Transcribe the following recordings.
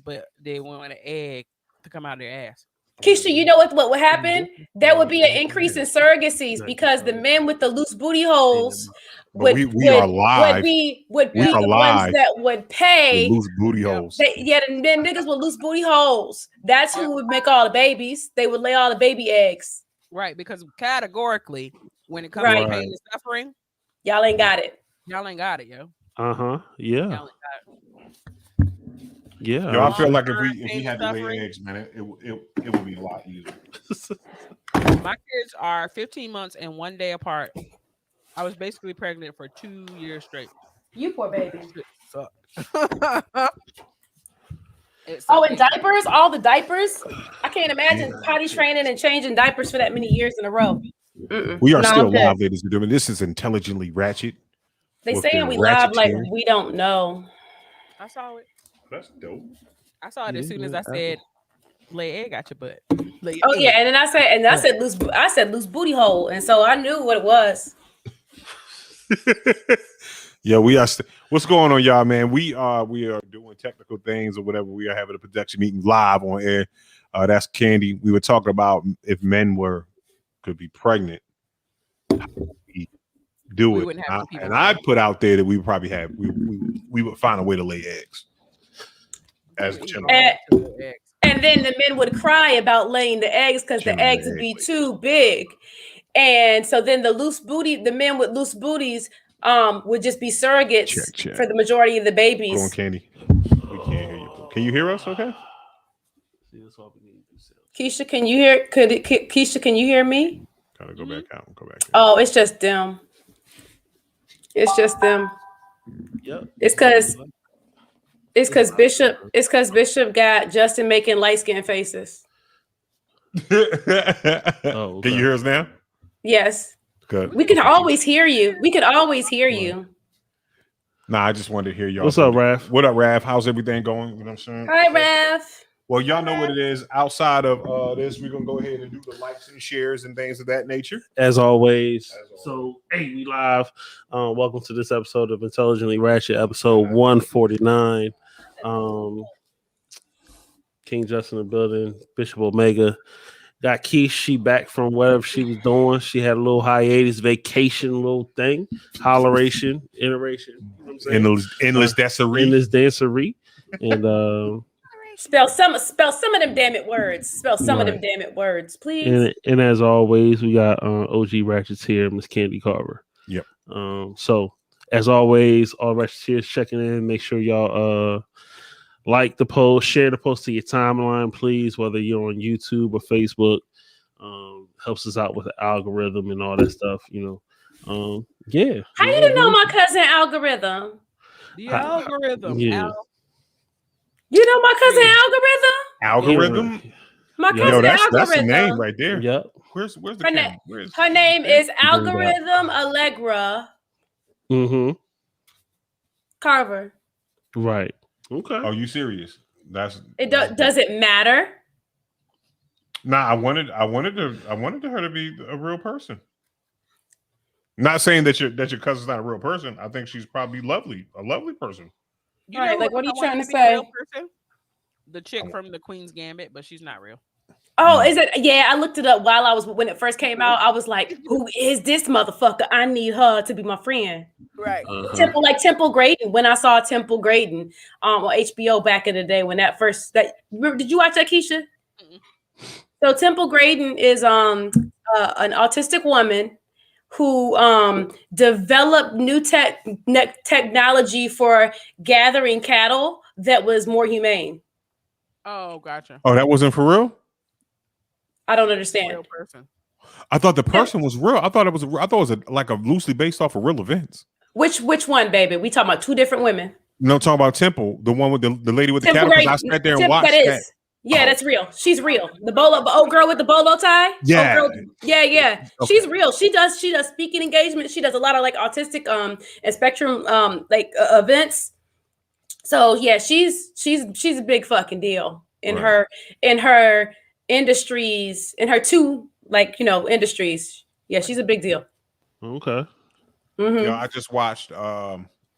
but they want an egg to come out of their ass. Keisha, you know what would happen? There would be an increase in Yeah. surrogacies because the men with the loose booty holes But we are live. would We be are the ones live that would with pay. loose booty Yep. holes. Yeah, and then niggas with loose booty holes. That's who would make all the babies. They would lay all the baby eggs. Right, because categorically, when it comes Right. to pain and suffering, Y'all ain't got it. y'all ain't got it, yo. Yeah. Y'all ain't got it. Yeah. Yo, I feel like if Long-term we pain had and to lay suffering. eggs, man, it would be a lot easier. My kids are 15 months and 1 day apart. I was basically pregnant for 2 years straight. You poor baby. It sucked. Oh, and diapers, all the diapers. I can't imagine potty training and changing diapers for that many years in a row. We are No, still I'm good. live, ladies and gentlemen. This is Intelligently Ratchet. They with saying the we live like Ratcheteer. we don't know. I saw it. That's dope. I saw it as soon as I said, "Lay egg out your butt." Lay Oh egg. yeah, and then I said loose booty hole, and so I knew what it was. Yeah, we are. What's going on, y'all, man? We are doing technical things or whatever. We are having a production meeting live on air. That's Candy. We were talking about if men could be pregnant, how would we do We it. wouldn't have to keep And them I pregnant. put out there that we would probably have we would find a way to lay eggs as a general. And then the men would cry about laying the eggs because the General eggs would be egg too big, and so then the men with loose booties would just be surrogates Check. for the majority of the Hold on, babies. Candy. We can't hear you. Can you hear us? Okay. Keisha, can you hear? Keisha, can you hear me? Gotta go back out. Go back. Oh, it's just them. It's just them. Yep. It's because Bishop got Justin making light skin faces. Can you hear us now? Yes. Good. We can always hear you. We could always hear you. Nah, I just wanted to hear y'all. What's up, Raph? What up, Raph? How's everything going? You know what I'm saying? Hi, Raph. Well, y'all know what it is. Outside of this, we're gonna go ahead and do the likes and shares and things of that nature. As always. So, hey, we live. Welcome to this episode of Intelligently Ratchet, episode 149. King Justin in the building, Bishop Omega. Got Keish, she back from whatever she was doing. She had a little hiatus, vacation, little thing, holleration, iteration. You know what I'm saying? Endless dancery. Endless dancery. And Spell some of them damn it words. Spell some of them damn it words, please. and as always, we got OG Ratchets here, Miss Candy Carver. Yep. So as always, all Ratcheteers checking in. Make sure y'all like the post, share the post to your timeline, please, whether you're on YouTube or Facebook. Helps us out with the algorithm and all that stuff, you know. Yeah. How you know my cousin algorithm? The algorithm. Yeah. You know my cousin algorithm? Algorithm. My cousin that's algorithm. the name right there. Yep. Where's the Her, camera? her name is Algorithm Allegra Mm-hmm. Carver. Right. Okay. Are you serious? Does it matter? Nah, I wanted her to be a real person. Not saying that your cousin's not a real person. I think she's probably lovely, a lovely person. You All right, know like, what are you I trying wanted to be a real say? person? The chick from the Queen's Gambit, but she's not real. Oh, is it? Yeah, I looked it up when it first came out. I was like, "Who is this motherfucker? I need her to be my friend." Right. Temple Grayson. When I saw Temple Grayson on HBO back in the day, when did you watch that, Keisha? Mm-mm. So Temple Grayson is an autistic woman who developed new technology for gathering cattle that was more humane. Oh, gotcha. Oh, that wasn't for real? I don't understand. Real person. I thought the person was real. I thought it was like a loosely based off of real events. Which one, baby? We talking about two different women. No, I'm talking about Temple, the one with the lady with the Temple cattle. I sat there and watched that. Yeah, that's real. She's real. The old girl with the bolo tie. Yeah. Yeah. Okay. She's real. She does speaking engagement. She does a lot of like autistic and spectrum events. So yeah, she's a big fucking deal in her industries, in her two industries. Yeah, she's a big deal. Okay. Mm-hmm. I just watched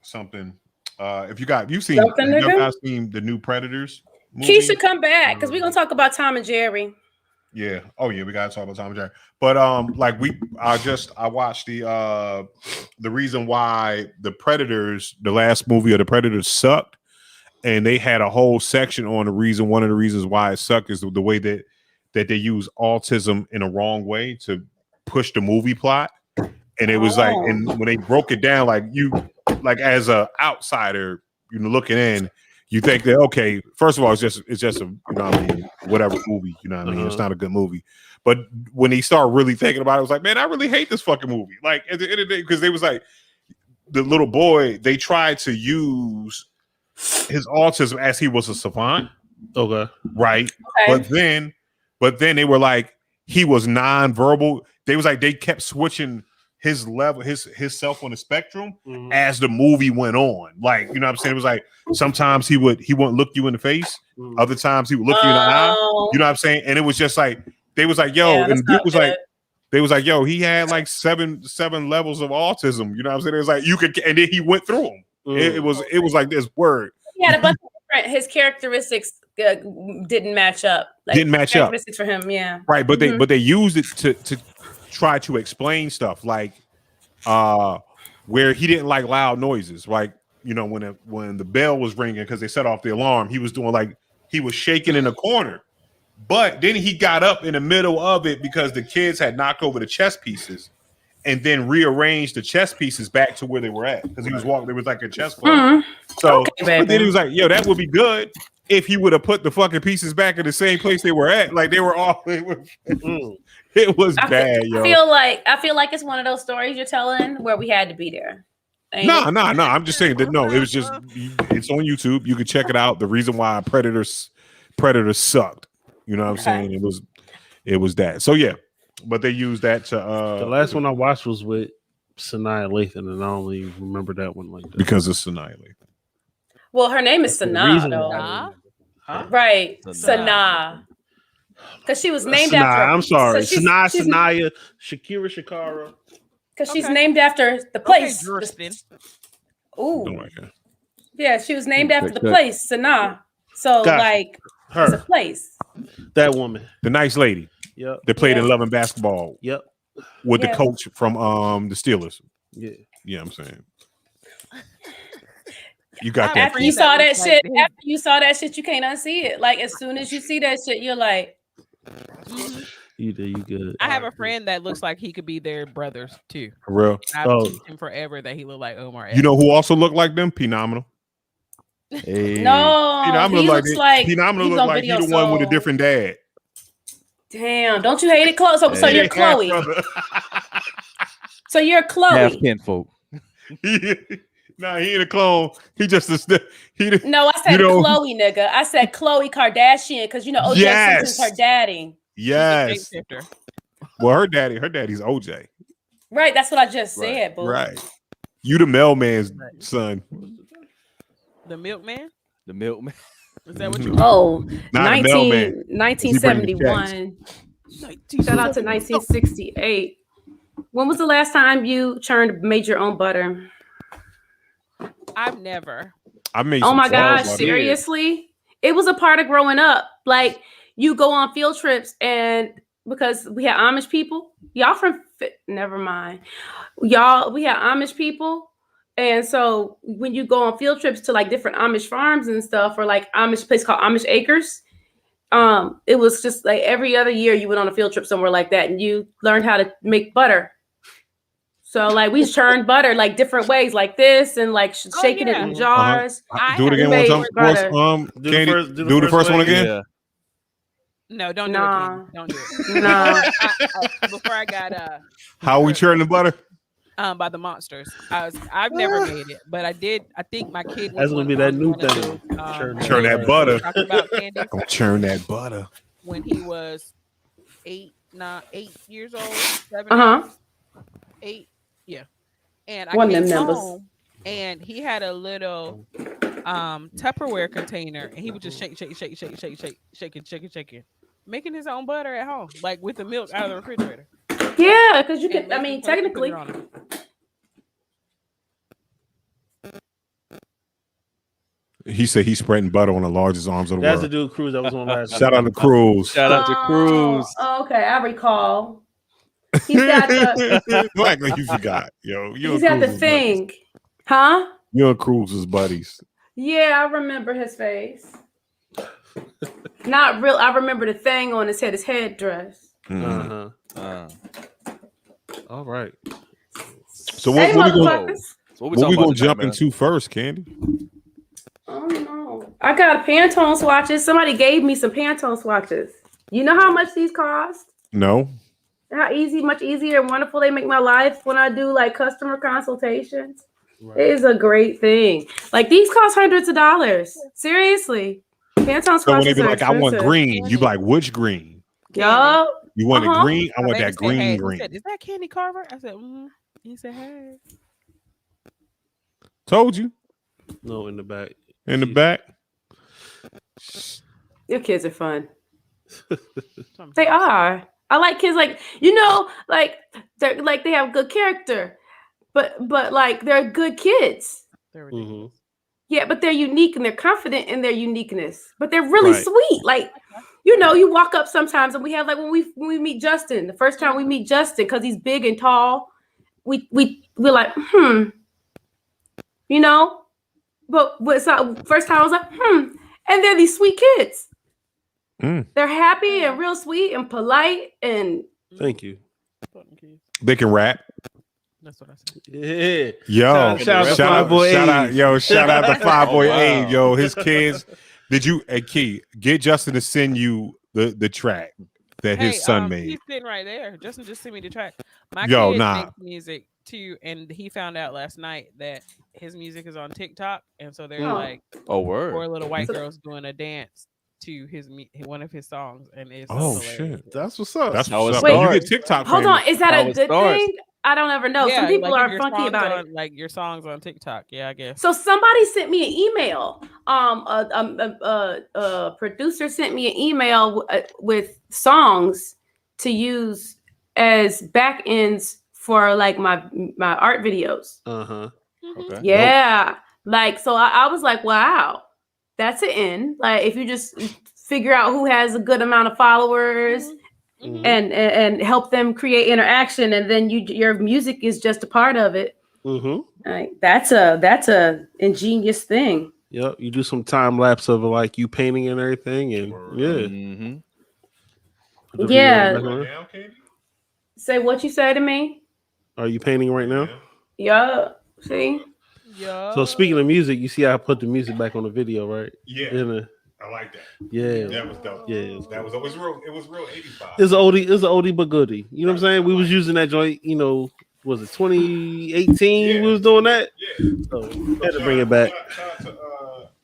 something. If you've seen, Something, have you nigga? guys seen the new Predators movie? Keisha, come back because we're gonna talk about Tom and Jerry. Yeah. Oh yeah, we gotta talk about Tom and Jerry. But like I watched the reason why the Predators, the last movie of the Predators sucked, and they had a whole section on one of the reasons why it sucked is the way that they use autism in a wrong way to push the movie plot. And it was like, and when they broke it down, like as a outsider, looking in, you think that okay, first of all, it's just a whatever movie, it's not a good movie. But when he started really thinking about it, I was like, man, I really hate this fucking movie. Like at the end of the day, because they was like the little boy, they tried to use his autism as he was a savant. Okay. Right. Okay. But then they were like, he was nonverbal. They was like, they kept switching his level, his self on the spectrum as the movie went on. Like, you know what I'm saying? It was like sometimes he wouldn't look you in the face. Other times he would look you in the eye. You know what I'm saying? And it was just like they was like, yo, and dude was like, they was like, yo, he had like seven levels of autism. You know what I'm saying? It was like you could, and then he went through them. It was like this word. He had a bunch of different. His characteristics didn't match up. Didn't match up. Characteristics for him, yeah. Right, but they used it to try to explain stuff like where he didn't like loud noises. Like when the bell was ringing because they set off the alarm, he was doing like he was shaking in the corner. But then he got up in the middle of it because the kids had knocked over the chess pieces and then rearranged the chess pieces back to where they were at because he was walking. There was like a chess club. So but then he was like, "Yo, that would be good if he would have put the fucking pieces back in the same place they were at. Like they were all. It was bad, yo. I feel like it's one of those stories you're telling where we had to be there. No. I'm just saying that no. It was just it's on YouTube. You can check it out. The reason why Predators sucked. You know what I'm saying? It was that. So yeah, but they used that to. The last one I watched was with Sanaa Lathan, and I only remember that one like that because it's Sanaa Lathan. Well, her name is Sanaa, though. Huh? Right, Sanaa. Because she was named Sanaa, after. I'm sorry, so Sanaya, Shakira. Because she's named after the place. Okay, Ooh. Don't like her. Yeah, she was named after the place, Sanaa. So Gotcha. like Her. it's a place. That woman, the nice lady. Yep. They played in Love and Basketball. Yep. With the coach from the Steelers. Yeah. Yeah, I'm saying. You got that. After you saw that shit, you can't unsee it. Like as soon as you see that shit, you're like, you good. I have a friend that looks like he could be their brothers too. For real. I've seen him forever that he looked like Omar. You know who also looked like them? Phenomenal. Hey. No, Phenomenal he looks like Phenomenal look like he's the one with a different dad. Damn, don't you hate it, Chloe? So you're Chloe. So you're Chloe. Half kinfolk. Nah, he ain't a clone. He just No, I said Chloe, nigga. I said Chloe Kardashian because OJ Simpson's her daddy. Yes. Well, her daddy's OJ. Right, that's what I just said, boo. Right. You the mailman's son. The milkman? The milkman. Is that what you? Oh, 1971. Shout out to 1968. When was the last time you made your own butter? I've never. I made. Oh my gosh, seriously? It was a part of growing up. Like you go on field trips, and because we had Amish people, never mind. We had Amish people. And so when you go on field trips to like different Amish farms and stuff, or like Amish place called Amish Acres, it was just like every other year you went on a field trip somewhere like that and you learned how to make butter. So like we churned butter like different ways, like this, and like shaking it in jars. Do it again one time for us. Candy, do the first one again. Yeah. No, don't do it again. Don't do it. No. Before I got how we churn the butter? By the Monsters. I've never made it, but I did. I think my kid. That's gonna be that new thing. Churn that butter. Talking about candy. Gonna churn that butter. When he was 8 years old, 7, 8, yeah. And I came home, and he had a little Tupperware container, and he would just shake, making his own butter at home, like with the milk out of the refrigerator. Yeah, because you can. I mean, technically. He said he's spreading butter on the largest arms of the That's the world. dude Cruz that was on last. Shout out to Cruz. Shout out to Cruz. Okay, I recall. He's got the Likely you forgot, yo. he's got the thing, huh? You and Cruz is buddies. Yeah, I remember his face. Not real. I remember the thing on his head, his headdress. Mm-hmm. All right. So Hey, what we motherfuckers. So what we gonna jump man? into first, Candy? Oh no! I got Pantone swatches. Somebody gave me some Pantone swatches. You know how much these cost? No. How much easier and wonderful they make my life when I do like customer consultations. Right. It is a great thing. Like these cost hundreds of dollars. Seriously, Pantone swatches So when they be are like, I want expensive. green, you be like, which green? Yup. You want it Uh-huh. green? I My want baby that said, green hey. He green. said, is that Candy Carver? I said, He said, hey. Told you. No, in the back. In the back. Your kids are fun. They are. I like kids like like they're like they have good character, but like they're good kids. They're ridiculous. Yeah, but they're unique and they're confident in their uniqueness. But they're really Right. sweet. Like, you walk up sometimes and we have like when we meet Justin, the first time we meet Justin, because he's big and tall, we're like, But so first time I was like, and they're these sweet kids. They're happy and real sweet and polite and Thank you. They can rap. That's what I said. Yeah. Yo, Shout out to Boy shout out, Abe. yo, shout out to Five Boy Oh, wow. Abe, yo. His kids. Did you, Key, get Justin to send you the track that his son made? He's sitting right there. Justin just sent me the track. My Yo, kid nah. makes music too, and he found out last night that his music is on TikTok, and so they're like, Oh, word. four little white girls doing a dance to one of his songs, and it's Oh hilarious. shit, That's what's up. that's How what's it up. Wait. You get TikTok. hold famous. on, is that How a it good starts. thing? I don't ever know. Yeah, Some people like if are your funky songs about on, it. like your songs on TikTok. Yeah, I guess. So somebody sent me an email. A producer sent me an email with songs to use as back ends for like my art videos. Okay. Yeah, like so I was like, wow, that's an end. Like if you just figure out who has a good amount of followers. Mhm. And help them create interaction, and then your music is just a part of it. Like that's a ingenious thing. Yep. You do some time lapse of like you painting and everything, and Mm-hmm. Yeah. Say what you say to me. Are you painting right now? Yeah. See. Yeah. So speaking of music, you see how I put the music back on the video, right? Yeah, I like that. Yeah. That was dope. Yeah, it was That was real. It was real 85. It's an oldie but goodie. You know what I'm saying? We was using that joint, was it 2018 we was doing that? Yeah. So had to bring it back. Shout out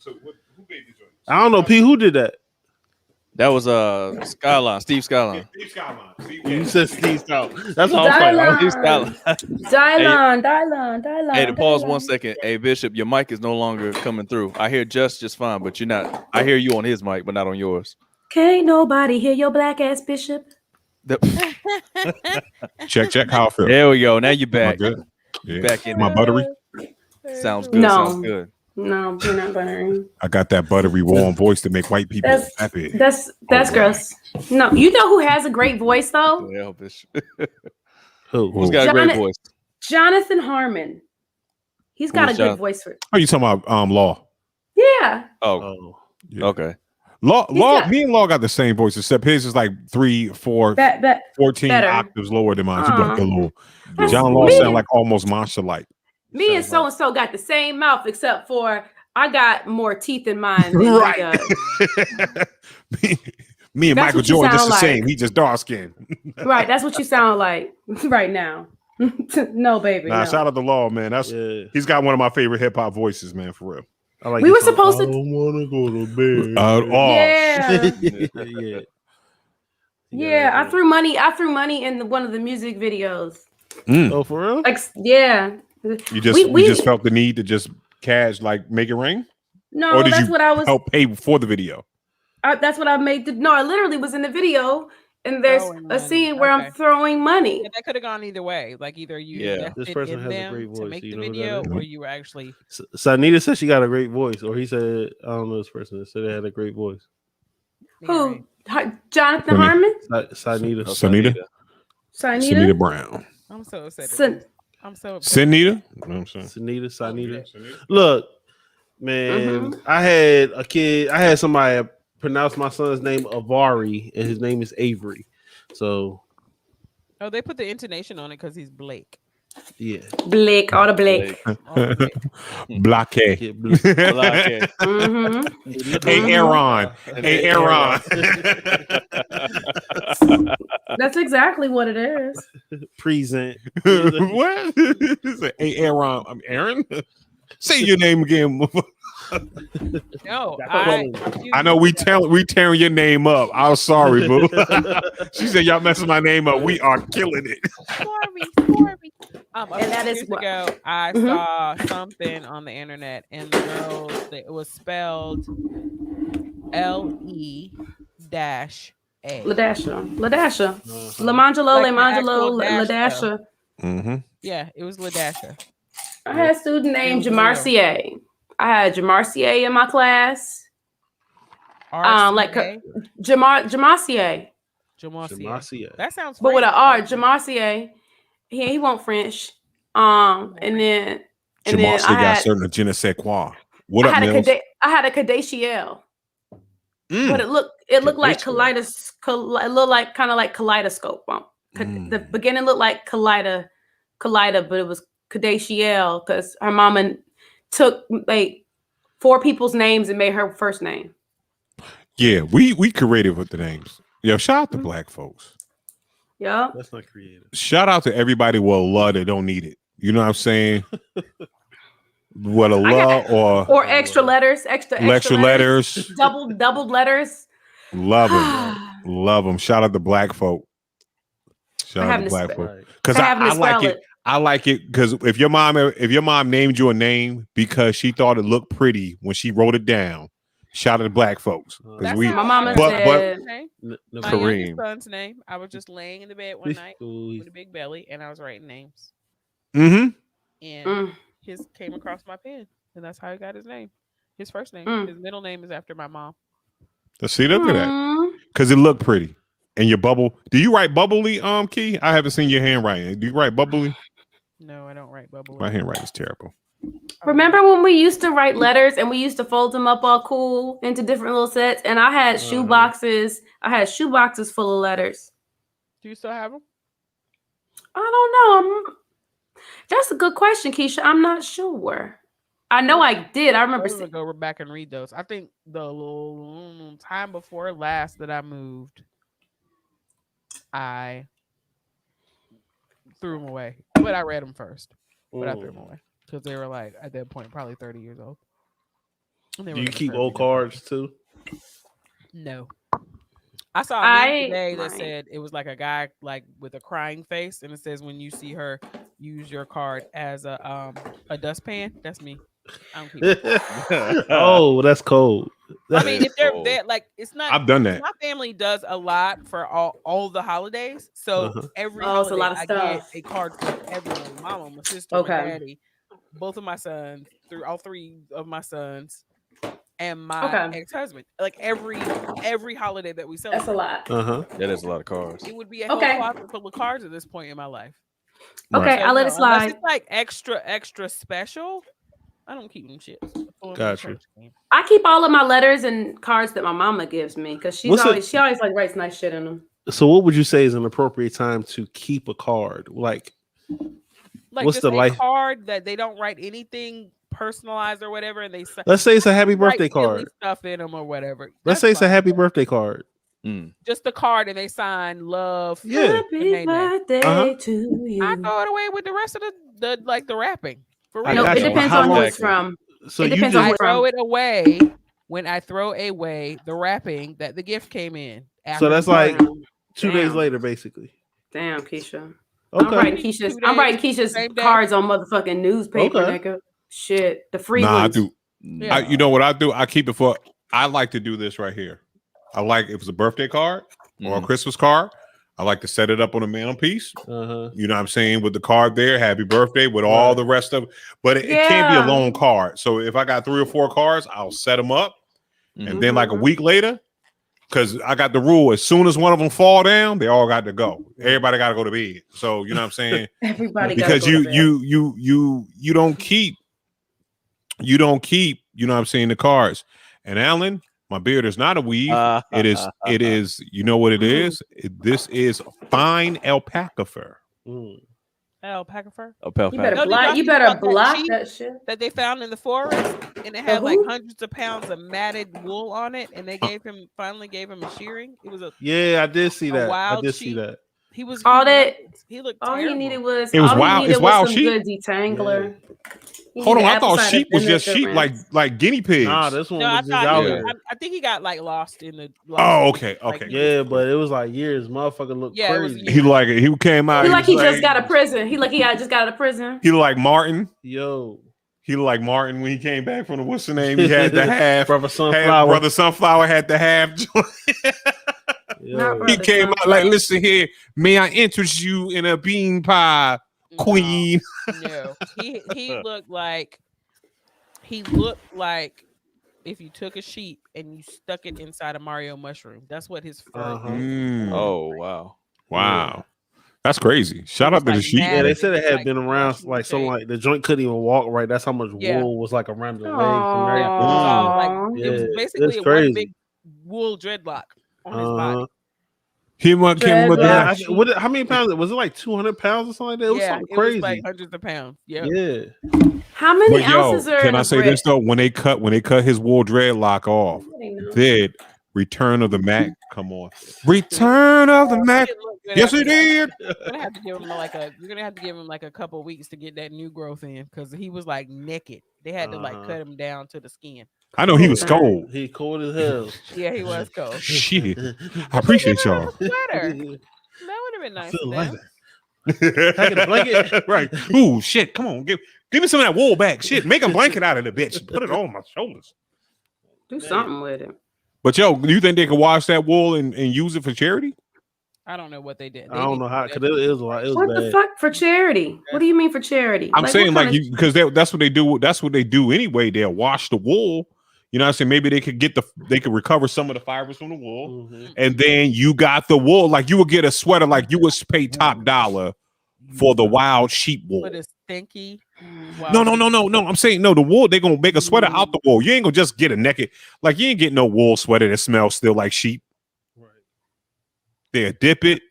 to who made the joint? I don't know, P, who did that? That was Skyline, Steve Skyline. Steve Skyline. You said Steve Stout. That's all I'm saying. Steve Skyline. Dylon. Hey, to pause 1 second. Hey, Bishop, your mic is no longer coming through. I hear just fine, but you're not. I hear you on his mic, but not on yours. Can't nobody hear your black ass, Bishop. Check how I feel. There we go. Now you're Am I back. good? Yeah. Back in My there. buttery. Sounds good. No. Sounds good. No, you're not buttering. I got that buttery warm voice to make white people happy. That's All right. gross. No, you know who has a great voice though? Yeah, Bishop. Who? Who's got a great Jonathan- voice? Jonathan Harmon. He's got Who's a good Jonathan? voice for it. Are you talking about Law? Yeah. Oh, Oh. Yeah. okay. Law, got- me and Law got the same voice, except his is like 3, 4, That 14 better. octaves lower than mine. She got a little. That's John Law me. sound like almost monster-like. me and so got the same mouth, except for I got more teeth in mine than he Right. does. Me and That's Michael what you Jordan just sound the like. same. He just dark skinned. Right, that's what you sound like right now. No, baby. Nah, no. shout out to Law, man. Yeah. He's got one of my favorite hip hop voices, man, for real. I like We this were song. supposed to- I don't wanna go to bed. Yeah. yeah. Yeah, I threw money in one of the music videos. Oh, for real? Like, yeah. You just We- you just felt the need to just cash, like make it ring, No, or did that's you what I was. help pay for the video? That's what I made. No, I literally was in the video, and there's Throwing a money. scene where Okay. I'm throwing money. Yeah, that could have gone either way. Like either you Yeah. This invested person in has a them great to voice. make You the know who that video, is? or you were actually. Sanita said she got a great voice, or he said, I don't know this person said they had a great voice. Who? Jonathan Sunny. Harmon? Sanita. Sanita. Sanita? Sanita Brown. I'm so upset. San- I'm so upset. Sanita. You know what I'm saying? Sanita. shit. Look, man, I had somebody pronounce my son's name Avari, and his name is Avery. So Oh, they put the intonation on it because he's Blake. yeah. Blake, all the Blake. All the Blake. Blockade. Get blue. Okay. Mm-hmm. Hey, Aaron. Hey, Aaron. That's exactly what it is. Present. What? Hey, Aaron. I'm Aaron. Say your name again. No, I know we tearing your name up. I'm sorry, boo. She said y'all messing my name up. We are killing it. Sorry. And that is years what- ago, I saw something on the internet, and the girl, it was spelled LE-A. Ladasha. Lamangelo, Like the actual dash, Ladasha. Mm-hmm. Yeah, it was Ladasha. I had a student named It was real. Jamarcier. I had Jamarcier in my class. Like RCA? Jamarcier. Jamarcia. That sounds But with an French. R, Jamarcier. He won't French. And then Jamal I still got had certain je ne sais quoi. What I up, had Mills? I had a Kadaciel. But it looked like it looked like kind of like kaleidoscope. The beginning looked like Kaleida, but it was Kadaciel because her mama took like 4 people's names and made her first name. Yeah, we creative with the names. Yo, shout out to black folks. Yeah. That's not creative. Shout out to everybody with a love that don't need it. You know what I'm saying? What a love Or extra letters, extra letters. doubled letters. Love them. Shout out to black folk. Shout out to black folk. Because I like it. I like it because if your mom named you a name because she thought it looked pretty when she wrote it down, shout out to black folks. That's We, how my mama but- said, my Kareem. youngest son's name. I was just laying in the bed one night with a big belly, and I was writing names. Mm-hmm. And his came across my pen, and that's how he got his name. His first name. His middle name is after my mom. Let's see, look at that. Because it looked pretty. And your bubble. Do you write bubbly, Key? I haven't seen your handwriting. Do you write bubbly? No, I don't write bubbly. My handwriting is terrible. remember when we used to write letters and we used to fold them up all cool into different little sets? And I had shoe boxes. I had shoe boxes full of letters. Do you still have them? I don't know. That's a good question, Keisha. I'm not sure. I know I did. I remember. I'm gonna go back and read those. I think the little time before last that I moved, I threw them away, but I read them first. But I threw them away because they were like at that point probably 30 years old. Do you keep old cards too? No. I saw a meme today that said it was like a guy like with a crying face, and it says when you see her use your card as a dustpan. That's me. I don't keep it. Oh, that's cold. I mean, if they're there, like it's not. I've done that. My family does a lot for all the holidays, so every it's a holiday lot of I stuff. get a card for everyone. My mama, my sister, my daddy, both of my sons, through all 3 of my sons, and my ex-husband. Like every holiday that we celebrate. That's a lot. That is a lot of cards. It would be a whole closet full of cards at this point in my life. Okay, I'll let it slide. Unless it's like extra special, I don't keep them shit. Gotcha. I keep all of my letters and cards that my mama gives me because she always like writes nice shit in them. So, what would you say is an appropriate time to keep a card? Like what's just the life card that they don't write anything personalized or whatever, and they let's say it's a happy birthday card. Stuff in them or whatever. Let's say it's a happy birthday card. Just the card, and they sign love. Yeah. Happy birthday to you. I throw it away with the rest of the wrapping. For real. No, it depends on who it's from. So it depends on who I it's throw from. it away when I throw away the wrapping that the gift came in. So that's like 2 days later, basically. Damn, Keisha. Okay. I'm writing Keisha's cards on motherfucking newspaper, nigga. Shit, the free ones. I do. Yeah. You know what I do? I keep it for. I like to do this right here. I like if it's a birthday card. or a Christmas card. I like to set it up on a mantelpiece. Uh-huh. You know what I'm saying? With the card there, happy birthday, with all the rest of it. But it can't be a lone card. So if I got 3 or 4 cards, I'll set them up. And then like a week later, because I got the rule, as soon as one of them fall down, they all got to go. Everybody got to go to bed. So you know what I'm saying? Everybody because you don't keep, you know what I'm saying, the cards. And Alan, my beard is not a weave. It is, you know what it is? This is fine alpaca fur. Alpaca fur. You better block that shit that they found in the forest, and it had like hundreds of pounds of matted wool on it, and they finally gave him a shearing. It was I did see that. Wild I did sheep. see that. He was he looked all terrible. he needed was wild. It's wild some sheep. Good detangler. Hold on, I thought sheep was just sheep, like guinea pigs. Nah, this one was just I out here. I think he got like lost in the. Okay. But it was like years. Motherfucker looked crazy. He came out. He just got out of prison. He just got out of prison. He like Martin. Yo. He like Martin when he came back from the what's the name? He had the half. Brother Sunflower. Brother Sunflower had the half. He came out like, listen here, may I interest you in a bean pie, queen? No, he looked like if you took a sheep and you stuck it inside a Mario mushroom. That's what his fur. Oh wow. Yeah. That's crazy. Shout out to the sheep. Yeah, they said it had been around like something like the joint couldn't even walk right. That's how much wool was like around the legs. It was basically one big wool dreadlock on his body. He came with that. How many pounds? Was it like 200 pounds or something like that? It was something crazy. It was like hundreds of pounds. Yeah. How many ounces are? Can I say this though? When they cut his wool dreadlock off, did Return of the Mac come on? Return of the Mac. Yes, it did. You're gonna have to give him like a couple weeks to get that new growth in because he was like naked. They had to like cut him down to the skin. I know he was cold. He cold as hell. Yeah, he was cold. Shit. I appreciate y'all. Sweater. That would have been nice. Take a blanket. Right. Ooh, shit. Come on. Give me some of that wool back. Shit. Make a blanket out of the bitch. Put it on my shoulders. Do something with it. But yo, do you think they could wash that wool and use it for charity? I don't know what they did. I don't know how, because it was what bad. the fuck for charity? What do you mean for charity? I'm saying because that's what they do. That's what they do anyway. They'll wash the wool. You know what I'm saying? Maybe they could recover some of the fibers from the wool, and then you got the wool. Like you would get a sweater, like you would pay top dollar for the wild sheep wool. But it's stinky. No. I'm saying no. The wool, they're gonna make a sweater out the wool. You ain't gonna just get a naked. Like you ain't getting no wool sweater that smells still like sheep. They'll dip it,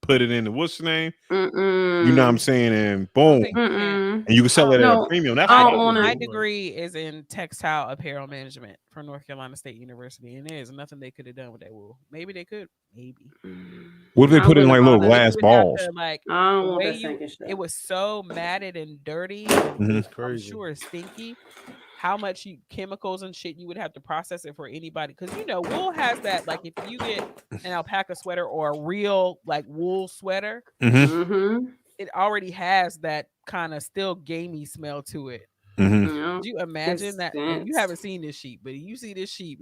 put it in the what's the name? You know what I'm saying? And boom. And you can sell it at a premium. That's my degree is in textile apparel management from North Carolina State University. And there's nothing they could have done with that wool. Maybe they could. Maybe. What if they put in like little glass balls? It was so matted and dirty. And I'm sure it's stinky. How much chemicals and shit you would have to process it for anybody, because wool has that, like if you get an alpaca sweater or a real like wool sweater, it already has that kind of still gamey smell to it. Could you imagine that? You haven't seen this sheep, but you see this sheep,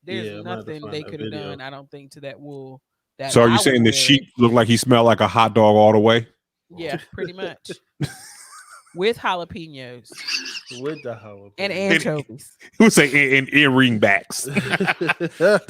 there's nothing they could have done, I don't think, to that wool. So are you saying the sheep look like he smelled like a hot dog all the way? Yeah, pretty much. With jalapenos. With the jalapenos. And anchovies. He would say and earring backs. That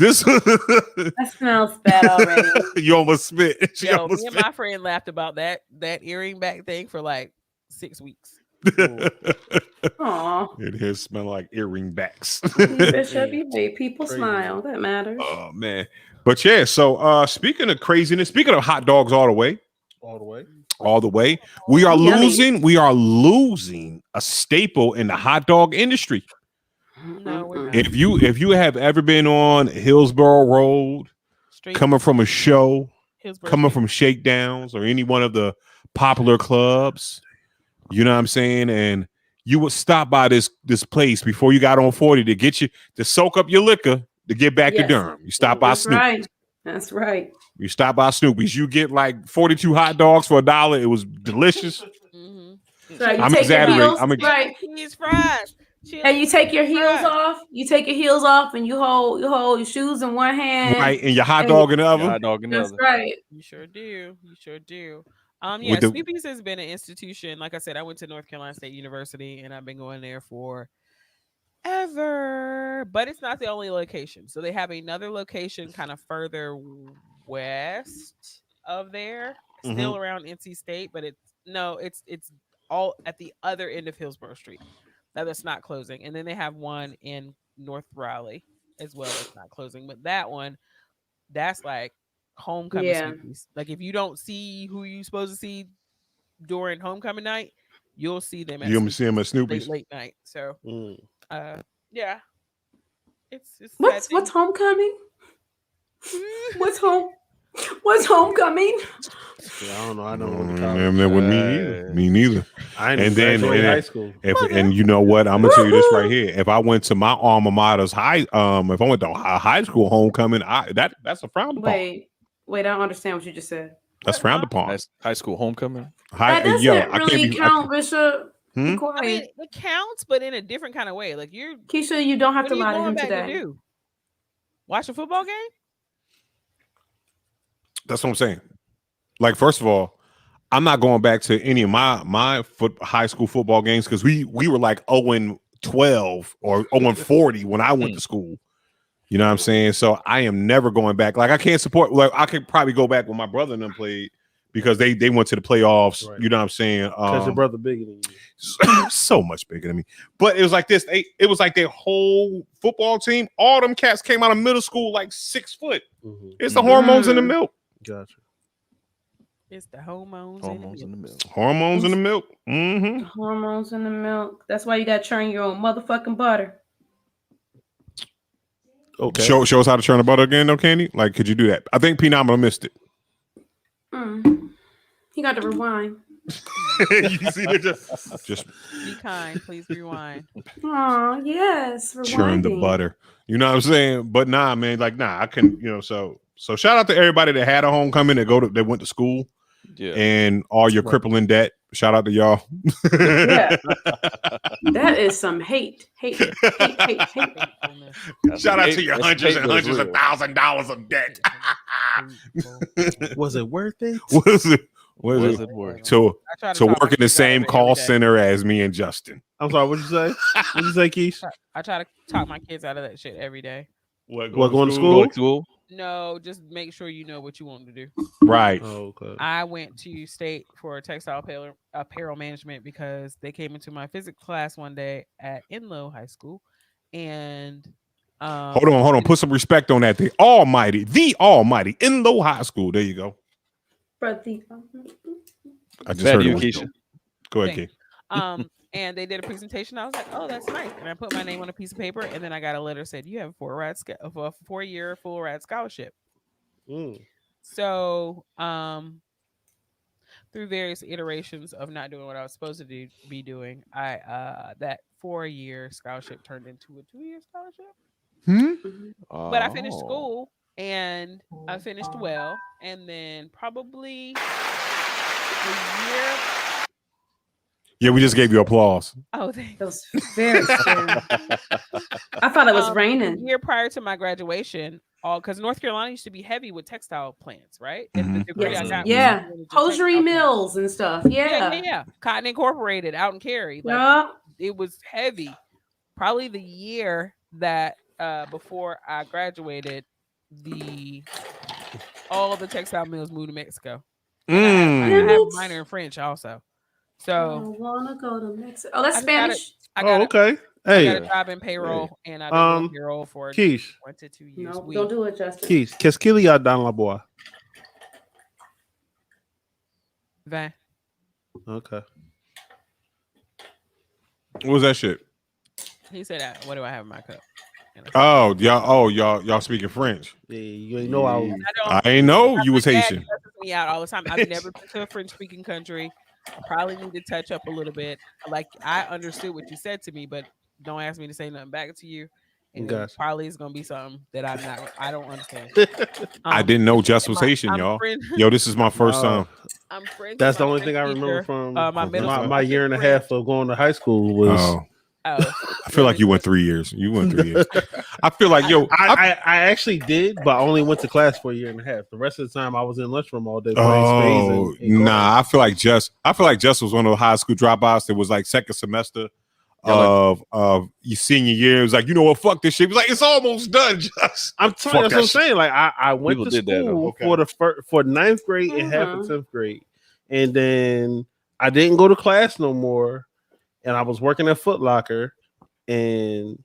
smells bad already. You almost spit. Me and my friend laughed about that earring back thing for like 6 weeks. Aww. It has smell like earring backs. Bishop, you made people smile. That matters. Oh man. But yeah, so speaking of craziness, speaking of hot dogs all the way. We are losing a staple in the hot dog industry. No, we're not. If you have ever been on Hillsborough Road, coming from a show, coming from Shakedowns or any one of the popular clubs, you know what I'm saying, and you would stop by this place before you got on 40 to soak up your liquor to get back to Durham. You stop by Snoopy's. That's right. You stop by Snoopy's. You get like 42 hot dogs for $1. It was delicious. So I'm exaggerating. Cheese fries. And you take your heels off. You take your heels off, and you hold your shoes in one hand, right, and your hot dog in the other. Hot dog in the That's other. right. You sure do. You sure do. With Yeah, the- Sweepies has been an institution. Like I said, I went to North Carolina State University, and I've been going there for ever. But it's not the only location. So they have another location kind of further west of there, still around NC State, but it's all at the other end of Hillsborough Street. That's not closing. And then they have one in North Raleigh as well that's not closing. But that one, that's like homecoming Yeah. Sweepies. Like if you don't see who you supposed to see during homecoming night, you'll see them at You're gonna see them at Snoopy's Snoopy's. late night. So yeah. It's What's homecoming? What's homecoming? Yeah, I don't know. I don't know. That wouldn't me neither. Me neither. I And then high school. And you know what? I'm gonna tell you this right here. If I went to my alma mater's if I went to high school homecoming, that's a frowned upon. Wait, I don't understand what you just said. That's frowned upon. That's high school homecoming. That doesn't really count, Bishop. Be quiet. I mean, it counts, but in a different kind of way. Like Keisha, you don't have what to are you lie to going him back to today. do? Watch a football game? That's what I'm saying. Like, first of all, I'm not going back to any of my high school football games because we were like 0-12 or 0-40 when I went to school. You know what I'm saying? So I am never going back. Like I can't support. Like I could probably go back when my brother and them played because they went to the playoffs. Right. You know what I'm saying? Because your brother bigger than you. So much bigger than me. But it was like this. It was like their whole football team. All them cats came out of middle school like 6 foot. Mm-hmm. It's the hormones in the milk. Gotcha. It's the hormones in the milk. Hormones in the milk. Mm-hmm. Hormones in the milk. That's why you got to churn your own motherfucking butter. Okay. Show us how to churn the butter again, though, Candy. Like, could you do that? I think Phenomenal missed it. He got to rewind. You see, just be kind, please rewind. Oh yes, rewinding. Churn the butter. You know what I'm saying? But nah, man, like nah, I couldn't. You know, so shout out to everybody that had a homecoming that went to school. Yeah, and all your crippling debt. Shout out to y'all. Yeah, that is some hate. Shout out to your hundreds and hundreds of $1,000s of debt. Was it worth it? Was it worth to work in the same call center as me and Justin? I'm sorry. What'd you say? What'd you say, Keish? I try to talk my kids out of that shit every day. What going to school? No, just make sure you know what you want to do. Right. Oh, okay. I went to state for textile apparel management because they came into my physics class one day at Enloe High School, and hold on. Put some respect on that. The almighty Enloe High School. There you go. I just heard you, Keisha. Go ahead, Keisha. And they did a presentation. I was like, "Oh, that's nice." And I put my name on a piece of paper, and then I got a letter that said, "You have a 4-year full ride scholarship." So, through various iterations of not doing what I was supposed to be doing, that 4-year scholarship turned into a 2-year scholarship. But I finished school, and I finished well, and then probably a year. Yeah, we just gave you applause. Oh, thanks. That was very scary. I thought it was raining. A year prior to my graduation, because North Carolina used to be heavy with textile plants, right? And the degree I got hosiery mills and stuff. Yeah. Cotton Incorporated out in Cary. It was heavy. Probably the year that before I graduated, all the textile mills moved to Mexico. I have a minor in French also. So I wanna go to Mexico. Oh, that's Spanish. Okay. Hey, I got a job in payroll, and I've been doing payroll for 1 to 2 years. No, don't do it, Justin. Keish, qu'est-ce qu'il y a dans la boîte? Vin. Okay. What was that shit? He said, "What do I have in my cup?" Y'all speaking French? Yeah, you ain't know I ain't know you was Haitian. Me out all the time. I've never been to a French speaking country. I probably need to touch up a little bit. Like I understood what you said to me, but don't ask me to say nothing back to you. And probably it's gonna be something that I don't understand. I didn't know Just was Haitian, y'all. Yo, this is my first time. I'm French. That's the only thing I remember from my year and a half of going to high school was Oh, I feel like you went 3 years. You went 3 years. I feel like I actually did, but I only went to class for a year and a half. The rest of the time, I was in lunchroom all day playing spades and nah. I feel like Just was one of those high school dropouts that was like second semester of your senior year. It was like, you know what, fuck this shit. It was like, it's almost done. Just I'm telling you, that's what I'm saying. Like I went People to did that, though. school for ninth grade and half of 10th grade, and then I didn't go to class no more, and I was working at Foot Locker, and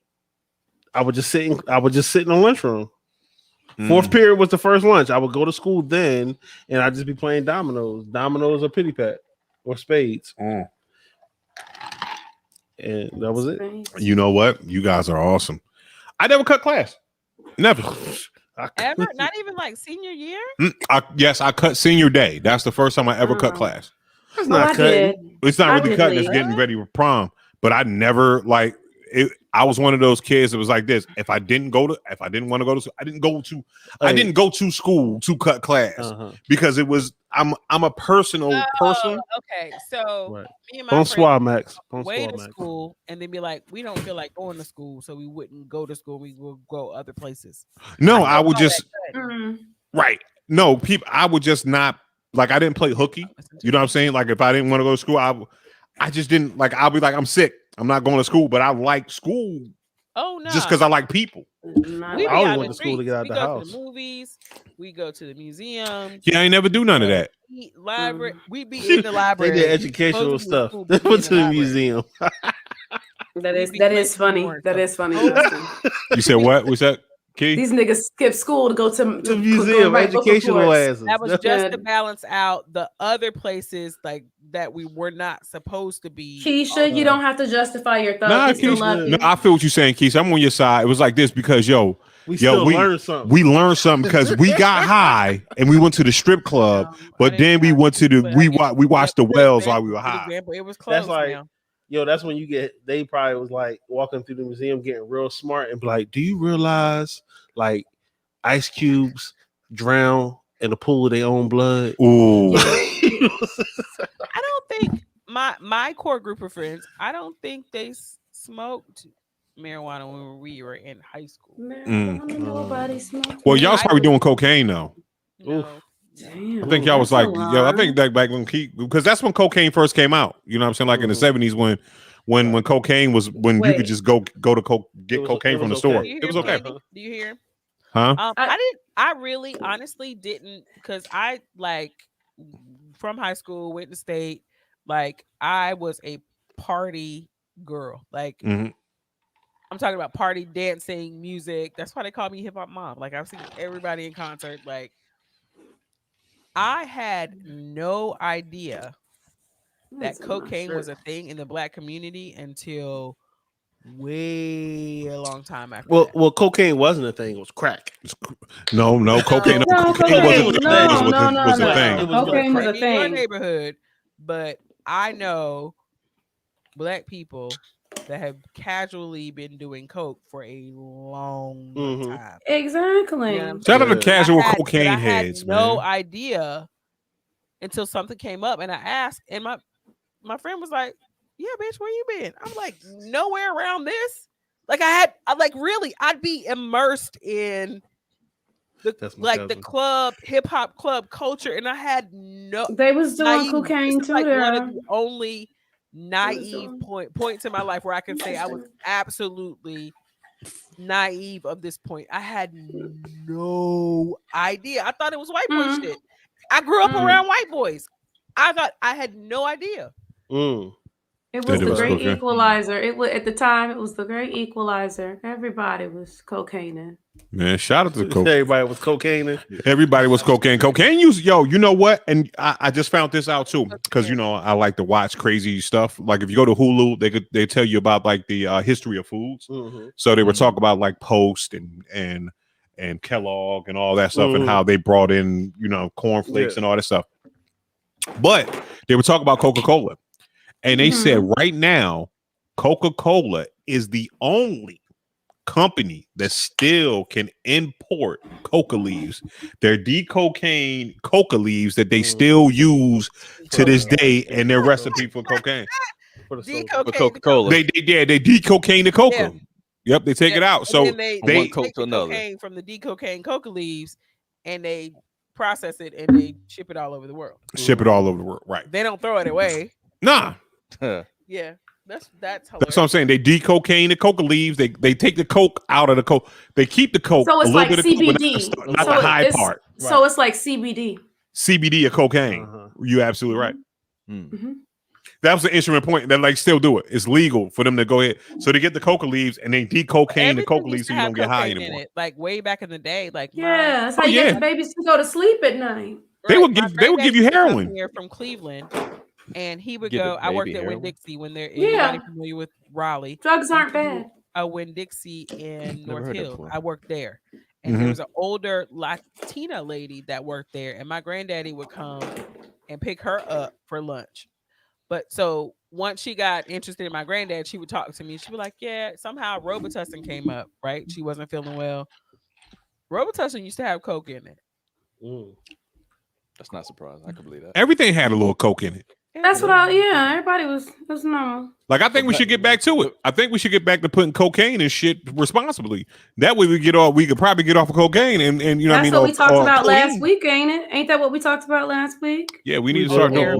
I would just sit in the lunchroom. Fourth period was the first lunch. I would go to school then, and I'd just be playing dominoes or pity pat or spades. And that was it. You know what? You guys are awesome. I never cut class. Never. Ever? Not even like senior year? Yes, I cut senior day. That's the first time I ever cut class. That's not cutting. It's not really cutting. It's getting ready for prom. But I never like it. I was one of those kids that was like this. If I didn't want to go to school, I didn't go to school to cut class because it was I'm a personal person. Okay, so me and my Bonsoir, Max. Way to school and then be like, we don't feel like going to school, so we wouldn't go to school. We will go other places. No, I would just right. No, people. I would just not like. I didn't play hooky. You know what I'm saying? Like if I didn't want to go to school, I just didn't like. I'll be like, I'm sick. I'm not going to school, but I like school. Oh no! Just because I like people. We always went to school to get out we the go house. To the movies. We go to the museums. Yeah, I ain't never do none of that. Library. We be in the library. They did educational stuff. They went to the museum. That is funny. That is funny. You said what? What's that? Key? These niggas skip school to go to the museum, educational asses. That was just to balance out the other places like that we were not supposed to be. Keisha, you don't have to justify your thoughts. Nah, Keisha, no, I feel what you're saying, Keisha. I'm on your side. It was like this because we learned something. We learned something because we got high and we went to the strip club, but then we went to we watched the wells while we were high. It was close. That's like that's when they probably was like walking through the museum getting real smart and be like, do you realize like ice cubes drown in a pool of their own blood? Ooh. I don't think my core group of friends, I don't think they smoked marijuana when we were in high school. Nobody smoked. Well, y'all probably doing cocaine though. No. Damn, I think y'all was like, I think that back when because that's when cocaine first came out. You know what I'm saying? Like in the 70s when cocaine was you could just go to get cocaine from the store. It was okay. Do you hear? Huh? I really honestly didn't because I like from high school went to state. Like I was a party girl. Like I'm talking about party dancing, music. That's why they call me hip hop mom. Like I've seen everybody in concert. Like I had no idea that cocaine was a thing in the Black community until way a long time after. Well, cocaine wasn't a thing; it was crack. No, cocaine. Cocaine was a thing. Cocaine was a thing. In your neighborhood, but I know Black people that have casually been doing coke for a long time. Exactly. Shout out to casual cocaine heads, man. No idea until something came up, and I asked, and my friend was like, "Yeah, bitch, where you been?" I'm like, "Nowhere around this." Like I'd be immersed in the club, hip hop club culture, and I had no. They was doing cocaine too. Like one of the only naive points in my life where I can say I was absolutely naive of this point. I had no idea. I thought it was white boy shit. I grew up around white boys. I had no idea. It was the great equalizer. It was at the time. It was the great equalizer. Everybody was cocaining. Man, shout out to cocaine. Everybody was cocaining. Everybody was cocaine. Cocaine use you know what? And I just found this out too because I like to watch crazy stuff. Like if you go to Hulu, they tell you about like the history of foods. So they were talking about like Post and Kellogg and all that stuff and how they brought in cornflakes and all that stuff. But they were talking about Coca-Cola. And they said right now, Coca-Cola is the only company that still can import coca leaves. They're decocaine coca leaves that they still use to this day in their recipe for cocaine. for the soda. For Coca-Cola. They de-cocaine the coca. Yeah. Yep, they take it out. And So then they one take Coke to the another. cocaine from the de-cocaine coca leaves, and they process it and they ship it all over the world. ship it all over the world. Right. They don't throw it away. Nah. Yeah, that's hilarious. That's what I'm saying. They de-cocaine the coca leaves. They take the coke out of the coke. They keep the coke. So it's a little like bit of coke, but CBD. not the high part. So it's like CBD. CBD or cocaine. You absolutely right. That was the instrument point. That like still do it. It's legal for them to go ahead. So they get the coca leaves and they de-cocaine the coca leaves so you don't get high anymore. Like way back in the day, like yeah, that's how you get the babies to go to sleep at night. They would give you heroin. Here from Cleveland, and he would go. I worked at Winn-Dixie when they're familiar with Raleigh. Drugs aren't bad. Winn-Dixie in North Hill. I worked there, and there was an older Latina lady that worked there, and my granddaddy would come and pick her up for lunch. But so once she got interested in my granddad, she would talk to me. She'd be like, yeah, somehow Robitussin came up, right? She wasn't feeling well. Robitussin used to have coke in it. That's not surprising. I can believe that. Everything had a little coke in it. That's what everybody was normal. Like, I think we should get back to it. I think we should get back to putting cocaine and shit responsibly. That way we could probably get off of cocaine and you know what I mean? That's what we talked about last week, ain't it? Ain't that what we talked about last week? Yeah, we need to start doing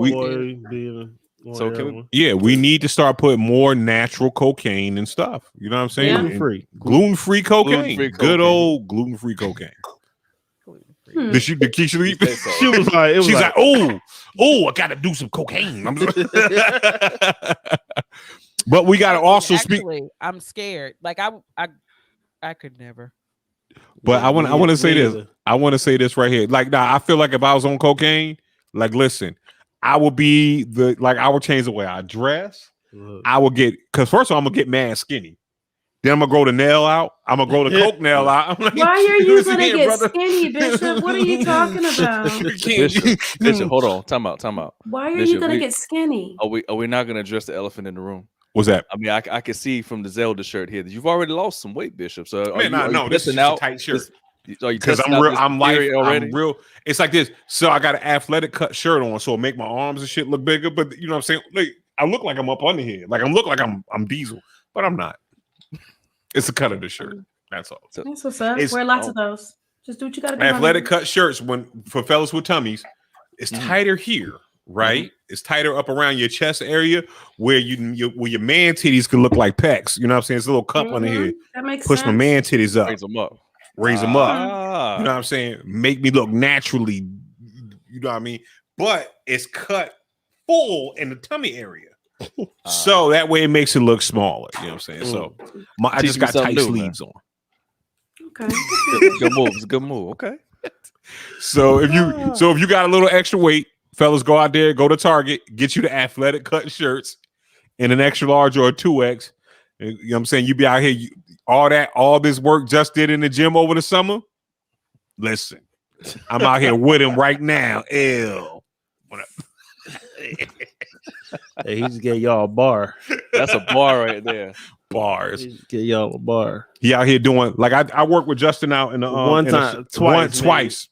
we need to start putting more natural cocaine and stuff. You know what I'm saying? Gluten-free cocaine. Good old gluten-free cocaine. Did she was like, she's like, oh, I gotta do some cocaine. But we gotta also speak. I'm scared. Like I could never. But I want to say this. I want to say this right here. Like, I feel like if I was on cocaine, like, listen, I would be I would change the way I dress. I would get, because first of all, I'm gonna get mad skinny. Then I'm gonna grow the nail out. I'm gonna grow the coke nail out. Like, why are you gonna get skinny, Bishop? What are you talking about? Bishop, hold on. Time out. Why are you gonna get skinny? Are we not gonna address the elephant in the room? What's that? I mean, I can see from the Zelda shirt here that you've already lost some weight, Bishop. So this is a tight shirt. Because I'm real. It's like this. So I got an athletic cut shirt on, so it make my arms and shit look bigger. But you know what I'm saying? Like, I look like I'm up under here. Like, I'm Diesel, but I'm not. It's the cut of the shirt. That's all. That's what's up. Wear lots of those. Just do what you got to do. Athletic cut shirts, for fellas with tummies, it's tighter here, right? It's tighter up around your chest area where where your man titties can look like pecs. You know what I'm saying? It's a little cup under here. That makes Push sense. my man titties up. Raise them up. You know what I'm saying? Make me look naturally. You know what I mean? But it's cut full in the tummy area. So that way it makes it look smaller. You know what I'm saying? So I just got tight sleeves on. Okay. Good move. It's a good move. Okay. So if you got a little extra weight, fellas, go out there, go to Target, get you the athletic cut shirts in an extra large or a 2X. You know what I'm saying? You be out here, all this work just did in the gym over the summer. Listen, I'm out here with him right now. Ew. What up? Hey, he just gave y'all a bar. That's a bar right there. Bars. He just gave y'all a bar. He out here doing, like, I work with Justin out in the twice.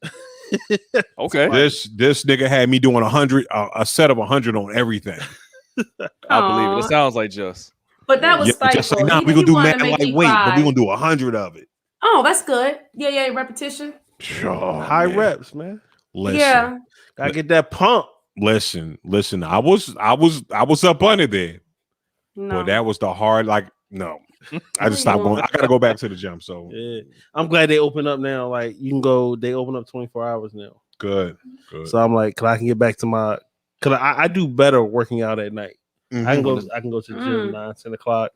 Okay. This nigga had me doing 100, a set of 100 on everything. I believe it. It sounds like just. But that was just like, nah, we gonna do mad lightweight, but we gonna do 100 of it. Oh, that's good. Yeah, repetition. High reps, man. Listen, yeah, gotta get that pump. Listen. I was up under there, but that was the hard. Like, no, I just stopped going. I gotta go back to the gym. So yeah, I'm glad they open up now. Like, you can go. They open up 24 hours now. Good. So I'm like, cause I can get back to my. Cause I do better working out at night. Mm-hmm. I can go to the gym 9, 10 o'clock,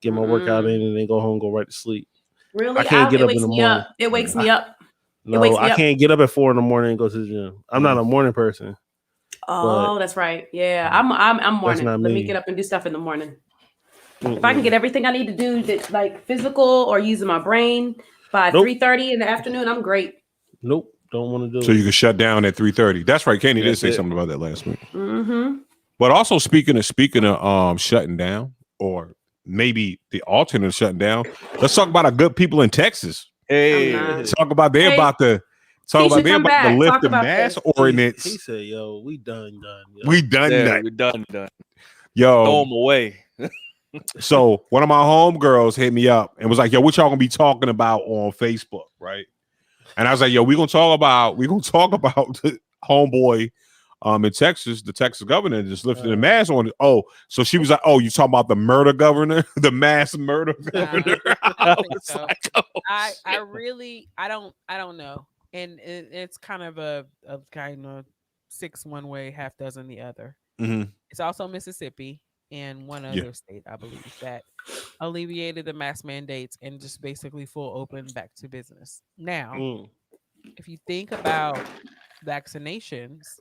get my workout in, and then go home, go right to sleep. Really? I can't get up in the morning. It wakes me up. No, I can't get up at 4 a.m. and go to the gym. I'm not a morning person. Oh, that's right. Yeah, I'm morning. Let me get up and do stuff in the morning. If I can get everything I need to do, that like physical or using my brain by 3:30 in the afternoon, I'm great. Nope, don't want to do it. So you can shut down at 3:30. That's right. Kenny did say something about that last week. Mm-hmm. But also speaking of shutting down, or maybe the alternate of shutting down, let's talk about our good people in Texas. Hey, talk about they about to lift the mask ordinance. He said, "Yo, we done. We done. We done. Yo, Throw them away. so one of my homegirls hit me up and was like, "Yo, what y'all gonna be talking about on Facebook, right?" And I was like, "Yo, we gonna talk about the homeboy, in Texas, the Texas governor just lifted the mask on it." Oh, so she was like, "Oh, you talking about the murder governor, the mass murder governor?" I don't think so. like, "Oh, I shit." really I don't know, and it's kind of a kind of six one way, half dozen the other. Mhm. It's also Mississippi and one Yeah. other state, I believe, that alleviated the mask mandates and just basically full open back to business. Now, if you think about vaccinations,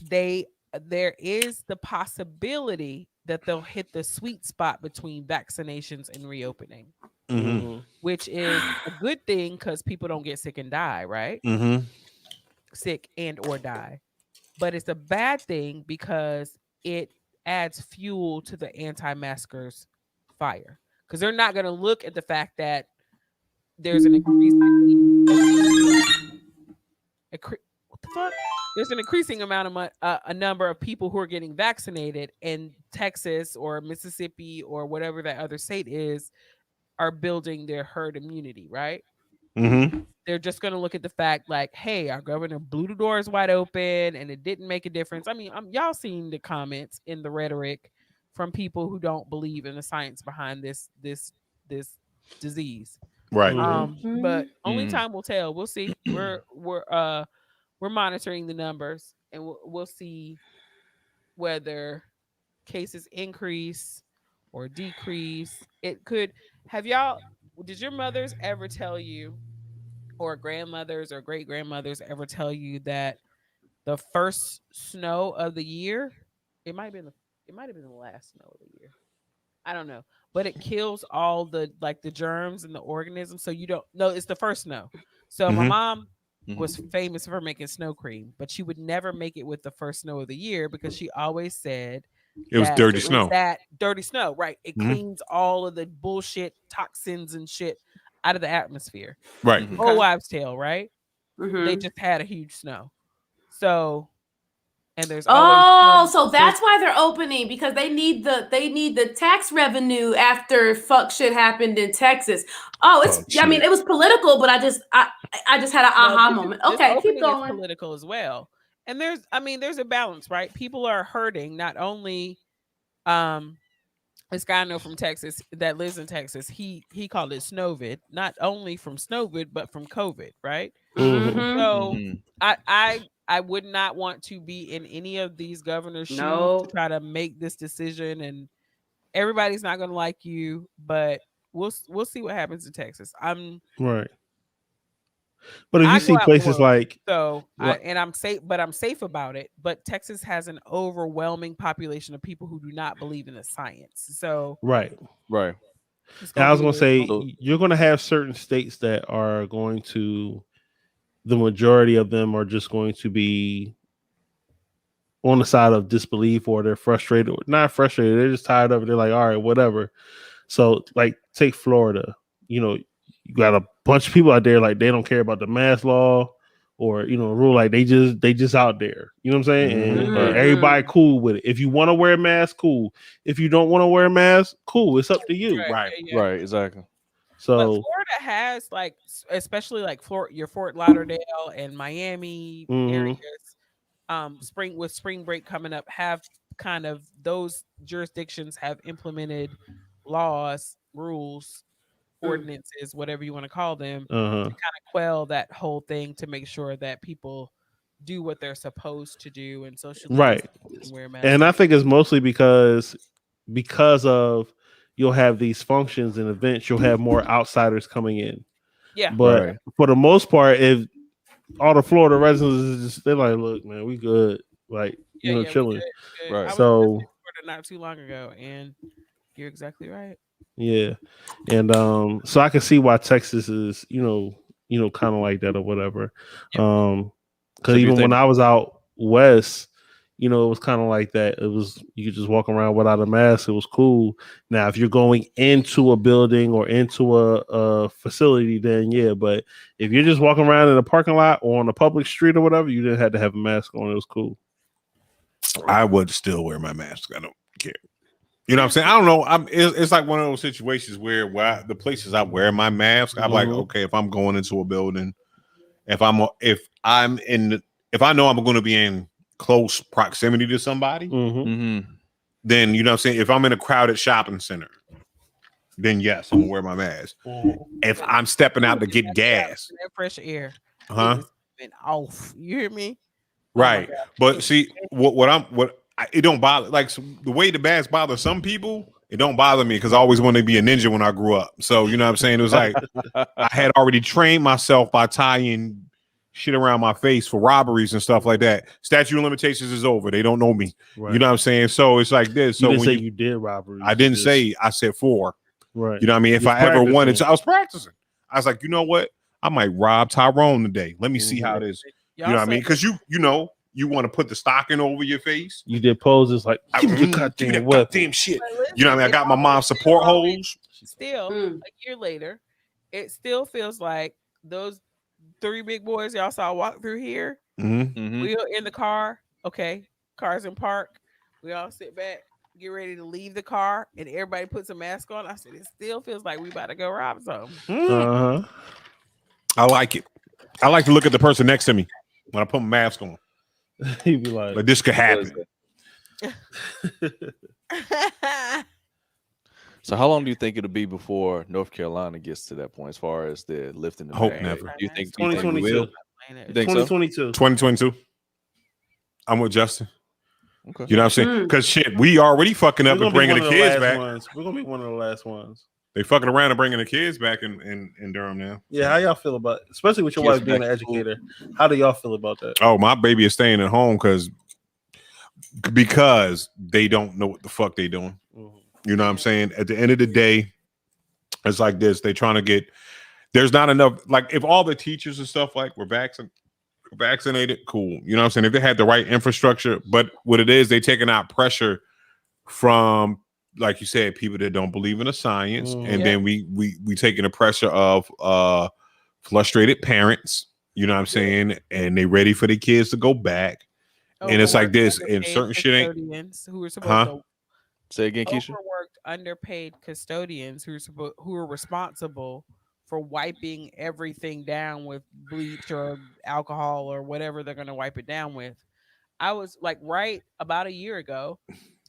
there is the possibility that they'll hit the sweet spot between vaccinations and reopening, which is a good thing because people don't get sick and die, right? Sick and or die. But it's a bad thing because it adds fuel to the anti-maskers' fire, because they're not going to look at the fact that there's an what the fuck? There's an increasing amount of a number of people who are getting vaccinated, and Texas or Mississippi or whatever that other state is are building their herd immunity, right? They're just going to look at the fact like, hey, our governor blew the doors wide open and it didn't make a difference. I mean, y'all seen the comments in the rhetoric from people who don't believe in the science behind this disease. Right. But only time will tell. We'll see. We're monitoring the numbers, and we'll see whether cases increase or decrease. It could. Did your mothers ever tell you, or grandmothers or great grandmothers ever tell you, that the first snow of the year, it might have been the last snow of the year, I don't know, but it kills all the germs and the organisms, so you don't know it's the first snow. So my mom was famous for making snow cream, but she would never make it with the first snow of the year because she always said it was dirty snow. That dirty snow, right? It cleans all of the bullshit toxins and shit out of the atmosphere. Right. Old wives' tale, right? They just had a huge snow. So, and there's always so that's why they're opening, because they need the tax revenue after fuck shit happened in Texas. I mean, it was political, but I just had an aha moment. Okay, keep going. Is political as well. And there's a balance, right? People are hurting. Not only this guy I know from Texas that lives in Texas, he called it Snowvid, not only from Snowvid but from COVID, right? So I would not want to be in any of these governors' shoes to try to make this decision, and everybody's not going to like you, but we'll see what happens in Texas. Right. But if you see places I'm safe about it. But Texas has an overwhelming population of people who do not believe in the science. So right. And I was going to say, you're going to have certain states that are going to, the majority of them are just going to be on the side of disbelief, or they're frustrated, not frustrated. They're just tired of it. They're like, all right, whatever. So like, take Florida, you got a bunch of people out there, like they don't care about the mask law or, rule, like they just out there, you know what I'm saying? And everybody cool with it. If you want to wear a mask, cool. If you don't want to wear a mask, cool. It's up to you. Right, exactly. So but Florida has especially your Fort Lauderdale and Miami areas, spring break coming up, have kind of those jurisdictions have implemented laws, rules, ordinances, whatever you want to call them, to kind of quell that whole thing, to make sure that people do what they're supposed to do and socially wear masks. And I think it's mostly because of you'll have these functions and events, you'll have more outsiders coming in. Yeah. But for the most part, if all the Florida residents they're like, look, man, we good. Like, chilling. Good. Right. So I was in Florida not too long ago, and you're exactly right. Yeah. And so I can see why Texas is, kind of like that or whatever. Because even when I was out west, it was kind of like that. It was, you could just walk around without a mask. It was cool. Now, if you're going into a building or into a facility, then yeah. But if you're just walking around in a parking lot or on a public street or whatever, you didn't have to have a mask on. It was cool. I would still wear my mask. I don't care. You know what I'm saying? I don't know. It's like one of those situations where the places I wear my mask, I'm like, okay, if I'm going into a building, if I know I'm going to be in close proximity to somebody, then you know what I'm saying. If I'm in a crowded shopping center, then yes, I'm gonna wear my mask. If I'm stepping out to get gas, that fresh air, huh? Been off. You hear me? Right. But see, it don't bother. Like the way the mask bothers some people, it don't bother me because I always wanted to be a ninja when I grew up. So you know what I'm saying? It was like I had already trained myself by tying shit around my face for robberies and stuff like that. Statute of limitations is over. They don't know me. Right. You know what I'm saying? So it's like this. So you didn't say you did robberies. I didn't say. I said 4. Right. You know what I mean? If I ever wanted to, I was practicing. I was like, you know what? I might rob Tyrone today. Let me see how it is. You know what I mean? Because you know, you want to put the stocking over your face. You did poses like, give me your goddamn shit. You know what I mean? I got my mom's support hose. Still, a year later, it still feels like those 3 big boys y'all saw walk through here. We are in the car. Okay, car's in park. We all sit back, get ready to leave the car, and everybody puts a mask on. I said, it still feels like we about to go rob something. I like it. I like to look at the person next to me when I put my mask on. He'd be like, this could happen. So how long do you think it'll be before North Carolina gets to that point as far as the lifting the hope never. Do you think 2022? You think 2022. 2022. I'm with Justin. Okay. You know what I'm saying? Because shit, we already fucking up and bringing the kids back. We're gonna be one of the last ones. They fucking around and bringing the kids back in Durham now. Yeah, how y'all feel about it? Especially with your wife being an educator. How do y'all feel about that? Oh, my baby is staying at home because they don't know what the fuck they doing. You know what I'm saying? At the end of the day, it's like this. They trying to get, there's not enough, like if all the teachers and stuff like were vaccinated, cool. You know what I'm saying? If they had the right infrastructure, but what it is, they taking out pressure from, like you said, people that don't believe in the science. And then we taking the pressure of frustrated parents, you know what I'm saying? And they ready for the kids to go back. And it's like this, and certain shit ain't who are supposed to say again, Keisha. Overworked, underpaid custodians who are responsible for wiping everything down with bleach or alcohol or whatever they're going to wipe it down with. I was like, right about a year ago,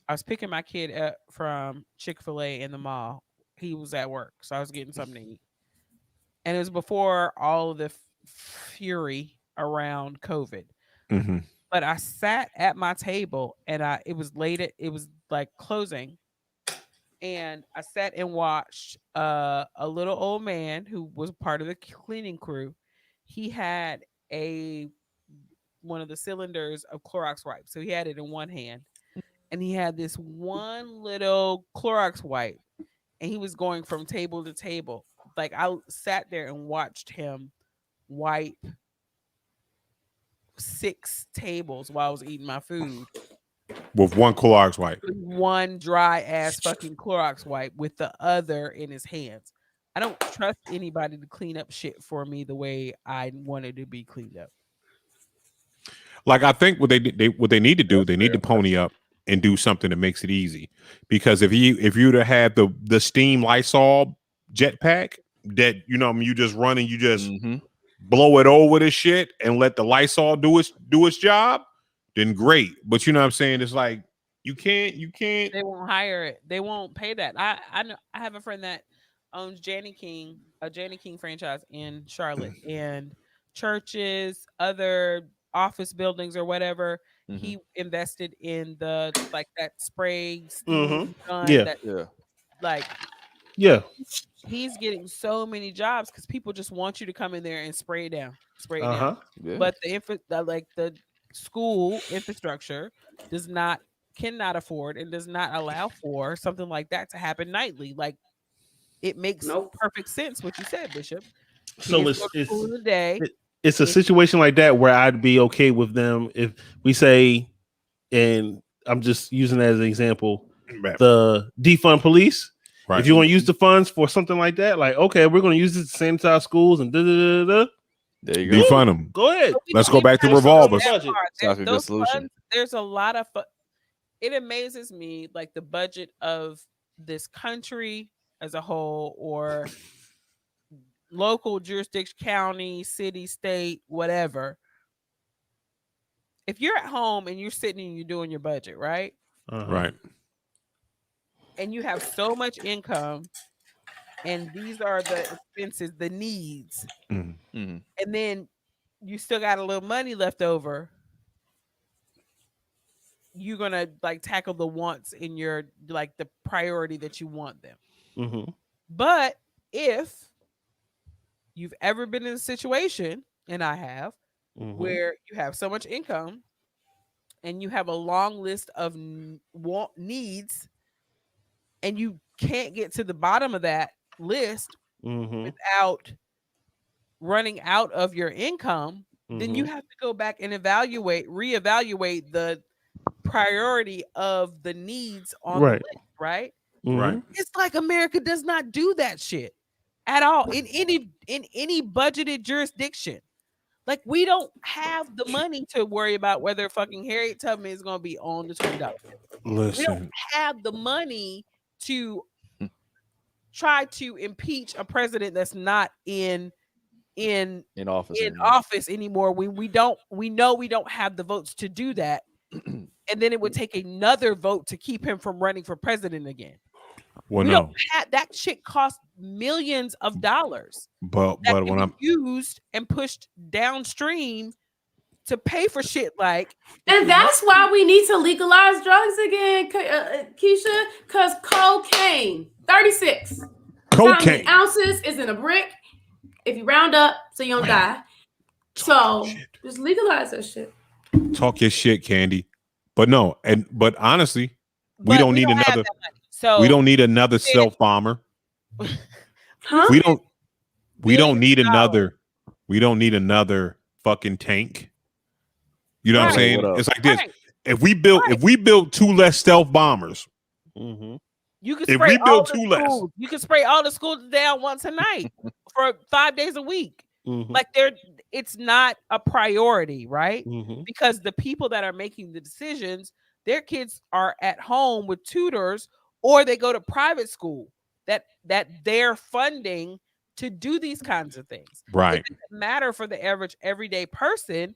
I was picking my kid up from Chick-fil-A in the mall. He was at work, so I was getting something to eat. And it was before all of the fury around COVID. But I sat at my table and it was late. It was like closing. And I sat and watched a little old man who was part of the cleaning crew. He had one of the cylinders of Clorox wipes. So he had it in one hand. And he had this one little Clorox wipe. And he was going from table to table. Like I sat there and watched him wipe 6 tables while I was eating my food. With one Clorox wipe. One dry ass fucking Clorox wipe with the other in his hands. I don't trust anybody to clean up shit for me the way I wanted to be cleaned up. Like I think what they need to do, they need to pony up and do something that makes it easy. Because if you to have the steam Lysol jetpack that you just run and you just blow it over this shit and let the Lysol do its job, then great. But you know what I'm saying? It's like you can't. They won't hire it. They won't pay that. I know. I have a friend that owns Janny King, a Janny King franchise in Charlotte, and churches, other office buildings or whatever. He invested in that spray steam gun. He's getting so many jobs because people just want you to come in there and spray it down. Yeah. But the school infrastructure cannot afford and does not allow for something like that to happen nightly. Like it makes perfect sense what you said, Bishop. So it's a situation like that where I'd be okay with them if we say, and I'm just using that as an example, the defund police. Right. If you want to use the funds for something like that, like, okay, we're going to use it to sanitize schools and There you go. Defund them. Go ahead. Let's go back to revolvers. There's a lot of it amazes me, like the budget of this country as a whole, or local jurisdiction, county, city, state, whatever. If you're at home and you're sitting and you're doing your budget, right? Right. And you have so much income, and these are the expenses, the needs, Mhm. and then you still got a little money left over, you're gonna like tackle the wants in your like the priority that you want them. Mm-hmm. But if you've ever been in a situation, and I have, where you have so much income and you have a long list of needs, and you can't get to the bottom of that list without running out of your income, then you have to go back and reevaluate the priority of the needs on the list, right? Right. It's like America does not do that shit at all in any budgeted jurisdiction. Like, we don't have the money to worry about whether fucking Harriet Tubman is going to be on the $20 bill. We don't Listen, have the money to try to impeach a president that's not in office anymore. We know we don't have the votes to do that. And then it would take another vote to keep him from running for president again. well, We no, don't have, that shit costs millions of dollars but that when can I'm be used and pushed downstream to pay for shit like. And that's why we need to legalize drugs again, Keisha, because cocaine, 36. How many cocaine. ounces is in a brick? If you round up so you don't die. So just legalize that shit. Talk your shit, Candy. But no, but honestly, we don't need another. So we don't need another self bomber. Huh? We don't need another. We don't need another fucking tank. You know what I'm saying? It's like this. If we built 2 less stealth bombers, you can spray you can spray all the schools down once a night for 5 days a week. Like, it's not a priority, right? Because the people that are making the decisions, their kids are at home with tutors, or they go to private school that they're funding to do these kinds of things. Right. It doesn't matter for the average everyday person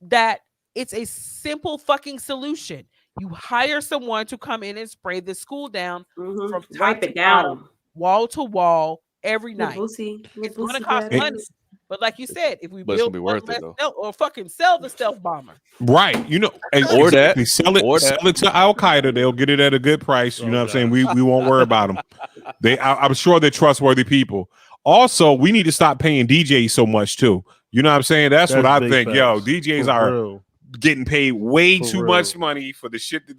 that it's a simple fucking solution. You hire someone to come in and spray the school down from top to bottom, wall to wall, every night. It's going to cost money. But like you said, if we build one less or fucking sell the stealth bomber. Right. You know, or that. Sell it to Al Qaeda. They'll get it at a good price. You know what I'm saying? We won't worry about them. I'm sure they're trustworthy people. Also, we need to stop paying DJs so much too. You know what I'm saying? That's what I think. Facts. Yo, DJs are getting paid way too much money for the shit that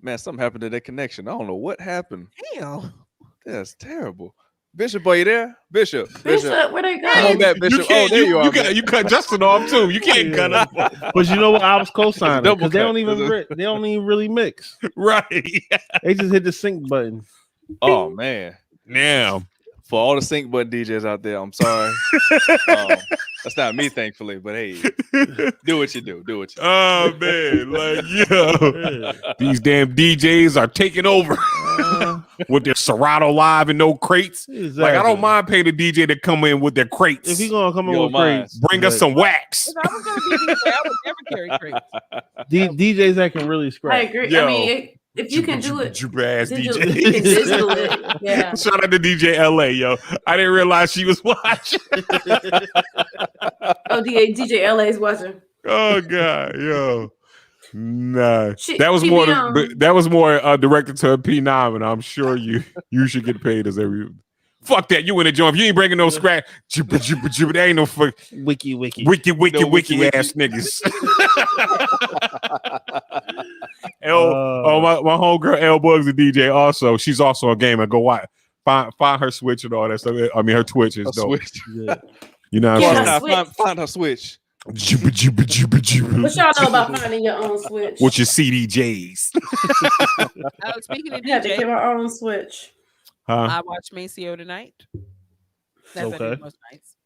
Man, something happened to that connection. I don't know what happened. Damn. That's terrible. Bishop, are you there? Bishop, where they go? Come on back, Bishop. Oh, there you are. You cut Justin off too. You can't cut him. But you know what? I was co-signing because they don't even really mix. Right. They just hit the sync button. Oh man. Now, for all the sync button DJs out there, I'm sorry. That's not me, thankfully. But hey, do what you do. Do what you do. Oh man, like yo, these damn DJs are taking over with their Serato Live and no crates. Exactly. Like, I don't mind paying the DJ to come in with their crates. If he's gonna come in with crates, bring us some wax. If I was gonna be a DJ, I would never carry crates. DJs that can really scratch. I agree. Yo. I mean, if you can do it, ass you DJ. can digital it. Yeah. Shout out to DJ LA, yo. I didn't realize she was watching. Oh, DJ LA is watching. Oh god, yo. Nah, She that was be more. on. That was more directed to a P9, and I'm sure you should get paid as every. Fuck that! You in the joint. If you ain't bringing no scratch, there ain't no fuck. Wiki ass niggas. My homegirl L Bugs a DJ. Also, she's also a gamer. Go watch. Find her Switch and all that stuff. I mean, her Twitch is dope. Switch. Yeah. You know what I'm saying? Find her Switch. What y'all know about finding your own Switch? What's your CDJs? Speaking of We have to DJ, give our own Switch. I watched Maceo tonight. That's what I do most nights.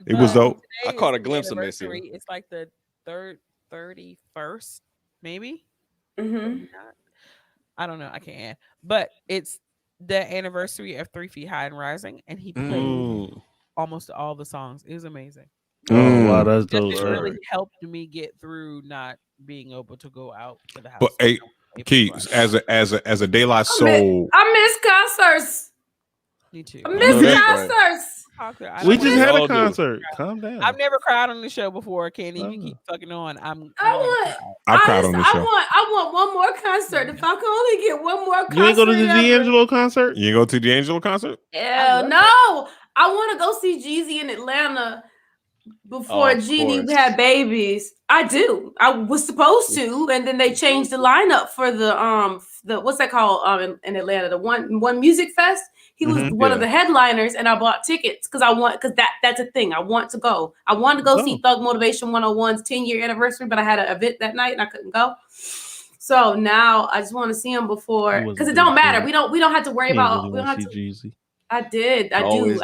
It was dope. I caught a glimpse of Maceo. It's like the 31st, maybe. Mm-hmm. I don't know. I can't. But it's the anniversary of 3 Feet High and Rising, and he played almost all the songs. It was amazing. Oh wow, that's This dope. just Right? really helped me get through not being able to go out to the house. But hey, Keith, as a De La Soul, I miss concerts. Me too. I know miss that's concerts. We just had all a do. concert. Calm down. I've never cried on the show before, Kenny. You keep fucking on. I'm gonna cry. I cried on the show. I want one more concert. If I can only get one more concert. You ain't go to the ever. D'Angelo concert? You go to the D'Angelo concert? Hell no. I want to go see Jeezy in Atlanta before Jeannie had babies. I do. I was supposed to, and then they changed the lineup for the what's that called in Atlanta, the one music fest. He was one of the headliners, and I bought tickets because that's a thing. I want to go. I wanted to go see Thug Motivation 101's 10-year anniversary, but I had an event that night and I couldn't go. So now I just want to see him before, because it don't matter. We don't have to worry about. We don't have to. Jeezy. I did. I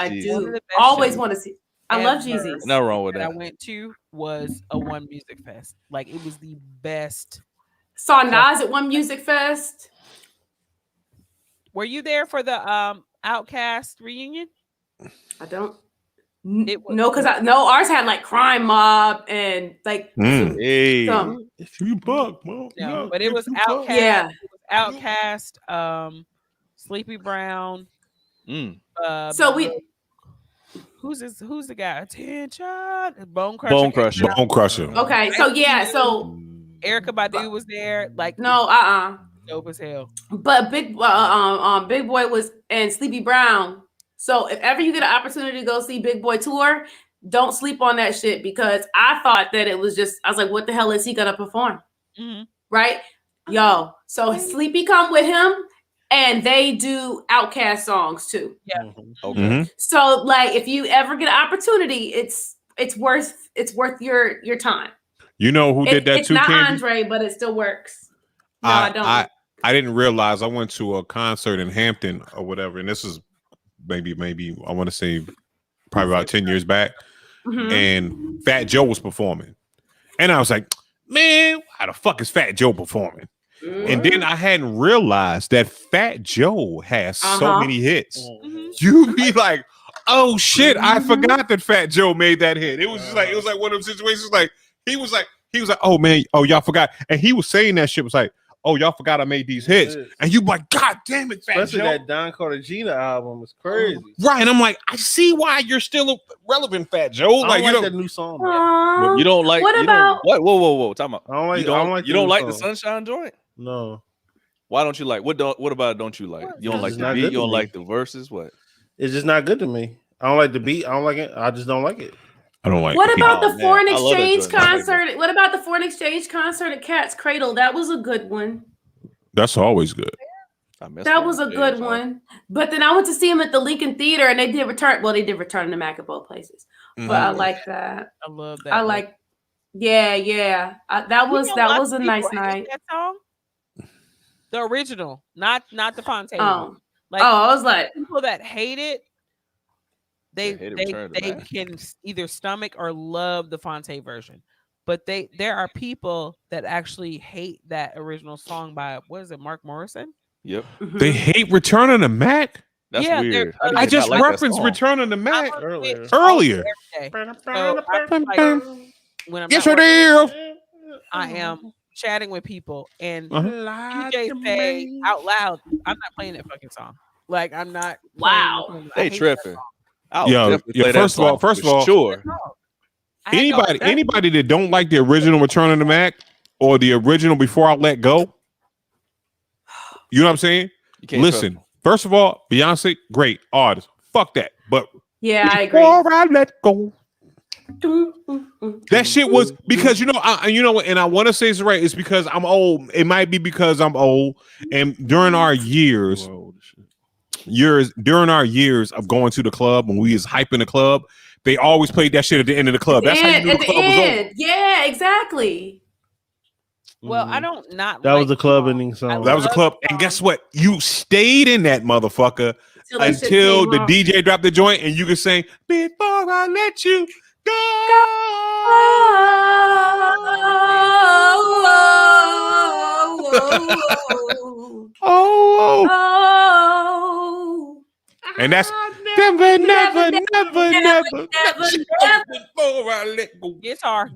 do. Always want to see. I love Jeezy. Nothing wrong with that. I went to was a One Music Fest. Like, it was the best. Saw Nas at One Music Fest. Were you there for the Outcast reunion? I don't. No, because ours had like Crime Mob and like some. If you buck, no, but it was Outcast. Yeah, it was Outcast. Sleepy Brown. So we. Who's the guy? Attention, Bone Crusher. Bone Crusher. Okay, so yeah, so Erykah Badu was there. Like, no, dope as hell. But Big Boy was and Sleepy Brown. So if ever you get an opportunity to go see Big Boy tour, don't sleep on that shit, because I thought that it was just, I was like, what the hell is he gonna perform? Mm-hmm. Right, yo. So Sleepy come with him. And they do Outkast songs too. Yeah. Okay. So like, if you ever get an opportunity, it's worth your time. You know who did that it's too? It's not Candy? Andre, but it still works. No, I don't. I didn't realize I went to a concert in Hampton or whatever, and this is maybe I want to say probably about 10 years back, and Fat Joe was performing, and I was like, man, how the fuck is Fat Joe performing? And then I hadn't realized that Fat Joe has so many hits. You be like, oh shit, I forgot that Fat Joe made that hit. It was just like, it was like one of those situations. Like he was like, oh man, oh y'all forgot, and he was saying that shit was like, oh y'all forgot I made these hits, and you like, god damn it, Fat Especially Joe. that Don Cartagena album was crazy. Right, and I'm like, I see why you're still relevant, Fat Joe. Like you don't know, like that new song. You don't like. What about? What? Whoa! Talk about. I don't like. You don't like the Sunshine joint? No. Why don't you like? What about it don't you like? You don't like the beat? You don't like the verses? What? It's just not good to me. I don't like the beat. I don't like it. I just don't like it. I don't like. What about the Foreign Exchange joint. concert? What about the Foreign Exchange concert at Cat's Cradle? That was a good one. That's always good. That was a good one. But then I went to see him at the Lincoln Theater, and they did return. Well, they did Return to Mac at both places. But I like that. I love that. I like. Yeah. That was a nice night. That song, the original, not the Fontaine. Oh, like, I was like, people that hate it. They can either stomach or love the Fontaine version, but there are people that actually hate that original song by, what is it, Mark Morrison? Yep. They hate Return on the Mac. That's weird. I just referenced Return on the Mac earlier. So when I'm yes, I am chatting with people, and DJ say out loud, I'm not playing that fucking song. Like, I'm not. Wow. They tripping. Yeah. First of all, sure. Anybody that don't like the original Return on the Mac or the original Before I Let Go, you know what I'm saying? Listen, first of all, Beyonce, great artist. Fuck that. But yeah, I agree. Before I Let Go, that shit was because and I want to say it's right. It's because I'm old. It might be because I'm old, and during our years of going to the club when we was hyping the club, they always played that shit at the end of the club. That's how you knew the club was over. Yeah, exactly. Well, I don't not. That was the club ending song. That was a club, and guess what? You stayed in that motherfucker until the DJ dropped the joint, and you could sing "Before I Let You Go." Oh. And that's never. Never. Before I let go. Guitar.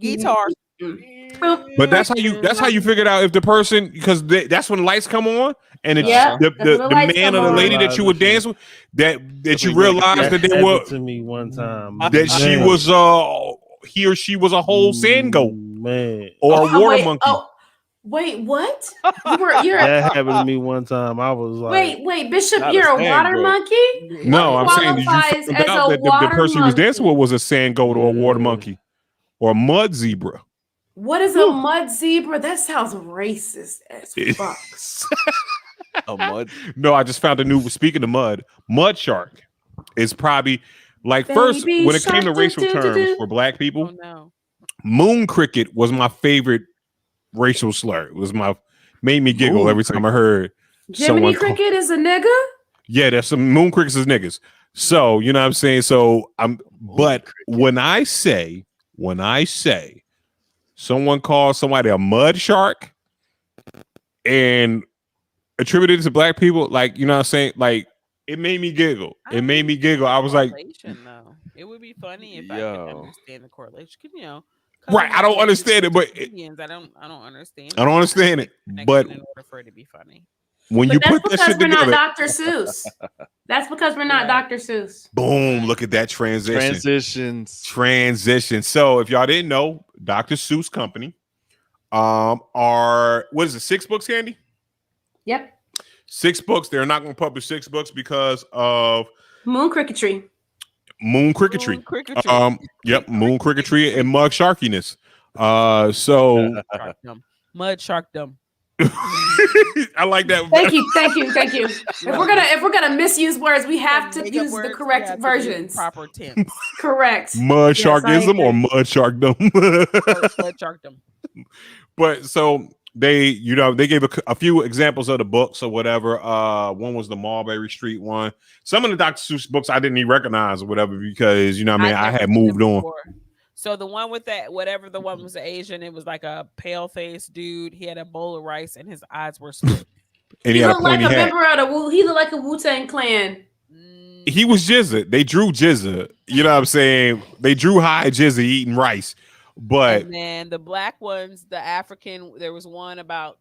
But that's how you figured out if the person, because that's when the lights come on and it's Yeah, the that's when the lights man come or the on. lady that you would dance with that you when realized that they were to me one time that she was he or she was a whole sand goat man or a water wait, monkey. Wait, what? You're that happened to me one time. I was like, wait, Bishop, Not you're a a water sand goat. monkey? No, What I'm saying did you qualifies find as out a that the water person he was dancing with monkey? was a sand goat or a water monkey or a mud zebra? What is a mud zebra? That sounds racist as fuck. A mud. No, I just found a new. Speaking of mud shark is probably like first Baby when it came to shark, racial do, do, do, terms do. for black people. Oh no. Moon cricket was my favorite racial slur. It was made me giggle Moon every time I heard Jiminy someone cricket is a nigga? yeah, there's some moon crickets as niggas. So you know what I'm saying. So but when I say someone calls somebody a mud shark and attributed it to black people, like you know what I'm saying, like it made me giggle. It made me giggle. I was like, though. It would be funny if I Yo. could understand the correlation. right, I don't understand it, but I don't understand. I don't understand it. But in order for it to be funny. when But you that's put that because shit we're not together, Dr. Seuss. That's because we're not Right. Dr. Seuss. boom, look at that transition. So if y'all didn't know, Dr. Seuss Company are what is it, 6 books, Candy? Yep. 6 books. They're not going to publish 6 books because of Moon cricketry. moon cricketry. Yep, Moon cricketry and mud sharkiness. So mud sharkdom. I like that. Thank you. If we're gonna misuse words, we have to use the correct versions. Proper tense. Correct. Mud Yes, I sharkism or agree. mud sharkdom. Mud sharkdom. But so they gave a few examples of the books or whatever. One was the Mulberry Street one. Some of the Dr. Seuss books I didn't even recognize or whatever because I had moved on. So the one with that, whatever the one was Asian, it was like a pale faced dude. He had a bowl of rice and his eyes were split. And he had looked a like pointy a hat. member of the he looked like a Wu-Tang Clan. He was Jizza. They drew Jizza. You know what I'm saying? They drew high Jizza eating rice. But and then the black ones, the African, there was one about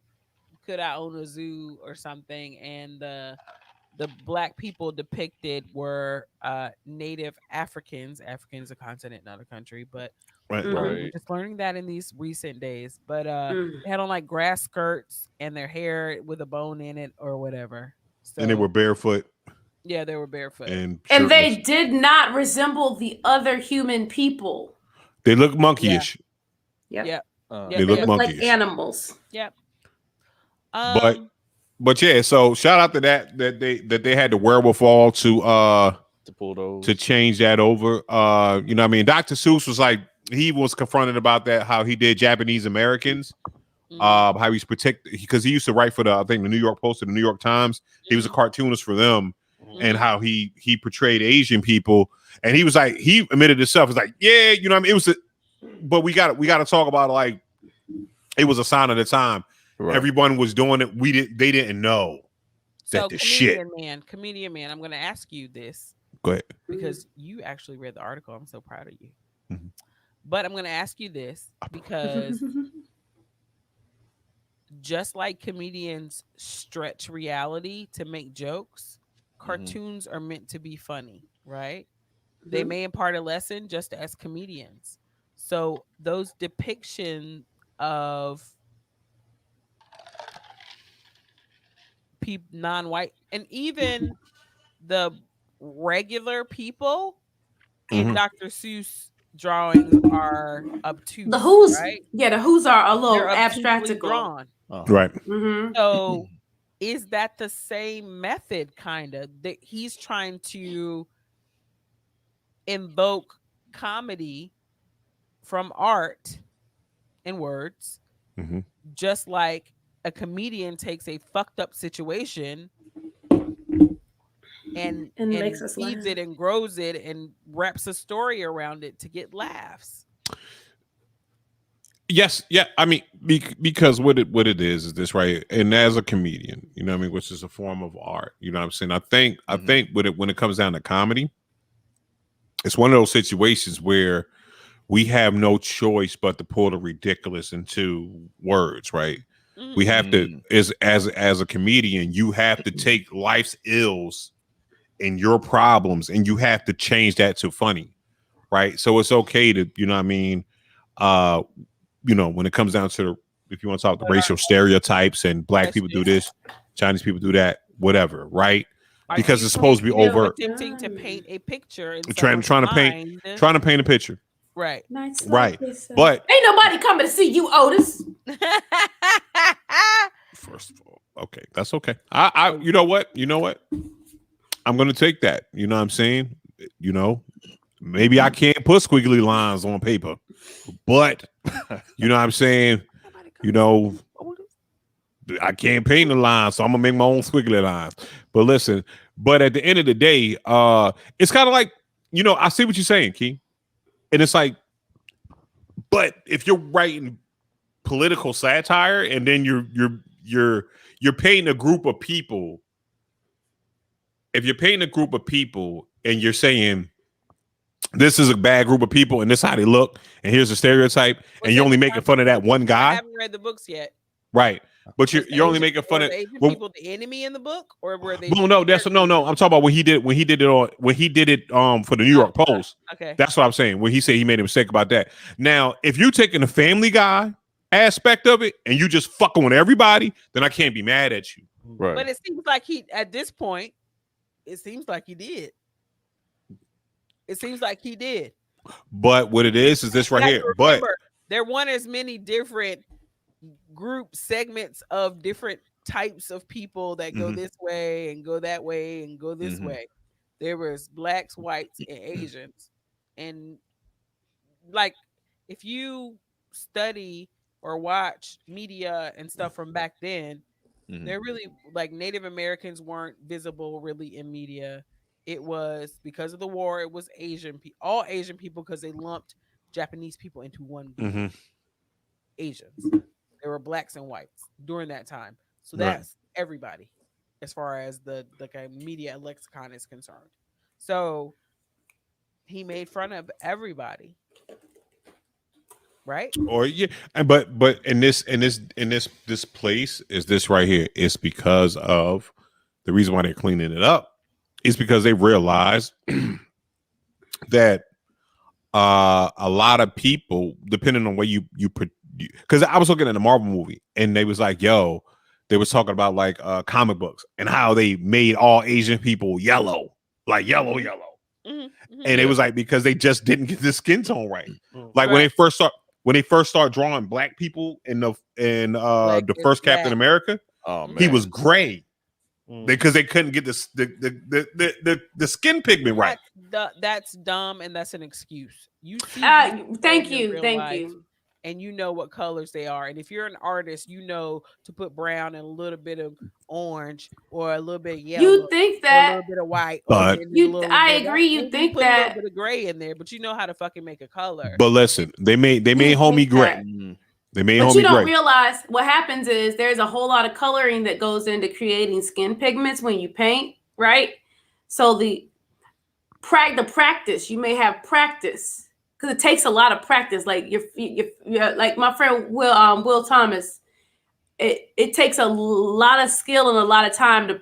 could I own a zoo or something, and the black people depicted were native Africans. Africans a continent, not a country, but we're just learning that in these recent days. But they had on like grass skirts and their hair with a bone in it or whatever. So, and they were barefoot. Yeah, they were barefoot. And they did not resemble the other human people. They look monkeyish. Yeah. They look monkeyish. Like animals. Yep. But yeah, so shout out to that they had the wherewithal to pull those, to change that over. You know what I mean? Dr. Seuss was like, he was confronted about that, how he did Japanese Americans, how he's protected because he used to write for the New York Post and the New York Times. He was a cartoonist for them, and how he portrayed Asian people. And he was like, he admitted himself, was like, yeah, you know what I mean? It was but we got to talk about it, like it was a sign of the time. Right. Everyone was doing it. They didn't know that the shit. Comedian man, I'm going to ask you this. Go ahead. Because you actually read the article. I'm so proud of you. Mm-hmm. But I'm going to ask you this because just like comedians stretch reality to make jokes, cartoons are meant to be funny, right? Mm-hmm. They may impart a lesson just as comedians. So those depictions of people, non-white, and even the regular people in Dr. Seuss drawings are obtuse. The Who's, right? Yeah, the Who's are a little abstracted drawn. Right. Mm-hmm. So is that the same method, kind of, that he's trying to invoke comedy from art and words, just like a comedian takes a fucked up situation and makes us feeds laugh. it and grows it and wraps a story around it to get laughs. Yes, yeah. I mean, because what it is this right, and as a comedian, you know what I mean, which is a form of art. You know what I'm saying? I think when it comes down to comedy, it's one of those situations where we have no choice but to pull the ridiculous into words, right? We have to, as a comedian, you have to take life's ills and your problems, and you have to change that to funny, right? So it's okay to, you know what I mean, when it comes down to if you want to talk the racial stereotypes and black people do this, Chinese people do that, whatever, right? Because it's supposed to be overt. Attempting to paint a picture in trying to paint a picture. Right. Nice. Right. But ain't nobody coming to see you, Otis. First of all, okay, that's okay. I you know what? I'm gonna take that. You know what I'm saying? Maybe I can't put squiggly lines on paper, but you know what I'm saying? I can't paint the lines, so I'm gonna make my own squiggly lines. But listen, at the end of the day, it's kind of like, I see what you're saying, Key. And it's like, but if you're writing political satire and then you're painting a group of people, if you're painting a group of people and you're saying this is a bad group of people and this is how they look and here's a stereotype, and you're only making fun of that one guy. I haven't read the books yet. Right. But you're only making fun of Asian people, the enemy in the book, or were they? No. I'm talking about when he did it for the New York Post. Okay, that's what I'm saying. When he said he made a mistake about that. Now, if you're taking the Family Guy aspect of it and you just fucking with everybody, then I can't be mad at you. Right. But it seems like at this point, it seems like he did. It seems like he did. But what it is this right here. Remember, but there weren't as many different group segments of different types of people that go this way and go that way and go this way. There was blacks, whites, and Asians. And like, if you study or watch media and stuff from back then, they're really like Native Americans weren't visible really in media. It was because of the war. It was all Asian people, because they lumped Japanese people into one group. Asians. There were blacks and whites during that time. So that's everybody as far as the media lexicon is concerned. So he made fun of everybody. Right? Or but in this place is this right here. It's because of the reason why they're cleaning it up is because they realize that a lot of people, depending on where you because I was looking at a Marvel movie and they was like, they was talking about like comic books and how they made all Asian people yellow, like yellow. And it was like because they just didn't get the skin tone right. Like when they first start drawing black people in the first Captain America, he was gray because they couldn't get the skin pigment right. That's dumb and that's an excuse. You see, thank you. And you know what colors they are. And if you're an artist, you know to put brown and a little bit of orange or a little bit of yellow. You think that? A little bit of white. But I agree. You think put that? A little bit of gray in there, but you know how to fucking make a color. But listen, they made homie gray. They made homie gray. But you don't realize what happens is there's a whole lot of coloring that goes into creating skin pigments when you paint, right? So the practice, you may have practice. Because it takes a lot of practice. Like you're like my friend Will Thomas. It takes a lot of skill and a lot of time to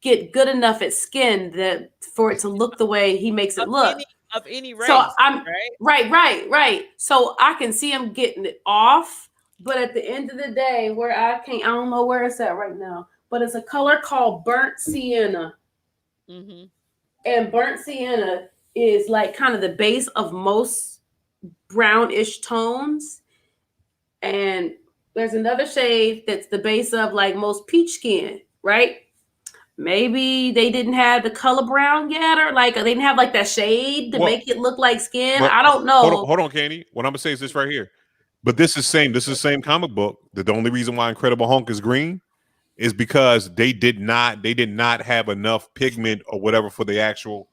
get good enough at skin for it to look the way he makes it look. Of any race. So I'm right. So I can see him getting it off, but at the end of the day, I don't know where it's at right now. But it's a color called burnt sienna, and burnt sienna is like kind of the base of most brownish tones. And there's another shade that's the base of like most peach skin, right? Maybe they didn't have the color brown yet, or like they didn't have like that shade to make it look like skin. I don't know. Hold on, Candy. What I'm gonna say is this right here. But this is the same comic book. The only reason why Incredible Hulk is green is because they did not have enough pigment or whatever for the actual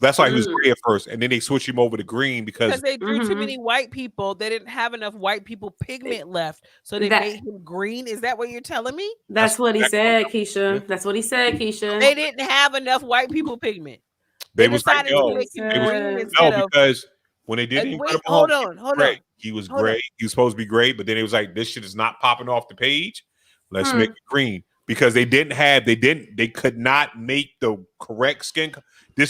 That's why he was gray at first, and then they switched him over to green because they drew too many white people. They didn't have enough white people pigment left, so they made him green. Is that what you're telling me? That's what he said, Keisha. That's what he said, Keisha. They didn't have enough white people pigment. They was like, decided to make him green instead of. Because when they did wait, hold on. He was gray. He was supposed to be gray, but then it was like, this shit is not popping off the page. Let's make it green because they could not make the correct skin. Do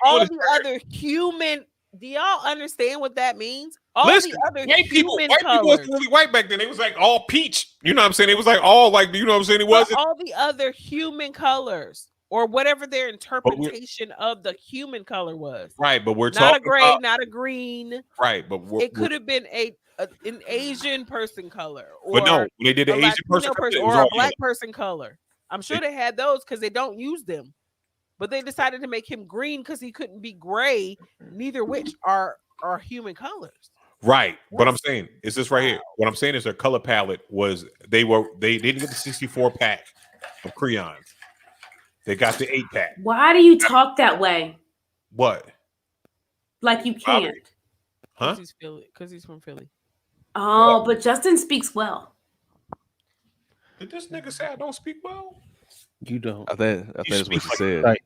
other human. Do y'all understand what that means? Listen, the other white people colors. wasn't really white back then. It was like all peach. You know what I'm saying? It was like all like, you know what I'm saying? It wasn't all the other human colors or whatever their interpretation of the human color was. Right, but we're not talking a gray, about, not a green. Right, but it could have been an Asian person color, or but no, when they did the Asian person or a black person color. I'm sure they had those because they don't use them. But they decided to make him green because he couldn't be gray, neither which are human colors. Right. What I'm saying is this right here. What I'm saying is their color palette was they didn't get the 64 pack of crayons. They got the 8 pack. Why do you talk that way? What? Like you can't. Huh? Because he's from Philly. Oh, but Justin speaks well. Did this nigga say I don't speak well? You don't. I think that's what you said. Right.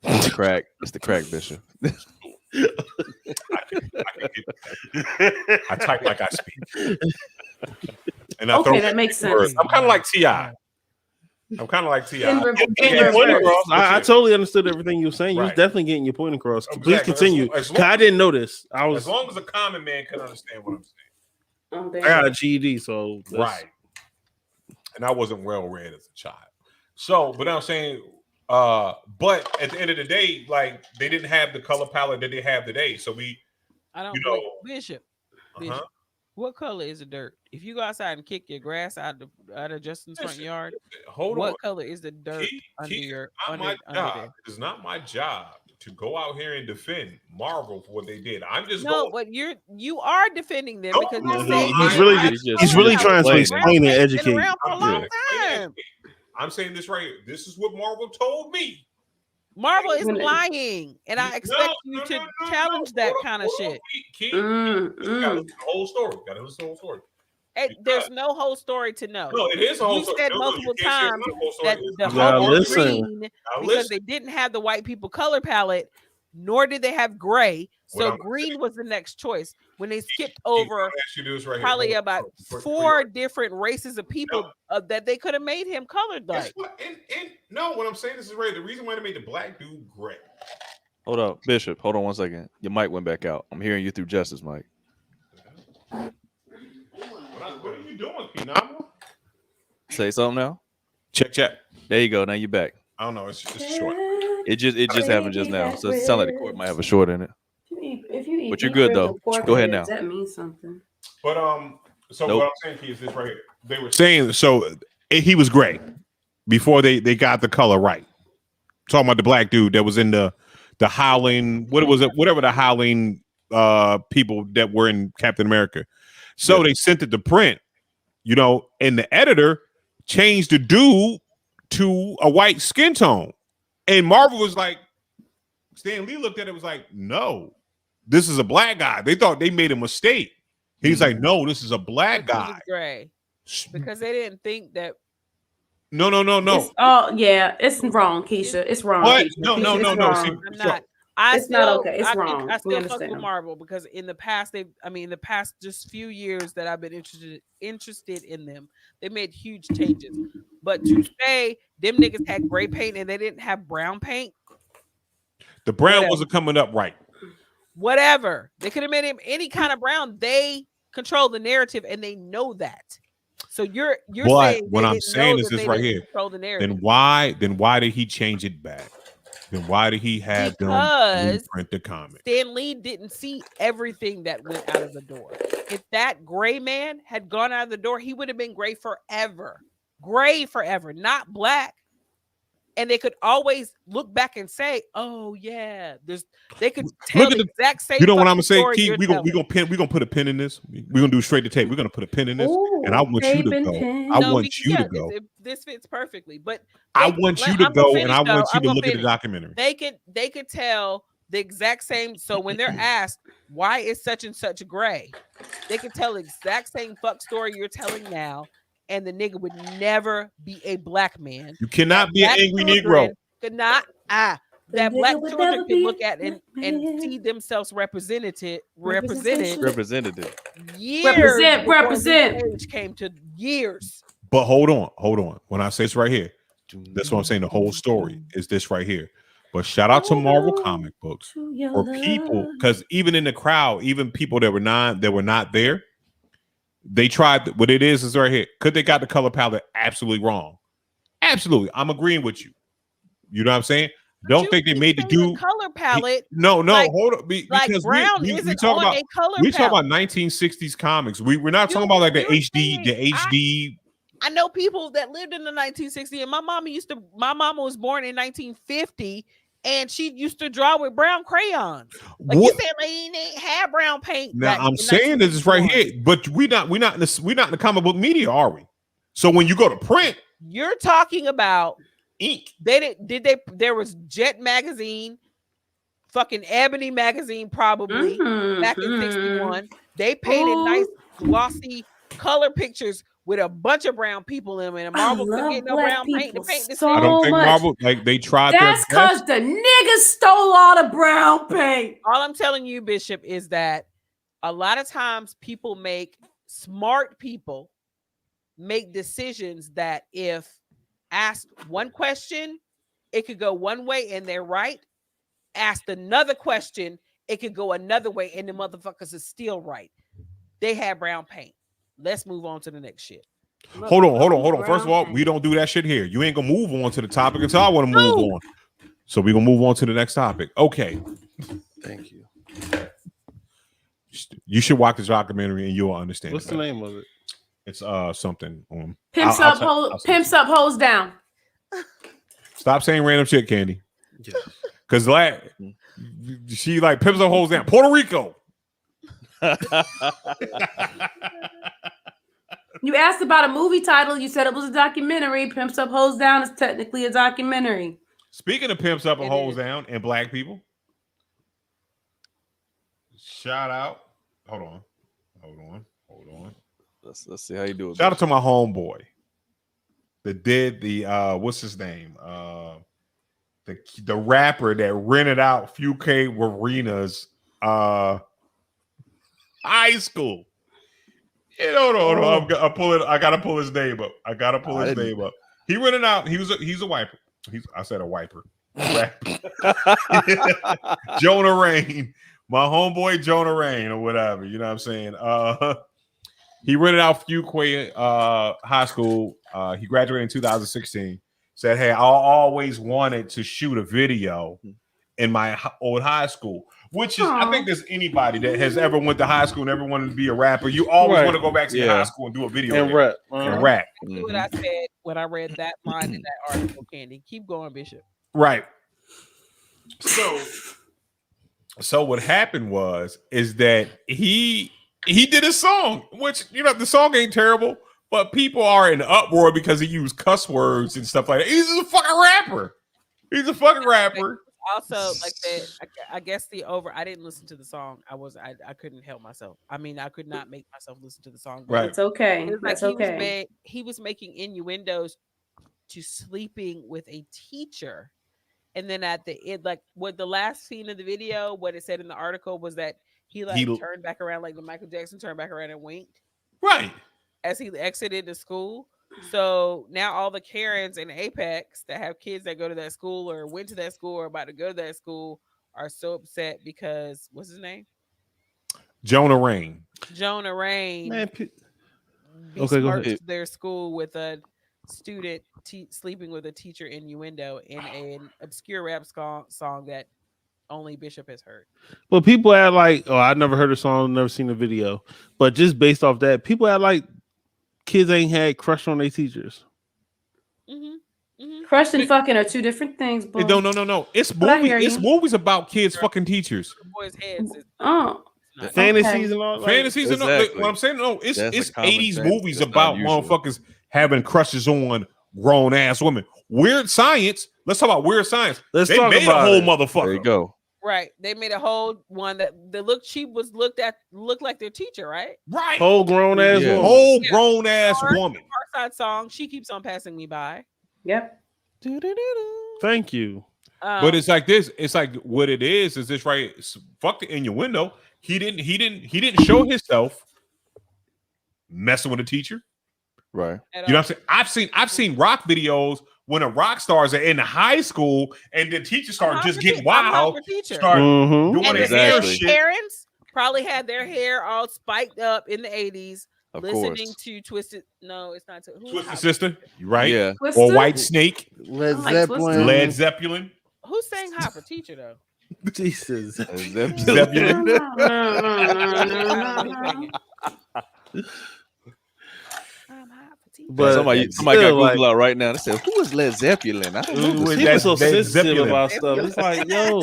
It's the crack, Bishop. I type like I speak. And that makes sense. I'm kind of like T.I. I totally understood everything you were saying. You was definitely getting your point across. Please continue. I didn't know this. As long as a common man can understand what I'm saying. I got a GED, so right. And I wasn't well read as a child. So, but I'm saying, but at the end of the day, like they didn't have the color palette that they have today. So Bishop. What color is the dirt? If you go outside and kick your grass out of Justin's front yard, what color is the dirt under your under there? It's not my job to go out here and defend Marvel for what they did. I'm just but you are defending them because he's really trying to explain and educate. I'm saying this right here. This is what Marvel told me. Marvel is lying, and I expect you to challenge that kind of shit. Got the whole story. There's no whole story to know. No, it is a whole story. You said multiple times that the whole green because they didn't have the white people color palette, nor did they have gray. So green was the next choice. When they skipped over probably about 4 different races of people that they could have made him colored like. What I'm saying is right. The reason why they made the black dude gray. Hold up, Bishop. Hold on 1 second. Your mic went back out. I'm hearing you through Justice mic. What are you doing, Phenom? Say something now. Check. There you go. Now you're back. I don't know. It's short. It just happened just now. So it sounds like the court might have a short in it. If you eat but you're good though. Go ahead now. That means something. But so what I'm saying, Key, is this right here. They were saying he was gray before they got the color right. Talking about the black dude that was in the Howling. What was it? Whatever the Howling people that were in Captain America. So they sent it to print, and the editor changed the dude to a white skin tone. And Marvel was like, Stan Lee looked at it, was like, no, this is a black guy. They thought they made a mistake. He's like, no, this is a black guy. Gray. Because they didn't think that. No. It's wrong, Keisha. It's wrong. What? Keisha. No. Wrong. It's not okay. It's wrong. I still fuck with Marvel because in the past, just few years that I've been interested in them, they made huge changes. But to say them niggas had gray paint and they didn't have brown paint, the brown wasn't coming up right. Whatever, they could have made him any kind of brown. They control the narrative and they know that. So you're saying what I'm saying is this right here. The then why did he change it back? Then why did he have them print the comic? Stan Lee didn't see everything that went out of the door. If that gray man had gone out of the door, he would have been gray forever. Gray forever, not black. and they could always look back and say, "Oh yeah," they could tell Look at the exact same. You know what I'm gonna say, story Key? you're We telling. gonna put a pin in this. We're gonna do straight to tape. We're gonna put a pin in this, and I Ooh, want you to tape and go. pin. I No, want because, you to yeah, go. this fits perfectly. But I want you to I'm gonna go, and finish, I though. want you I'm to gonna look at the finish. documentary. They could tell the exact same. So when they're asked why is such and such gray, they could tell the exact same fuck story you're telling now, and the nigga would never be a black man. You cannot be an Black angry Negro. children could not The that nigga black would children never could be look a at black and man. see themselves represented Representation. Representative. years Represent, before represent. this age came to years. But hold on. When I say it's right here, that's what I'm saying. The whole story is this right here. But shout out to Marvel comic books for people, because even in the crowd, even people that were not there, they tried. What it is right here. Could they got the color palette absolutely wrong? Absolutely, I'm agreeing with you. You know what I'm saying? Don't think they made the dude color palette. No, like, hold on. Because brown we isn't talk on about a color we talk palette. about 1960s comics. We're not talking about like the HD. I know people that lived in the 1960s, and my mama was born in 1950, and she used to draw with brown crayons. Like you said, like, they ain't had brown paint. Now I'm saying this is right here, but we're not in the comic book media, are we? So when you go to print, you're talking about ink. There was Jet magazine, fucking Ebony magazine, probably back in 61. They painted nice glossy color pictures with a bunch of brown people in them, and Marvel couldn't get no brown paint to paint this. I don't think Marvel they tried. That's because the niggas stole all the brown paint. All I'm telling you, Bishop, is that a lot of times smart people make decisions that if asked one question, it could go one way and they're right. Asked another question, it could go another way and the motherfuckers is still right. They had brown paint. Let's move on to the next shit. Hold on. First of all, we don't do that shit here. You ain't gonna move on to the topic until I want to move on. So we're gonna move on to the next topic. Okay. Thank you. You should watch this documentary and you'll understand. What's the name of it? It's something on Pimps Up, Hoes Down. Stop saying random shit, Candy. Yeah. Because she like Pimps Up, Hoes Down. Puerto Rico. You asked about a movie title. You said it was a documentary. Pimps Up, Hoes Down is technically a documentary. Speaking of Pimps Up and Hoes Down and black people, shout out. Hold on. Let's see how you do it. Shout out to my homeboy that did the what's his name? The rapper that rented out Fuquay Arena's high school. I gotta pull his name up. He rented out. He's a wiper. I said a wiper. Jonah Rain, my homeboy Jonah Rain, or whatever. You know what I'm saying? He rented out Fuquay High School. He graduated in 2016. Said, "Hey, I always wanted to shoot a video in my old high school." Which is, I think there's anybody that has ever went to high school and ever wanted to be a rapper. You always want to go back to your high school and do a video and rap. And rap. That's what I said when I read that line in that article, Candy. Keep going, Bishop. Right. So what happened is that he did a song, which the song ain't terrible, but people are in uproar because he used cuss words and stuff like that. He's a fucking rapper. Also, like that, I guess I didn't listen to the song. I couldn't help myself. I mean, I could not make myself listen to the song. Right. It's okay. That's okay. He was making innuendos to sleeping with a teacher. And then at the end, like what the last scene of the video, what it said in the article was that he turned back around like the Michael Jackson turned back around and winked. Right. As he exited the school. So now all the Karens in Apex that have kids that go to that school or went to that school or about to go to that school are so upset because what's his name? Jonah Rain. Man, besmirched their school with a student sleeping with a teacher innuendo in an obscure rap song that only Bishop has heard. But people act like, I never heard the song, never seen the video. But just based off that, people act like kids ain't had crush on their teachers. Mm-hmm. Crush and fucking are two different things, boy. No. It's But I movies. hear It's you. movies about kids fucking teachers. The boys' heads is Oh, not. Fantasies and all. Fantasies and all. Exactly. What I'm saying, no, it's That's a common 80s fantasy. movies That's not about unusual. motherfuckers having crushes on grown ass women. Weird Science. Let's talk about Weird Science. Let's They talk made about a whole it. motherfucker. There you go. Right. They made a whole one that the look cheap was looked like their teacher, right? Right. Whole grown ass Yeah. woman. Whole grown ass Or- woman. Side song. She keeps on passing me by. yep. Thank you. But it's like this. It's like what it is this right? Fuck the innuendo. He didn't show himself messing with a teacher. Right. at You know all. what I'm saying? I've seen rock videos when the rock stars are in high school and the teachers start just getting wild, start Mhm. doing And their the hair Exactly. shit. parents probably had their hair all spiked up in the 80s, Of listening course. to Twisted. No, it's not. Twisted Sister, you right? Yeah. Or Twister? White Snake, Led like Zeppelin. Led Zeppelin. Who sang Hot for Teacher though? Jesus. Zeppelin. I'm hot for teacher. But somebody still, got Google like, out right now. They said, "Who is Led Zeppelin?" I don't know. Who is people that? so Led sensitive Zeppelin. about stuff. It's like, yo,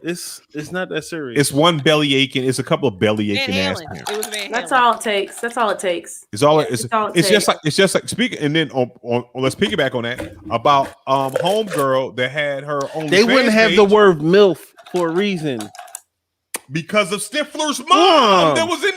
it's not that serious. It's one belly aching. It's a couple of belly Van aching ass Halen. parents. It was Van Halen. That's all it takes. That's all it takes. It's all. Yeah, It's, it's all it it's just takes. like speaking. And then on let's piggyback on that about homegirl that had her own. They wouldn't have the page word MILF for a reason. because of Stifler's mom. Mom. That was in.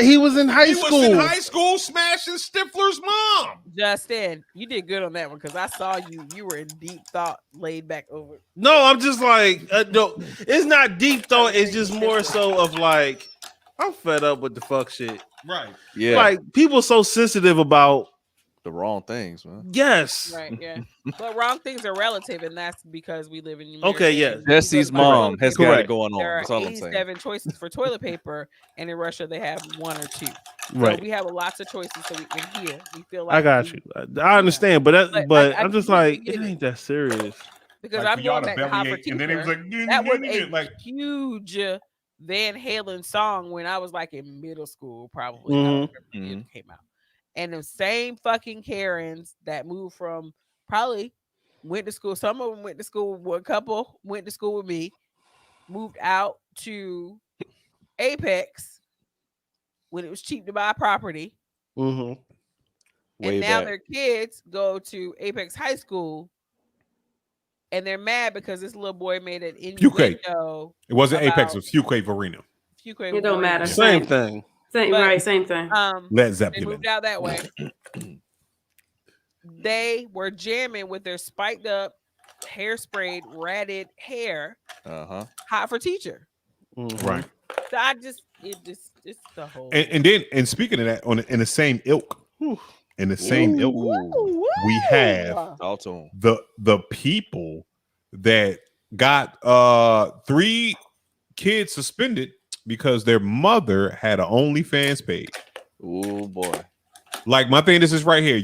He was in high He school. was in high school smashing Stifler's mom. Justin, you did good on that one because I saw you. You were in deep thought, laid back over. No, I'm just like, no, it's not deep thought. It's just more so of like, I'm fed up with the fuck shit. Right. Yeah. Like people so sensitive about the wrong things, man. yes. Right, yeah. But wrong things are relative, and that's because we live in America. Okay, yeah. Jesse's mom has got it going on. There are That's all I'm saying. 87 choices for toilet paper, and in Russia they have one or two. Right. So we have lots of choices. So in here we feel like I got you. I understand, but But I I'm just completely like, get it it. ain't that serious. because Like, I'm for y'all going to back to Hot for bellyache, and then it was Teacher. like, That was a like huge Van Halen song when I was like in middle school, probably. I Mhm. don't remember the year it came out. And the same fucking Karens that moved from probably went to school. Some of them went to school. One couple went to school with me, moved out to Apex when it was cheap to buy property. Mm-hmm. Way And now back. their kids go to Apex High School and they're mad because this little boy made an innuendo. it wasn't Apex. about- It was Fuquay Arena. It don't matter. Same thing. Same, But- right, same thing. Led They Zeppelin. moved out that way. They were jamming with their spiked up, hairsprayed, ratted hair, Hot for Teacher. Mhm. Right. So it's the whole. And speaking of that, in the same ilk, in the same ilk, we have Also, the people that got 3 kids suspended because their mother had an OnlyFans page. oh boy. Like my thing is this right here.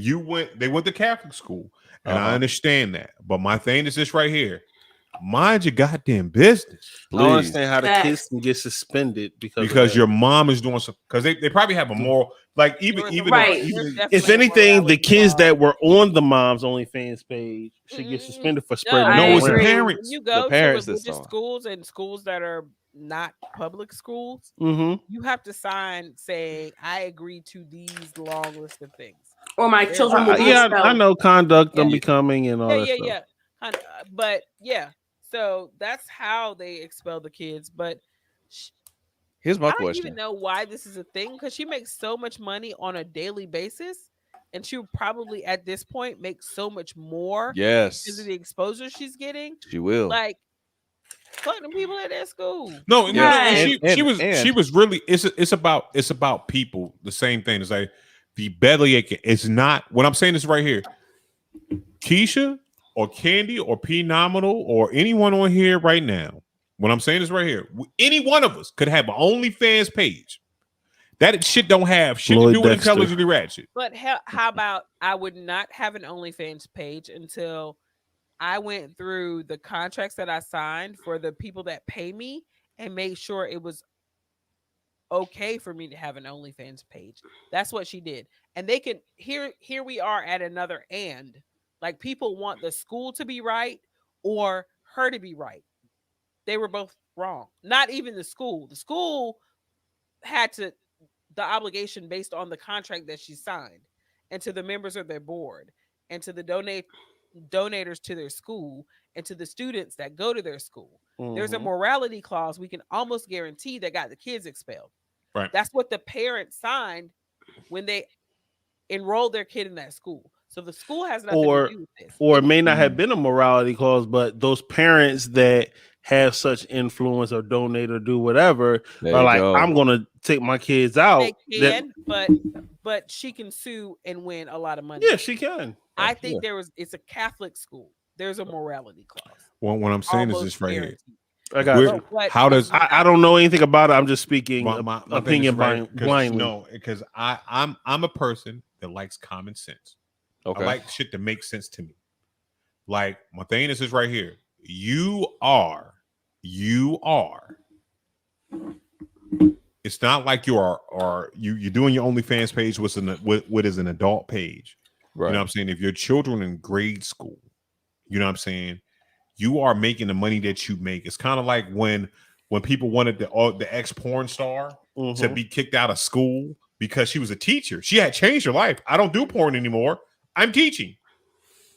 They went to Catholic school, and I understand that. But my thing is this right here. Mind your goddamn business. I don't Please. understand how the Facts. kids can get suspended because Your mom is doing something. Because they probably have a moral, like even Right. if anything, the kids that were on the mom's OnlyFans page should get suspended for spreading. I No, it's the agree. parents. When you go The parents to that religious saw it. schools and schools that are not public schools, Mm-hmm. you have to sign saying I agree to these long list of things. Or my children will be Yeah, expelled. I know conduct, Yeah. unbecoming, and all that Yeah, stuff. yeah. But yeah, so that's how they expel the kids. But Here's my I don't question. even know why this is a thing because she makes so much money on a daily basis, and she would probably at this point make so much more Yes, because of the exposure she's getting. she will. Like, fuck them people at that school. No, Yeah. and And- she was really it's about people. The same thing. It's like the belly aching. It's not what I'm saying is right here. Keisha or Candy or P Nominal or anyone on here right now. What I'm saying is right here. Any one of us could have an OnlyFans page. That shit don't have shit Lloyd to do with Dexter. intelligently ratchet. But how about I would not have an OnlyFans page until I went through the contracts that I signed for the people that pay me and made sure it was okay for me to have an OnlyFans page. That's what she did. And they can here we are at another and Like people want the school to be right or her to be right. They were both wrong. Not even the school. The school had the obligation based on the contract that she signed and to the members of their board and to the donators to their school and to the students that go to their school. There's a morality clause we can almost guarantee that got the kids expelled. Right. That's what the parents signed when they enrolled their kid in that school. So the school has nothing to do with this. Or it may not have been a morality clause, but those parents that have such influence or donate or do whatever are like, I'm gonna take my kids out. They can, but she can sue and win a lot of money. Yeah, she can. I think it's a Catholic school. There's a morality clause. Well, what I'm saying is this right here. I got you. How does I don't know anything about it. I'm just speaking my opinion blindly. No, because I'm a person that likes common sense. Okay. I like shit that makes sense to me. Like my thing is this right here. You are. It's not like you're doing your OnlyFans page what is an adult page. Right. You know what I'm saying? If your children in grade school, you know what I'm saying, you are making the money that you make. It's kind of like when people wanted the ex-porn star to be kicked out of school because she was a teacher. She had changed her life. I don't do porn anymore. I'm teaching.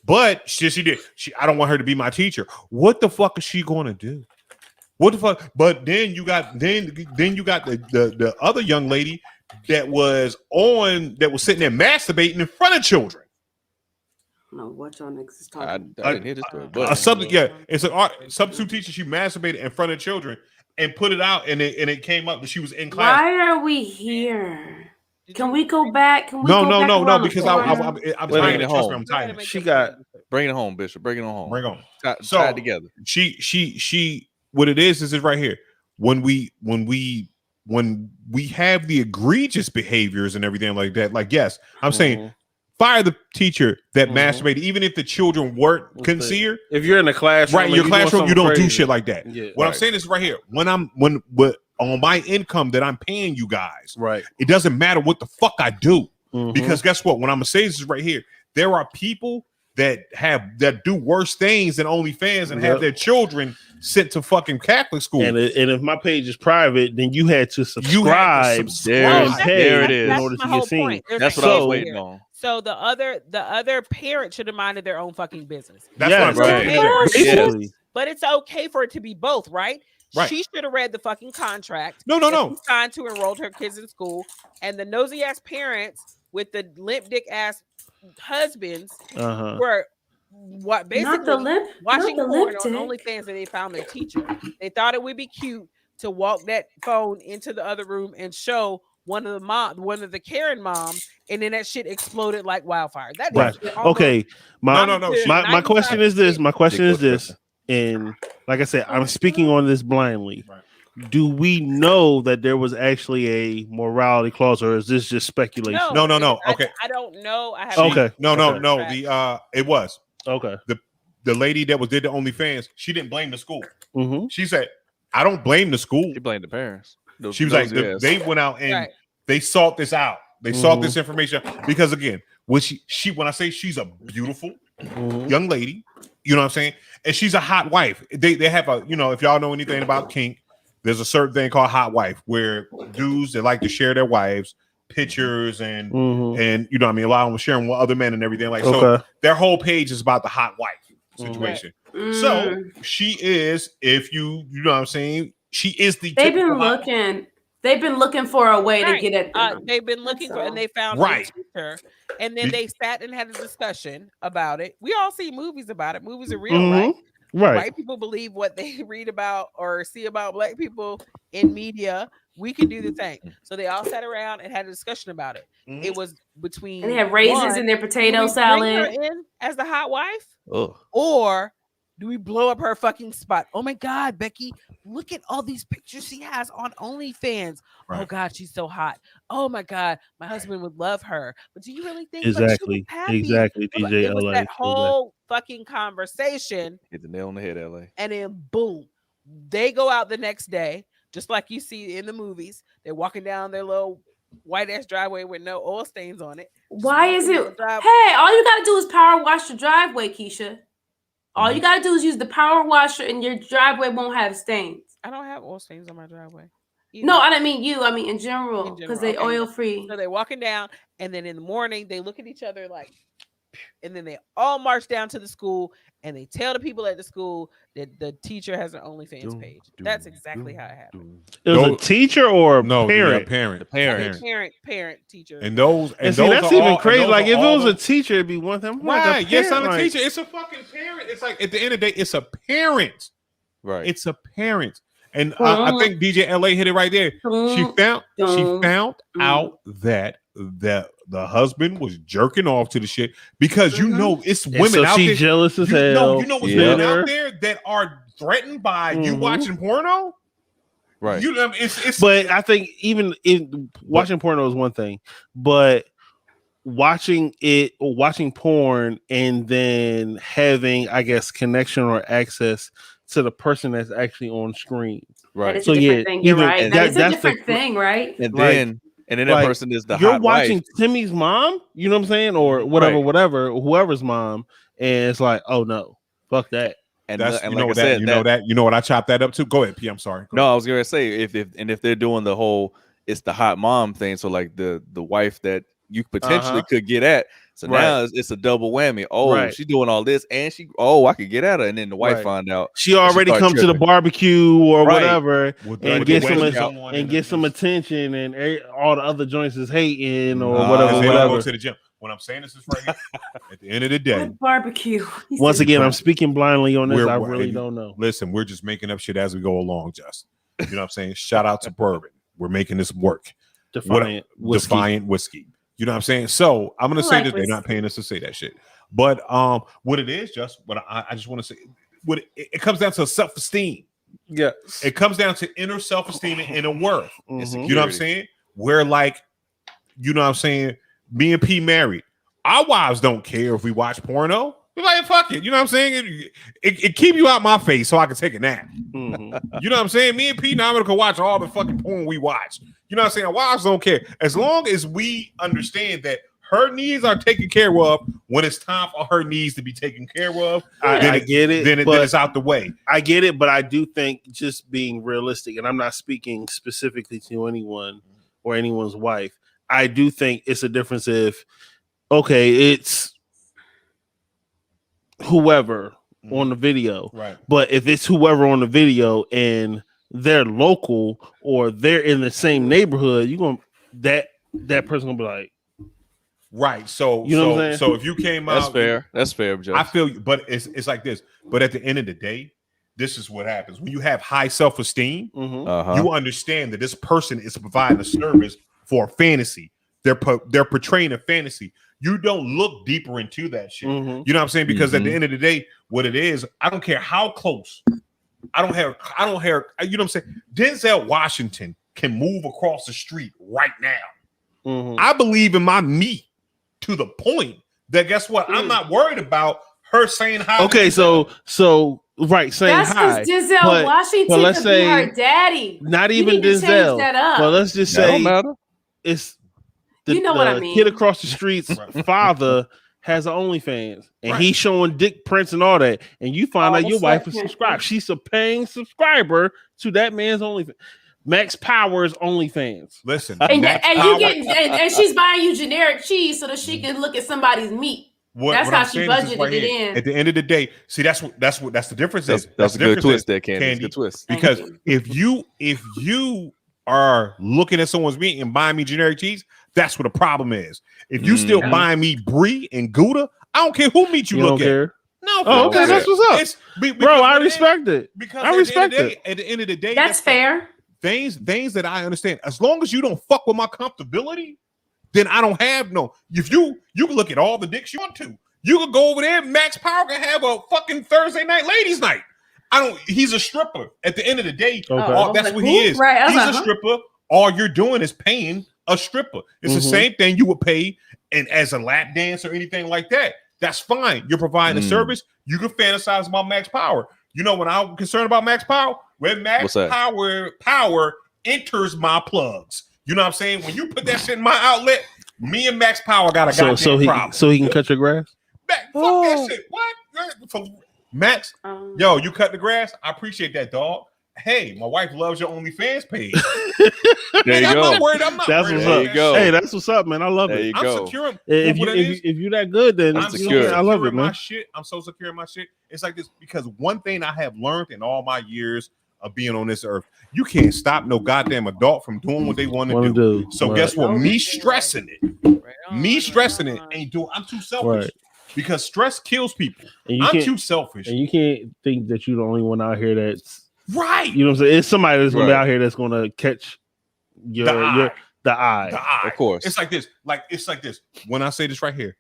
But she did. I don't want her to be my teacher. What the fuck is she going to do? What the fuck? But then you got the other young lady that was sitting there masturbating in front of children. No, what y'all niggas is talking about? I didn't hear this story. But It's a substitute teacher. She masturbated in front of children and put it out, and it came up that she was in class. Why are we here? Can we go back? Can we no, because I'm bringing it home. I'm tired. She got bring it home, Bishop. Bring it home. Bring it home. Tied together. She. What it is right here. When we have the egregious behaviors and everything like that, like yes, I'm saying fire the teacher that masturbated, even if the children weren't sincere. If you're in a classroom, right? In your classroom, you don't do shit like that. Yeah, what I'm saying is right here. When on my income that I'm paying you guys, right? It doesn't matter what the fuck I do because guess what? What I'm gonna say is right here. There are people that do worse things than OnlyFans and have their children sent to fucking Catholic school. And if my page is private, then you had to subscribe. There it is. In order to get seen. That's what I was waiting on. So the other parent should have minded their own fucking business. That's what I'm saying. Yes. But it's okay for it to be both, right? Right. She should have read the fucking contract. No. She signed to enroll her kids in school, and the nosy ass parents with the limp dick ass husbands were basically watching porn on OnlyFans, and they found their teacher. They thought it would be cute to walk that phone into the other room and show one of the Karen moms, and then that shit exploded like wildfire. That is okay. My question is this. And like I said, I'm speaking on this blindly. Right. Do we know that there was actually a morality clause, or is this just speculation? No. Okay, I don't know. I have okay. No. It was okay. The lady that did the OnlyFans, she didn't blame the school. She said, "I don't blame the school." She blamed the parents. She was like, they went out and they sought this out. They sought this information because again, when I say she's a beautiful young lady, you know what I'm saying, and she's a hot wife. They have a if y'all know anything about kink. There's a certain thing called hot wife where dudes that like to share their wives pictures and you know what I mean, allow them to share them with other men and everything so their whole page is about the hot wife situation. So she is, if you know what I'm saying, she is the they've been looking for a way to get at them. They've been looking for, and they found a teacher, and then they sat and had a discussion about it. We all see movies about it. Movies are real, right? White people believe what they read about or see about black people in media. We can do the same. So they all sat around and had a discussion about it. It was between, and they have raisins in their potato salad in as the hot wife, or do we blow up her fucking spot? Oh my God, Becky, look at all these pictures she has on OnlyFans. Right. Oh God, she's so hot. Oh my God, my husband would love her. But do you really think exactly DJ it was LA, that whole fucking conversation? Hit the nail on the head, LA. And then boom, they go out the next day, just like you see in the movies. They're walking down their little white ass driveway with no oil stains on it. Why is it? Hey, Hey, all you gotta do is power wash the driveway, Keisha. All you gotta do is use the power washer, and your driveway won't have stains. I don't have oil stains on my driveway. Either. No, I didn't mean you. I mean in general, because they oil free. So they're walking down, and then in the morning they look at each other like, and then they all march down to the school, and they tell the people at the school that the teacher has an OnlyFans page. That's exactly how it happened. It was a teacher or a parent? Parent. The parent. Parent, teacher. And those, and see, that's even crazy. Like if it was a teacher, it'd be one thing. Right? Yes, I'm a teacher. It's a fucking parent. It's like at the end of the day, it's a parent. Right. It's a parent. And I think DJ LA hit it right there. She found out that the husband was jerking off to the shit because you know it's women out there. She's jealous as hell. You know what's women out there that are threatened by you watching porno. Right. You know, it's. But I think even watching porno is one thing, but watching porn and then having, I guess, connection or access to the person that's actually on screen. Right. That is a different thing. You're right. That's a different thing, right? And then that person is the you're hot watching wife. Timmy's mom, you know what I'm saying? Or whatever, whoever's mom, and it's like, oh no, fuck that. And that's and you like know I said, you know what I chopped that up to. Go ahead, P. I'm sorry. No, I was gonna say if they're doing the whole it's the hot mom thing, so like the wife that you potentially could get at. So now it's a double whammy. Oh, she's doing all this, and I could get at her, and then the wife find out she already come to the barbecue or whatever and get some attention, and all the other joints is hating or whatever. Go to the gym. What I'm saying is right here. At the end of the day, barbecue. Once again, I'm speaking blindly on this. I really don't know. Listen, we're just making up shit as we go along, Justin. You know what I'm saying? Shout out to Bourbon. We're making this work. Defiant whiskey. You know what I'm saying? So I'm gonna say that they're not paying us to say that shit. But what it is, just what I just want to say, what it comes down to self-esteem. Yeah, it comes down to inner self-esteem and inner worth. Mm-hmm. You know what I'm saying? Where like, you know what I'm saying? Me and P married. Our wives don't care if we watch porno. We're like, fuck it. You know what I'm saying? It keep you out my face so I can take a nap. Mm-hmm. You know what I'm saying? Me and P now I'm gonna watch all the fucking porn we watch. You know what I'm saying? Our wives don't care. As long as we understand that her needs are taken care of when it's time for her needs to be taken care of. I get it. Then it's out the way. I get it, but I do think just being realistic, and I'm not speaking specifically to anyone or anyone's wife. I do think it's a difference if, okay, it's whoever on the video, right? But if it's whoever on the video and they're local or they're in the same neighborhood, you gonna that person gonna be like, right. So you know what I'm saying? So if you came out, that's fair, Joe. I feel you, but it's like this. But at the end of the day, this is what happens when you have high self-esteem. You understand that this person is providing a service for a fantasy. They're portraying a fantasy. You don't look deeper into that shit. You know what I'm saying? Because at the end of the day, what it is, I don't care how close. I don't have. You know what I'm saying? Denzel Washington can move across the street right now. I believe in my meat to the point that guess what? I'm not worried about her saying hi. Okay, so right, saying that's hi. That's because Denzel Washington let's say be her daddy. Not even Denzel. Well, let's just say it's the what I mean. Kid across the street's father has an OnlyFans, and he's showing dick prints and all that, and you find out your wife is subscribed. She's a paying subscriber to that man's OnlyFans. Max Power's OnlyFans. Listen, and she's buying you generic cheese so that she can look at somebody's meat. That's how she budgeted it in. At the end of the day, see that's the difference. That's a good twist there, Candy. Good twist. Because if you are looking at someone's meat and buying me generic cheese, that's what the problem is. If you still buying me brie and Gouda, I don't care who meat you look at. No, okay, that's what's up. Bro, I respect it. Because I respect it. At the end of the day, that's fair. Things that I understand. As long as you don't fuck with my comfortability, then I don't have no. If you can look at all the dicks you want to. You could go over there. Max Power can have a fucking Thursday night ladies night. He's a stripper. At the end of the day, that's what he is. Right, he's a stripper. All you're doing is paying a stripper. It's the same thing you would pay and as a lap dance or anything like that. That's fine. You're providing a service. You can fantasize about Max Power. You know when I'm concerned about Max Power, when Max Power enters my plugs. You know what I'm saying? When you put that shit in my outlet, me and Max Power got a goddamn problem. So he can cut your grass? Fuck that shit. What? Max, yo, you cut the grass? I appreciate that, dog. Hey, my wife loves your OnlyFans page. There you go. I'm not worried. That's what's up. Hey, that's what's up, man. I love it. I'm secure. If you're that good, then I'm secure. I love it, man. My shit. I'm so secure in my shit. It's like this because one thing I have learned in all my years of being on this earth, you can't stop no goddamn adult from doing what they want to do. So guess what? Me stressing it ain't doing. I'm too selfish. Right. Because stress kills people. I'm too selfish. And you can't think that you're the only one out here that's right. You know what I'm saying? It's somebody that's gonna be out here that's gonna catch the eye. Of course. It's like this. When I say this right here,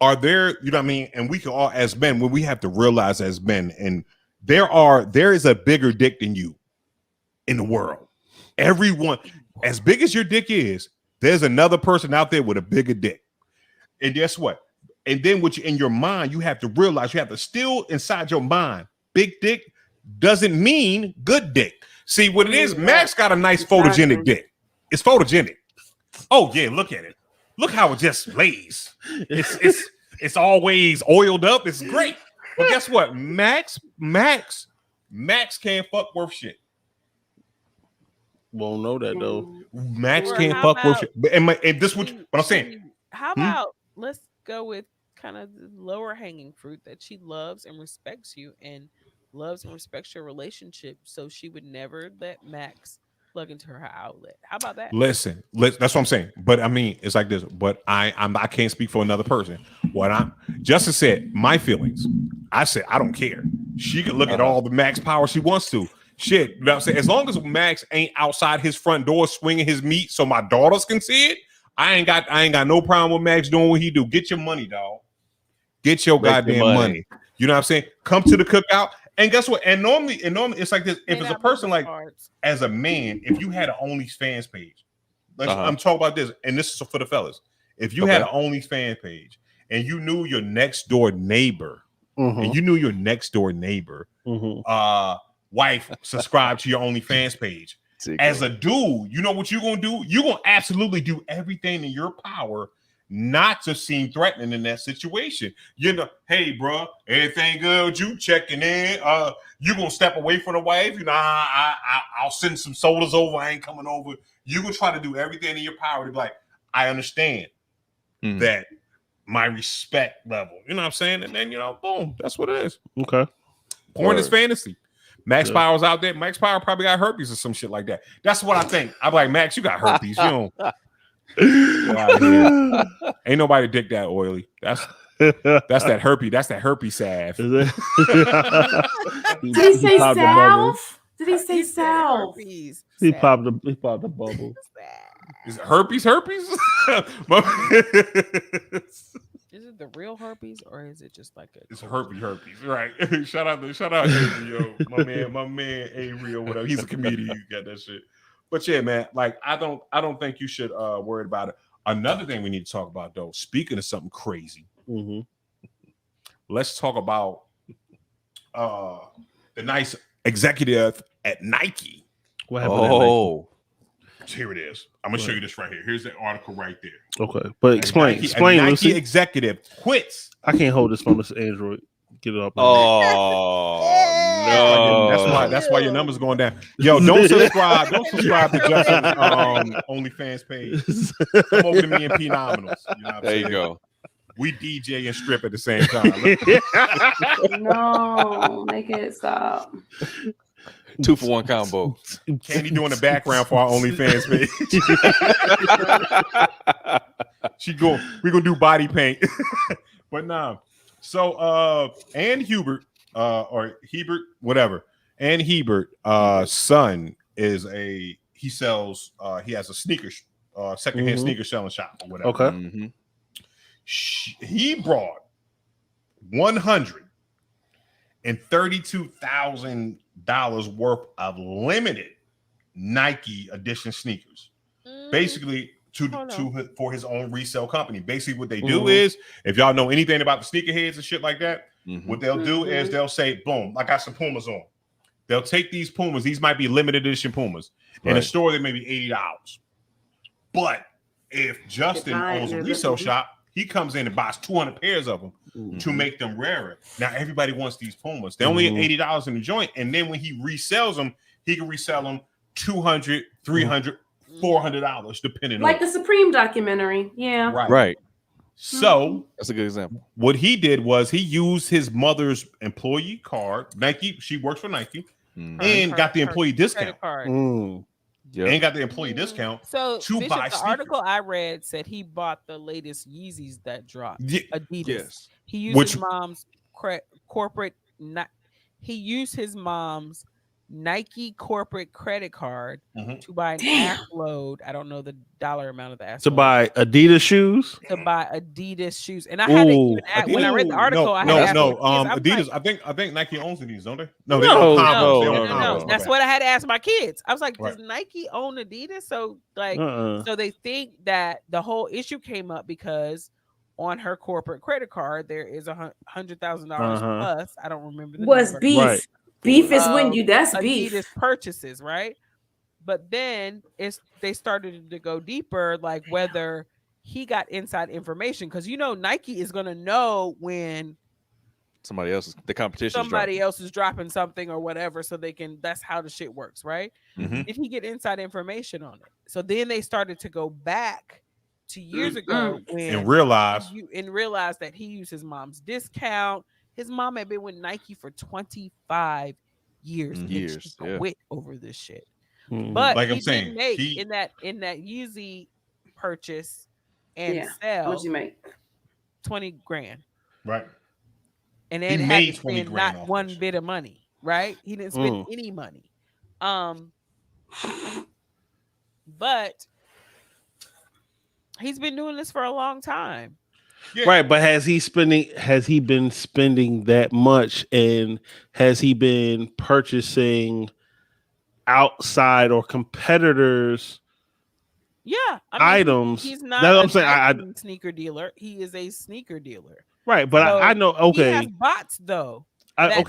are there, you know what I mean? And we can all as men, when we have to realize as men, and there is a bigger dick than you in the world. Everyone, as big as your dick is, there's another person out there with a bigger dick. And guess what? And then what you in your mind, you have to realize, you have to still inside your mind, big dick doesn't mean good dick. See what it is? Max got a nice photogenic dick. It's photogenic. Oh yeah, look at it. Look how it just lays. It's always oiled up. It's great. But guess what? Max can't fuck worth shit. Won't know that though. Max can't fuck worth shit. And this what I'm saying. How about let's go with kind of the lower hanging fruit that she loves and respects you and loves and respects your relationship, so she would never let Max plug into her outlet. How about that? Listen, that's what I'm saying. But I mean, it's like this. But I can't speak for another person. Justice said my feelings. I said I don't care. She can look at all the Max Power she wants to. Shit, you know what I'm saying? As long as Max ain't outside his front door swinging his meat so my daughters can see it, I ain't got no problem with Max doing what he do. Get your money, dog. Get your goddamn money. You know what I'm saying? Come to the cookout. And guess what? And normally it's like this. If it's a person like, as a man, if you had an OnlyFans page, I'm talking about this, and this is for the fellas. If you had an OnlyFans page and you knew your next door neighbor, wife subscribed to your OnlyFans page, as a dude, you know what you're gonna do? You're gonna absolutely do everything in your power not to seem threatening in that situation. You know, hey, bro, everything good? You checking in? You gonna step away from the wife? You know, I'll send some sodas over. I ain't coming over. You gonna try to do everything in your power to be like, I understand that my respect level. You know what I'm saying? And then, you know, boom, that's what it is. Okay. Porn is fantasy. Max Power's out there. Max Power probably got herpes or some shit like that. That's what I think. I'm like, Max, you got herpes. You don't. Ain't nobody dick that oily. That's that herpes. That's that herpes salve. Did he say salve? Did he say salve? He popped the bubble. Is it herpes? Is it the real herpes or is it just like it's herpes, right? shout out Avery, yo. My man Avery or whatever. He's a comedian. You got that shit. But yeah, man, like I don't think you should worry about it. Another thing we need to talk about, though, speaking of something crazy, let's talk about the nice executive at Nike. What happened at Nike? Here it is. I'm gonna show you this right here. Here's the article right there. Okay, but explain, Nike Lucy. Executive quits. I can't hold this phone. This Android. Get it up. Oh no! That's why your number's going down. Yo, don't subscribe. Don't subscribe to Justin OnlyFans page. Come over to me and P Nominals. You know what I'm saying? You go. We DJ and strip at the same time. No, make it stop. 2-for-1 combo. Candy doing the background for our OnlyFans page. We're gonna do body paint. But nah. So Ann Hubert, or Hebert, whatever. Ann Hebert, son is he sells he has a sneaker secondhand sneaker selling shop or whatever. Okay. He brought $132,000 worth of limited Nike edition sneakers, basically for his own resale company. Basically, what they do is, if y'all know anything about the sneakerheads and shit like that, what they'll do is they'll say, "Boom, I got some Pumas on." They'll take these Pumas; these might be limited edition Pumas. In a store, they may be $80. But if Justin owns a resale shop, he comes in and buys 200 pairs of them to make them rarer. Now everybody wants these Pumas. They're only $80 in the joint, and then when he resells them, he can resell them $200, $300, $400, depending like on the Supreme documentary. Yeah, Right. So that's a good example. What he did was he used his mother's employee card. Nike, she works for Nike, and got the employee discount. And got the employee discount. So to Bishop, buy the article I read said he bought the latest Yeezys that dropped. Adidas. Yes. He used his mom's corporate. He used his mom's Nike corporate credit card to buy an ass load. I don't know the dollar amount of the ass to load. buy Adidas shoes. To buy Adidas shoes, and I had to even ask, when I read the article. Adidas. Like, I think Nike owns Adidas, don't they? No. That's what I had to ask my kids. I was like, does Nike own Adidas? So so they think that the whole issue came up because on her corporate credit card there is $100,000 plus. I don't remember the was number. beef. Right. Beef is when you that's beef. Adidas purchases, right? But then they started to go deeper, like whether he got inside information, because Nike is gonna know when somebody else is dropping something or whatever, so they can. That's how the shit works, right? Did he get inside information on it? So then they started to go back to years ago and realize that he used his mom's discount. His mom had been with Nike for 25 years. She quit over this shit. But like he I'm saying, did make in that Yeezy purchase and sell. What'd you make? 20 grand. Right. And then had to spend not one bit of money. Right. He didn't spend any money. But he's been doing this for a long time. Yeah. Right, but has he been spending that much, and has he been purchasing outside or competitors items? He's not That's what I'm saying. A sneaker dealer. He is a sneaker dealer. Right, but so I know he has bots though. So I'm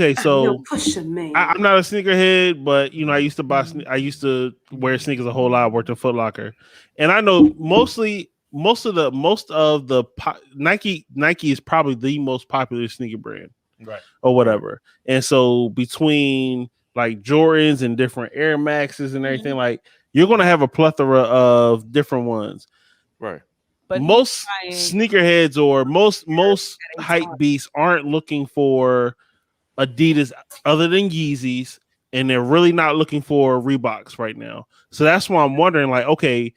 not a sneakerhead, but I used to I used to wear sneakers a whole lot. I worked in Foot Locker, and I know most of the Nike is probably the most popular sneaker brand, right, or whatever. And so between like Jordans and different Air Maxes and everything, like you're gonna have a plethora of different ones, right? But most sneakerheads or most hype beasts aren't looking for Adidas other than Yeezys, and they're really not looking for Reeboks right now. So that's why I'm wondering, like, okay,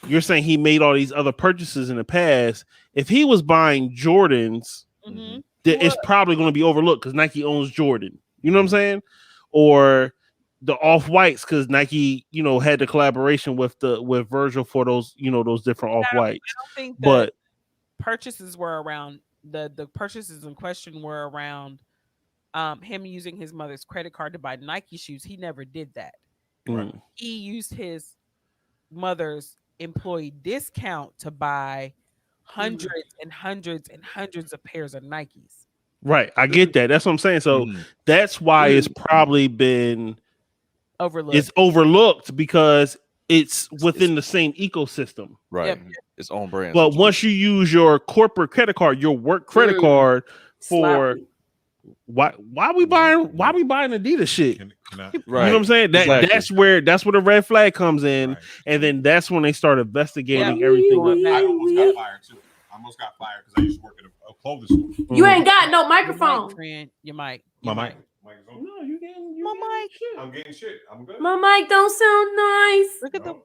you're saying he made all these other purchases in the past. If he was buying Jordans, it's probably going to be overlooked because Nike owns Jordan. You know what I'm saying? Or the Off-Whites because Nike, had the collaboration with Virgil for those, those different Off-Whites. I don't think purchases were around the purchases in question were around him using his mother's credit card to buy Nike shoes. He never did that. He used his mother's employee discount to buy hundreds and hundreds and hundreds of pairs of Nikes. Right. I get that. That's what I'm saying. So that's why it's probably been overlooked. It's overlooked because it's within the same ecosystem. Right. Yep. Its own brand. But once you use your corporate credit card, your work credit card for why we buying Adidas shit? Right. You know what I'm saying? That's where the red flag comes in, and then that's when they start investigating everything. I almost got fired too. I almost got fired because I used to work at a clothing store. You ain't got no microphone. Your mic. My mic. No, you getting my mic. Shit. I'm getting shit. I'm good. My mic don't sound nice. Look at the.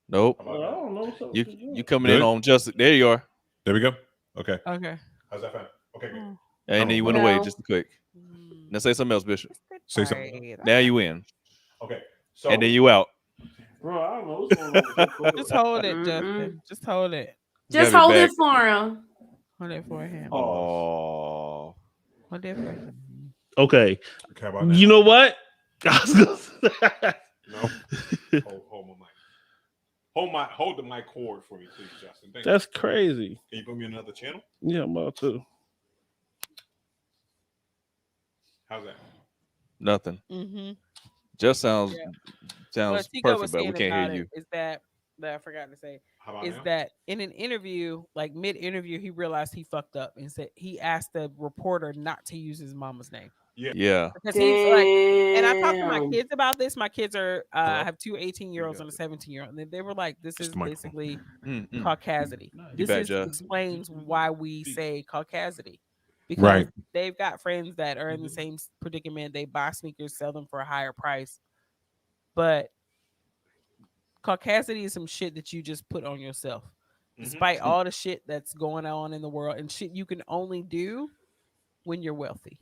Nope. I don't know. You coming in on just there? You are. There we go. Okay. How's that fun? Okay. Good. And then you went away just quick. Now say something else, Bishop. Say something. Now you in. Okay. So and then you out. Bro, I don't know what's going on. Just hold it, Justin. Just hold it. Just hold it for him. Hold it for him. Oh. Hold it for him. Okay. You know what? No. Hold my mic. Hold the mic cord for me, please, Justin. That's crazy. Can you put me in another channel? Yeah, I'm about to. How's that? Nothing. Just sounds perfect, but we can't hear you. Is that that I forgot to say is now? that in an interview, like mid-interview, he realized he fucked up and said he asked the reporter not to use his mama's name. Yeah. Because he's like, and I talked to my kids about this. My kids are, I have two 18-year-olds and a 17-year-old, and they were like, "This is basically Caucasity. This explains why we say Caucasity, because they've got friends that are in the same predicament. They buy sneakers, sell them for a higher price, but Caucasity is some shit that you just put on yourself, despite all the shit that's going on in the world and shit you can only do when you're wealthy."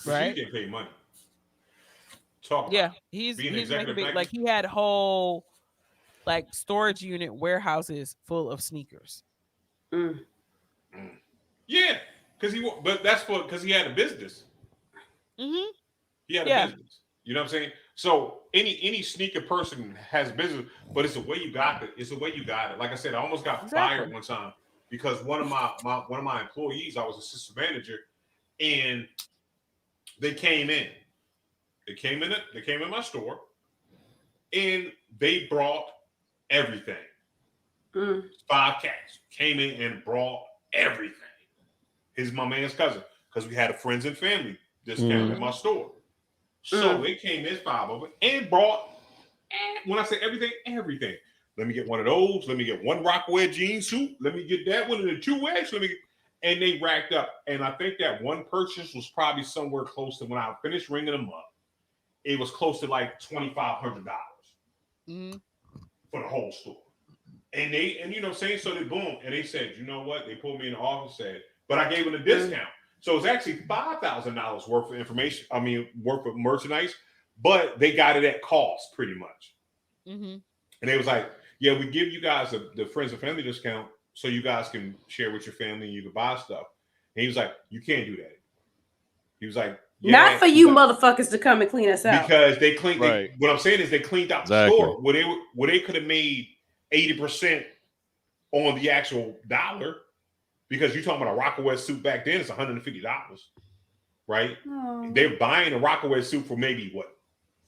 Right. You get paid money. He's making big, like he had whole like storage unit warehouses full of sneakers. Yeah, because he had a business. He had a business. You know what I'm saying? So any sneaker person has business, but it's the way you got it. It's the way you got it. Like I said, I almost got fired one time because one of my employees, I was assistant manager, and they came in. They came in my store, and they brought everything. 5 cats came in and brought everything. He's my man's cousin because we had a friends and family discount at my store. So they came in 5 of them and brought. When I say everything, everything. Let me get one of those. Let me get one Rockaway jean suit. Let me get that one in the 2X. And they racked up. And I think that one purchase was probably somewhere close to, when I finished ringing them up, it was close to like $2,500 for the whole store. And you know what I'm saying? So they boom. And they said, you know what? They pulled me in the office and said, but I gave them a discount. So it's actually $5,000 worth of information. I mean, worth of merchandise, but they got it at cost pretty much. And they was like, yeah, we give you guys the friends and family discount so you guys can share with your family and you can buy stuff. And he was like, you can't do that. He was like, not for you motherfuckers to come and clean us out. Because they cleaned. What I'm saying is they cleaned out the store where they could have made 80% on the actual dollar. Because you're talking about a Rockaway suit back then, it's $150, right? They're buying a Rockaway suit for maybe what,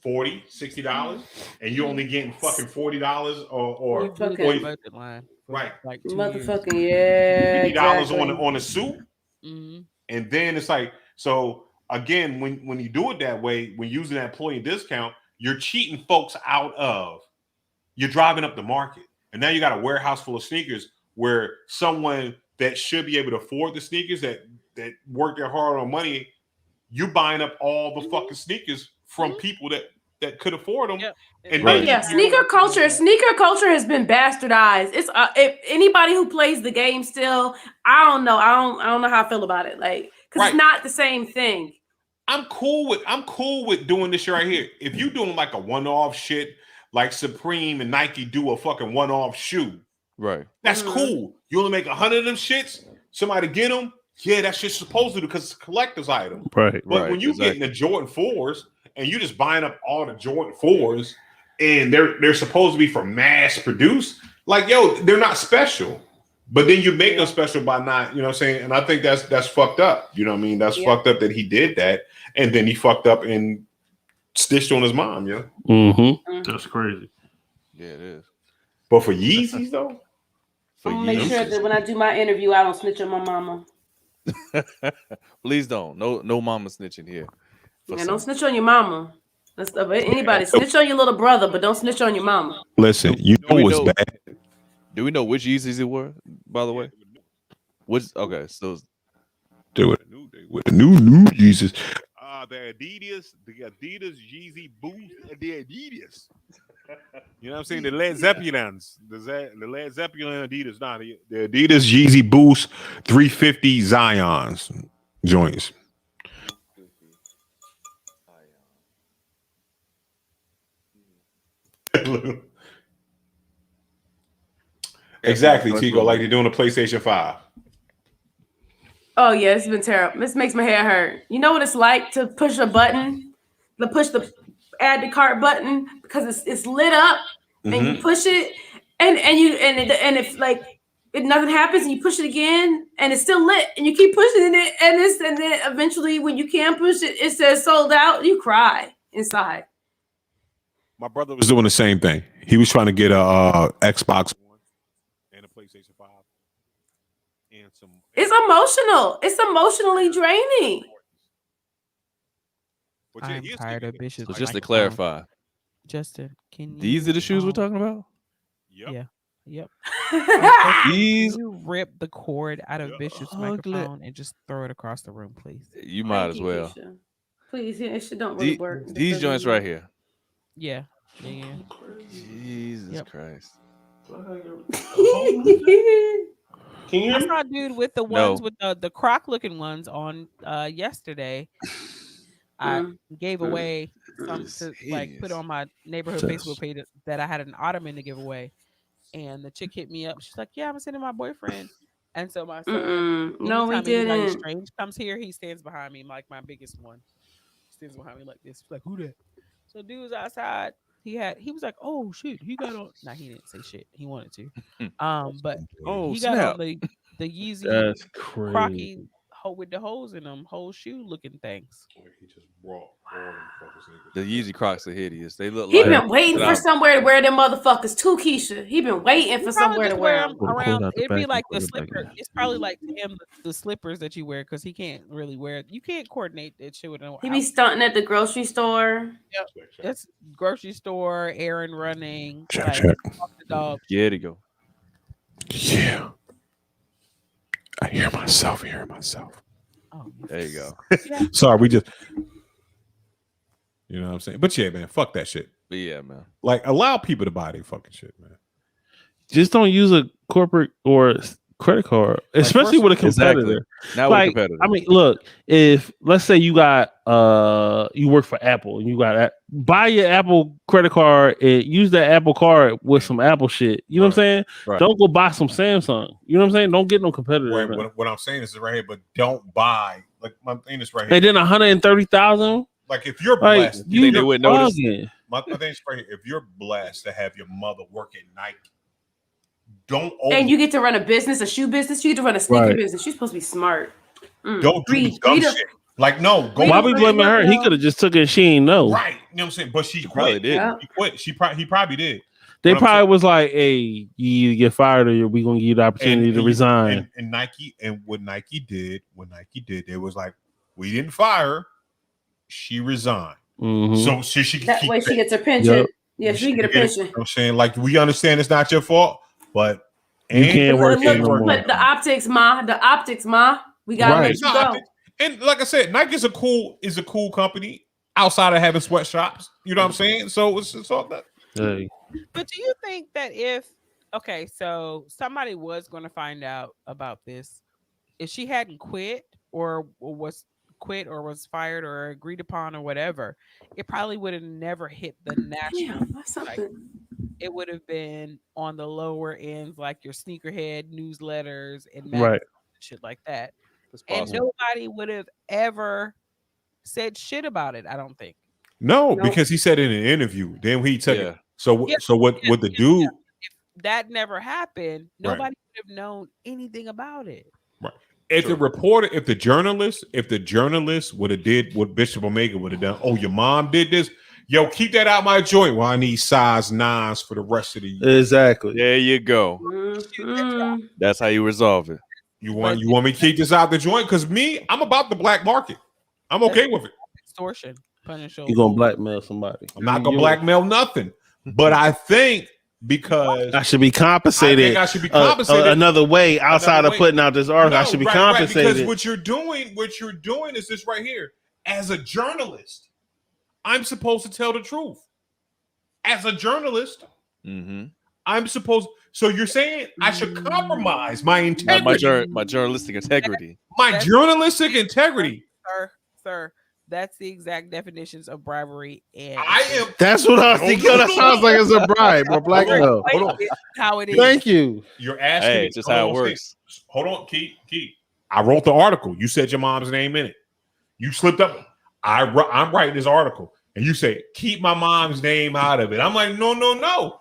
$40, $60, and you're only getting fucking $40 or budget line, right? Like motherfucking $50 on a suit, and then it's like, so again, when you do it that way, when using that employee discount, you're cheating folks out of. You're driving up the market, and now you got a warehouse full of sneakers where someone that should be able to afford the sneakers that work their hard on money, you buying up all the fucking sneakers from people that could afford them. And sneaker culture has been bastardized. It's if anybody who plays the game still, I don't know how I feel about it. Like, because it's not the same thing. I'm cool with doing this shit right here. If you doing like a one-off shit, like Supreme and Nike do a fucking one-off shoe. Right. That's cool. You only make 100 of them shits. Somebody get them. Yeah, that shit's supposed to do because it's a collector's item. Right. But when you getting the Jordan 4s and you just buying up all the Jordan 4s and they're supposed to be for mass produced, like, yo, they're not special. But then you make them special by not, you know what I'm saying? And I think that's fucked up. You know what I mean? That's fucked up that he did that. And then he fucked up and stitched on his mom, yo. That's crazy. Yeah, it is. But for Yeezys, though? I'm gonna make sure that when I do my interview, I don't snitch on my mama. Please don't. No mama snitching here. Don't snitch on your mama. Anybody snitch on your little brother, but don't snitch on your mama. Listen, you know what's bad. Do we know which Yeezys it were, by the way? Okay, so with the new Yeezys. The Adidas Yeezy Boost, the Adidas. You know what I'm saying? The Led Zeppelins. The Led Zeppelin Adidas. Nah, the Adidas Yeezy Boost 350 Zions joints. Exactly, Tico, like they're doing a PlayStation 5. Oh yeah, it's been terrible. This makes my hair hurt. You know what it's like to push a button, to add to cart button because it's lit up and you push it and if like nothing happens and you push it again and it's still lit and you keep pushing it and then eventually when you can't push it, it says sold out. You cry inside. My brother was doing the same thing. He was trying to get a Xbox One and a PlayStation 5 and some. It's emotional. It's emotionally draining. I'm tired of bitches. So just to clarify, Justin, can these are the shoes we're talking about? Yep. Yeah. Yep. These you rip the cord out of Bishop's microphone and just throw it across the room, please. You might as well. Keisha. Please, yeah, it should don't really work. These joints right here. Yeah. Jesus Christ. Can you? I saw a dude with the ones with the croc looking ones on yesterday. I gave away some to like put on my neighborhood Facebook page that I had an ottoman to give away. And the chick hit me up. She's like, "Yeah, I'm sending my boyfriend." And so my son, no, we didn't. Anybody strange comes here, he stands behind me, like my biggest one. He stands behind me like this. He's like, "Who that?" So dude was outside. He was like, "Oh shit," he got on. Nah, he didn't say shit. He wanted to. But he got on the Yeezy crocky with the holes in them, whole shoe looking things. He just brought the Yeezy Crocs are hideous. They look. He been waiting for somewhere to wear them motherfuckers too, Keisha. He been waiting for somewhere to wear them. Around, it'd be like the slipper. It's probably like to him the slippers that you wear because he can't really wear. You can't coordinate that shit with him. He be stunting at the grocery store. Yep, that's grocery store, errand running. Check. The dog. Yeah, to go. Yeah. I hear myself. Oh, there you go. Sorry, we just. You know what I'm saying? But yeah, man, fuck that shit. But yeah, man. Like, allow people to buy their fucking shit, man. Just don't use a corporate or credit card, especially with a competitor. Exactly. Not with a competitor. I mean, look, if let's say you got you work for Apple and you got buy your Apple credit card and use that Apple card with some Apple shit. You know what I'm saying? Right. Don't go buy some Samsung. You know what I'm saying? Don't get no competitor. What I'm saying is right here, but don't buy. Like my thing is right here. And then 130,000. Like if you're blessed, you think they would notice? My thing's right here. If you're blessed to have your mother work at Nike, and you get to run a business, a shoe business, you get to run a sneaker business. You're supposed to be smart. Don't do dumb shit. Like no, go. Why we blaming her? He could have just took it. She ain't know. Right. You know what I'm saying? But she probably did. Yeah. He quit. He probably did. They probably was like, "Hey, you either get fired or we gonna give you the opportunity to resign." And Nike, and what Nike did, they was like, "We didn't fire her. She resigned." So she that way she gets her pension. Yep. Yeah, she can get a pension. You know what I'm saying, like, we understand it's not your fault, but you can't work anymore. But the optics, ma. We gotta let you go. And like I said, Nike is a cool company outside of having sweatshops. You know what I'm saying? So it's all that. Hey. But do you think that so somebody was going to find out about this, if she hadn't quit or was fired or agreed upon or whatever, it probably would have never hit the national. It would have been on the lower ends, like your sneakerhead newsletters and shit like that. And nobody would have ever said shit about it, I don't think. No, because he said in an interview. Then he took it. So what the dude? If that never happened, nobody would have known anything about it. Right. If the reporter, if the journalist would have did what Bishop Omega would have done, oh, your mom did this. Yo, keep that out my joint. Well, I need size 9s for the rest of the year. Exactly. There you go. That's how you resolve it. You want me to keep this out the joint? Because I'm about the black market. I'm okay with it. Extortion. Punishable. You're gonna blackmail somebody. I'm not gonna blackmail nothing. But I think because I should be compensated. I should be compensated another way outside of putting out this article. I should be compensated. Because what you're doing is this right here. As a journalist, I'm supposed to tell the truth. As a journalist, I'm supposed. So you're saying I should compromise my integrity, my journalistic integrity, my journalistic integrity, sir. That's the exact definitions of bribery. And that's what I was thinking. That sounds like it's a bribe or blackmail. Hold on. How it is. Thank you. You're asking. Hey, just how it works. Hold on, Keith. I wrote the article. You said your mom's name in it. You slipped up. I'm writing this article, and you say you mom's name out of it. I'm like, no.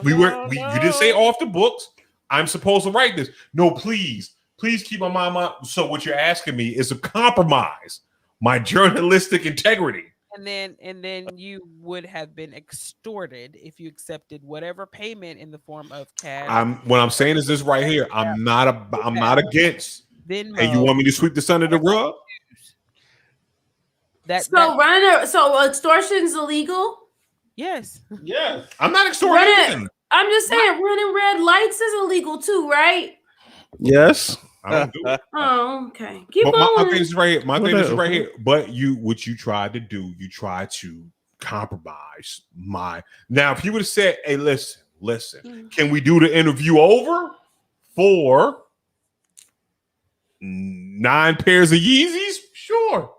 You didn't say off the books. I'm supposed to write this. No, please keep my mom out. So what you're asking me is to compromise my journalistic integrity. and then you would have been extorted if you accepted whatever payment in the form of cash. What I'm saying is this right here. I'm not against. Venmo. Hey, you want me to sweep this under the rug? So extortion's illegal? Yes. Yes. I'm not extorting. I'm just saying running red lights is illegal too, right? Yes. I don't do it. Oh, okay. Keep but going. my thing is right here. My thing is right here. But what you tried to do, you tried to compromise my. Now, if you would have said, "Hey, listen, can we do the interview over for 9 pairs of Yeezys?" Sure.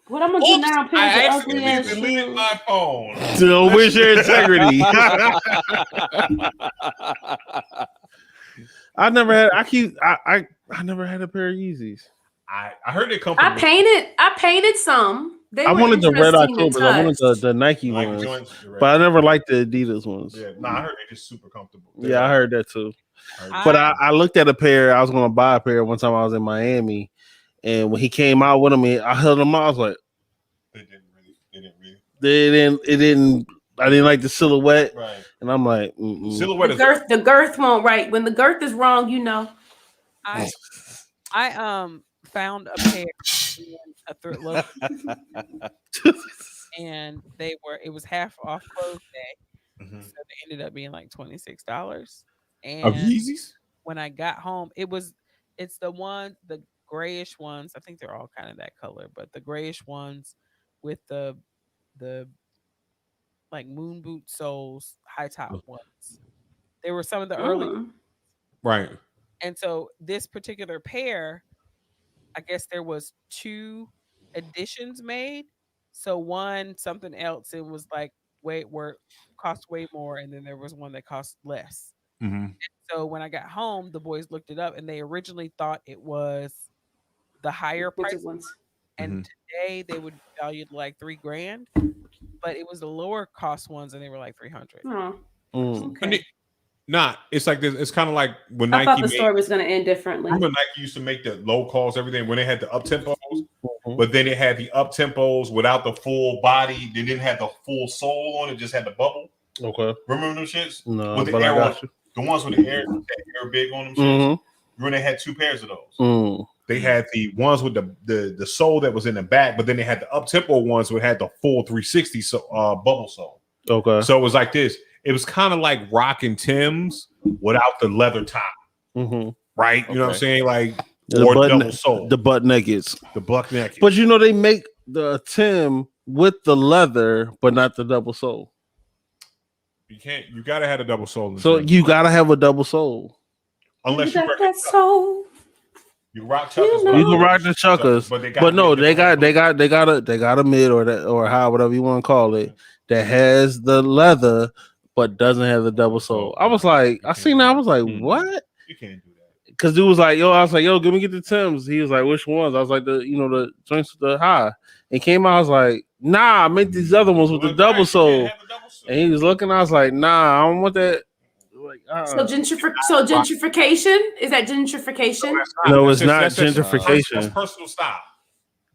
What I'm gonna do now? I accidentally deleted my phone. So where's your integrity? I never had. I never had a pair of Yeezys. I heard they come. I painted some. I wanted the red October. I wanted the Nike ones, but I never liked the Adidas ones. Yeah, I heard they're just super comfortable. I heard that too. But I looked at a pair. I was going to buy a pair one time. I was in Miami, and when he came out with them, I held them out. I was like, It didn't. I didn't like the silhouette, right? And I'm like, silhouette. The girth won't right. When the girth is wrong, you know. I found a pair in a thrift location, and it was half off close day, so they ended up being like $26. And of Yeezys. When I got home, it's the grayish ones. I think they're all kind of that color, but the grayish ones with the like moon boot soles, high top ones. They were some of the early, right? And so this particular pair, I guess there was 2 editions made. So one something else, it was like cost way more, and then there was one that cost less. And so when I got home, the boys looked it up, and they originally thought it was the higher price ones. And today they would be valued like $3,000, but it was the lower cost ones, and they were like $300. Okay. It's like this. It's kind of like when I thought the story was going to end differently. Remember Nike used to make the low cost everything when they had the up tempos, but then it had the up tempos without the full body. They didn't have the full sole on it; just had the bubble. Okay, remember them shits? No, with the but air I got you. The ones with the air big on them. Shits. When they had 2 pairs of those. They had the ones with the sole that was in the back, but then they had the up tempo ones that had the full 360 bubble sole. Okay, so it was like this. It was kind of like rocking Tim's without the leather top, right? You know what I'm saying? Like double sole, the butt nakeds, the butt naked. But they make the Tim with the leather, but not the double sole. You can't. You gotta have a double sole. So you gotta have a double sole, unless you that soul. You rock chuckers. You can rock the chuckers, but no, they got a mid or high, whatever you want to call it, that has the leather but doesn't have the double sole. I was like, I seen that. I was like, what? You can't do that. Because dude was like, I was like, let me get the Timbs. He was like, which ones? I was like, the joints with the high. And came out, I was like, nah, I meant these other ones with the double sole. And he was looking, I was like, nah, I don't want that. Like, So gentrification? Is that gentrification? No, it's not gentrification. That's personal style.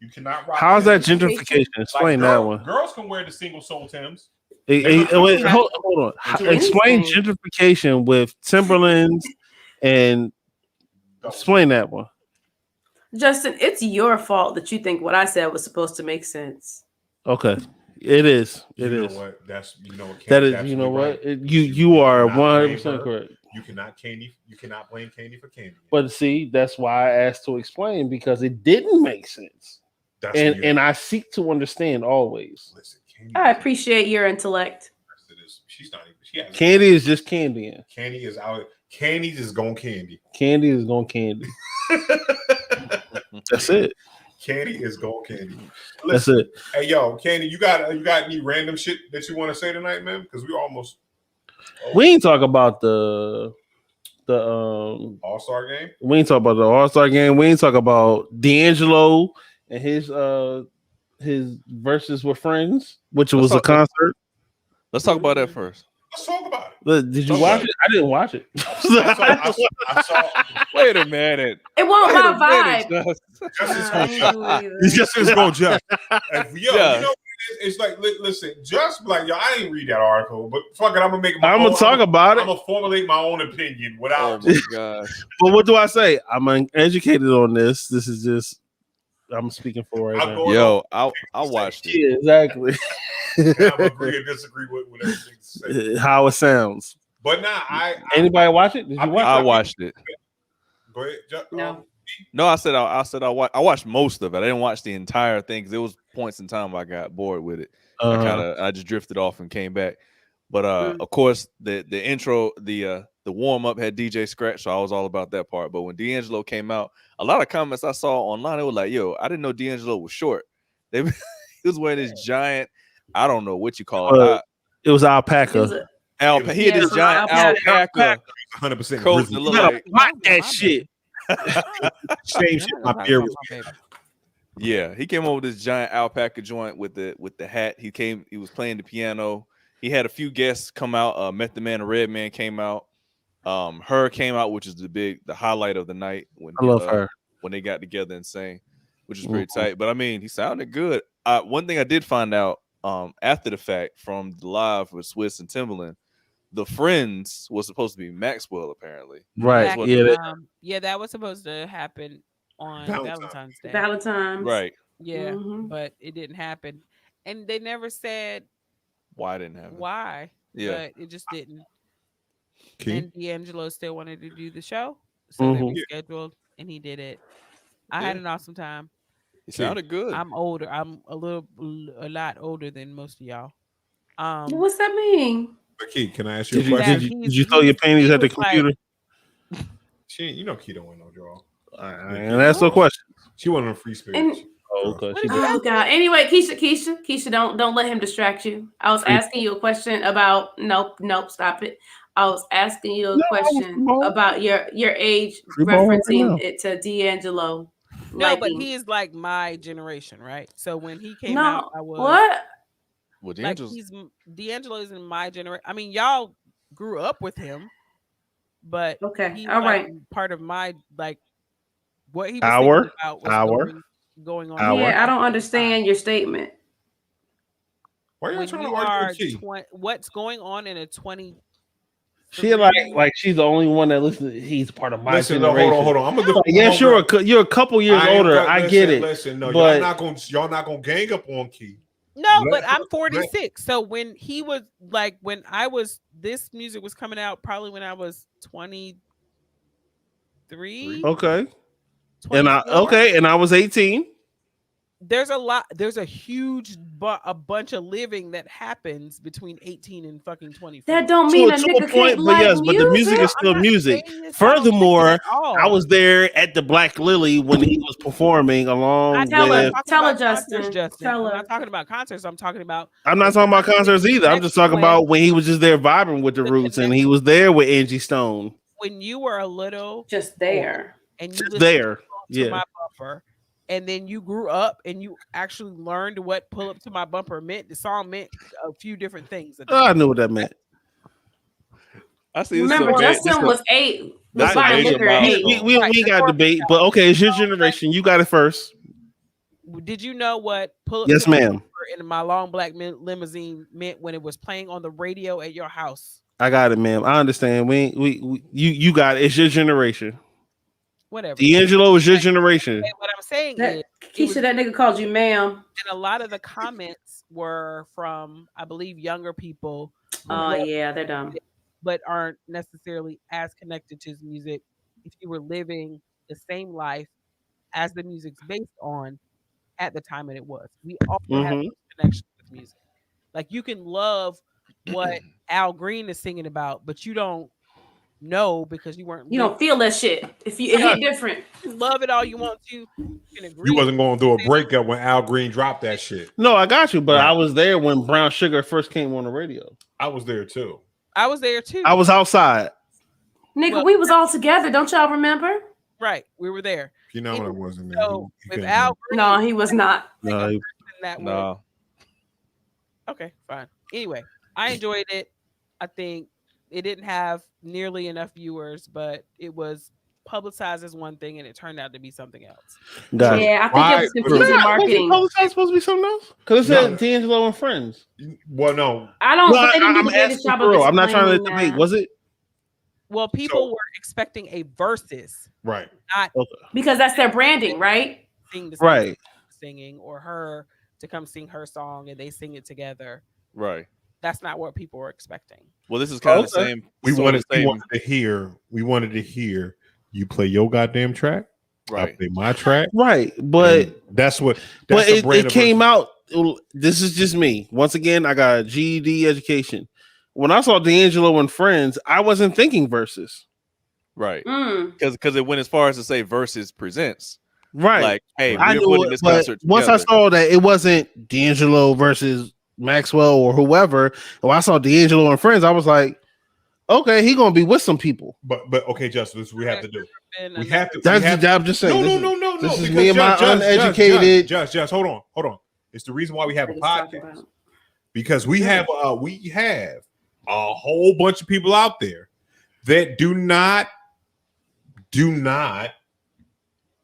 You cannot rock. How's that gentrification? Explain that one. Girls can wear the single sole Timbs. Hold on. Explain gentrification with Timberlands and explain that one. Justin, it's your fault that you think what I said was supposed to make sense. Okay. It is. It is. What? That's that is. You know what? Right. You are 100% correct. You cannot blame Candy for Candy. But see, that's why I asked to explain, because it didn't make sense. And I seek to understand always. Listen, I appreciate your intellect. She's not even. Candy is just candy. Candy is out. Candy is going candy. Candy is going candy. That's it. Candy is gold candy. Listen, that's it. Hey, yo, Candy, you got any random shit that you want to say tonight, man? Because we almost. We ain't talk about the All-Star game. We ain't talk about the All-Star game. We ain't talk about D'Angelo and his verses with friends, which was a concert. Let's talk about that first. Let's talk about it. Look, did you watch it? I didn't watch it. I saw. Wait a minute. It won't Wait a my minute, vibe. Justice I ain't do it either. Justice going Just. Yo, Yeah. you know, it's like, listen, just like, yo, I didn't read that article, but fuck it, I'm gonna make my I'm own. gonna talk about it. I'm gonna formulate my own opinion Oh without. my gosh. But what do I say? I'm uneducated on this. This is just I'm speaking for right I'm now. going Yo, off I watched it. Yeah, exactly. I'm agree or disagree with everything you say. How it sounds. But nah, Anybody watch it? Did you watch I it? watched it. Go ahead. No. No, I watched most of it. I didn't watch the entire thing because there was points in time I got bored with it. I just drifted off and came back. But of course, the intro, the warm up had DJ Scratch, so I was all about that part. But when D'Angelo came out, a lot of comments I saw online, they were like, "Yo, I didn't know D'Angelo was short." He was wearing this giant, I don't know what you call it. It was alpaca. He had this giant alpaca 100% coat that looked like watch that shit. Same shit. My beer was. Yeah, he came over with this giant alpaca joint with the hat. He was playing the piano. He had a few guests come out. Method Man and Redman came out. Her came out, which is the highlight of the night when I love her when they got together and sang, which is pretty tight. But I mean, he sounded good. One thing I did find out after the fact from the live with Swiss and Timbaland, the Friends was supposed to be Maxwell apparently. Right. Yeah, that was supposed to happen on Valentine's Day. Right. Yeah, but it didn't happen, and they never said why it didn't happen. Why? Yeah, but it just didn't. Okay. And D'Angelo still wanted to do the show, so they rescheduled, and he did it. I had an awesome time. It sounded good. I'm older. I'm a lot older than most of y'all. What's that mean? Key, can I ask you a question? Did you throw your panties at the computer? You know, Key don't want no draw. And that's no question. She wanted a free spirit. Okay. Oh God. Anyway, Keisha, don't let him distract you. I was asking you a question about nope, stop it. I was asking you a question about your age, referencing it to D'Angelo. No, but he is like my generation, right? So when he came out, I was what? Well, D'Angelo is in my generation. I mean, y'all grew up with him, but he's all right. Part of my what he was about was going on. Yeah, I don't understand your statement. Why are you trying to argue? What's going on in a 20? She like she's the only one that listens. He's part of my generation. No, hold on. I'm gonna yes, you're a couple years older. I get it. Listen, no, but y'all not gonna gang up on Key. No, but I'm 46. So when he was this music was coming out probably when I was 23. Okay. 24. And I was 18. There's a huge bunch of living that happens between 18 and fucking 24. That don't mean a nigga can't like music. But the music is still music. Furthermore, I was there at the Black Lily when he was performing along with. Tell her, Justin. I'm not talking about concerts. I'm not talking about concerts either. I'm just talking about when he was just there vibing with the Roots, and he was there with Angie Stone. When you were a little just there, and you just there, to my bumper. And then you grew up and you actually learned what Pull Up to My Bumper meant. The song meant a few different things. I knew what that meant. I see. Remember, Justin was 8. We got debate, but okay, it's your generation. You got it first. Did you know what Pull Up to My Bumper in my long black limousine meant when it was playing on the radio at your house? I got it, ma'am. I understand. You got it. It's your generation. Whatever. D'Angelo is your generation. What I'm saying is, Keisha, that nigga called you ma'am. And a lot of the comments were from, I believe, younger people. Oh yeah, they're dumb, but aren't necessarily as connected to his music. If you were living the same life as the music's based on at the time it was, we all have a connection with music. Like you can love what Al Green is singing about, but you don't. No, because you don't feel that shit. If you hit different, you love it all you want to. You can agree. You wasn't going through a breakup when Al Green dropped that shit. No, I got you, but I was there when Brown Sugar first came on the radio. I was there too. I was there too. I was outside. Nigga, we was all together. Don't y'all remember? Right, we were there. You know, I wasn't there. So with Al Green, no, he was not. No. Okay, fine. Anyway, I enjoyed it. I think it didn't have nearly enough viewers, but it was publicized as one thing and it turned out to be something else. Yeah, I think it was confusing marketing. Was it supposed to be something else? Because it said D'Angelo and Friends. Well, no. I don't. No, But they didn't do I'm the greatest asking job for of real. I'm not trying to explaining debate. that. Was it? Well, people were expecting a versus, Right. not because that's their branding, right? sing the same Right. singing, or her to come sing her song and they sing it together. Right. That's not what people were expecting. Well, this is kind of the same. We wanted to hear you play your goddamn track. Right. I play my track. Right. But that's what. But it came out. This is just me. Once again, I got a GED education. When I saw D'Angelo and Friends, I wasn't thinking versus. Right. Because it went as far as to say versus presents. Right. Like, hey, I we're knew putting it, this but concert once together. I saw that it wasn't D'Angelo versus Maxwell or whoever, when I saw D'Angelo and Friends, I was like, okay, he gonna be with some people. But okay, Justice, we have to do. We have to. That's the job. Just saying. No. This is me and my uneducated. Judge, hold on. It's the reason why we have a podcast, because we have a whole bunch of people out there that do not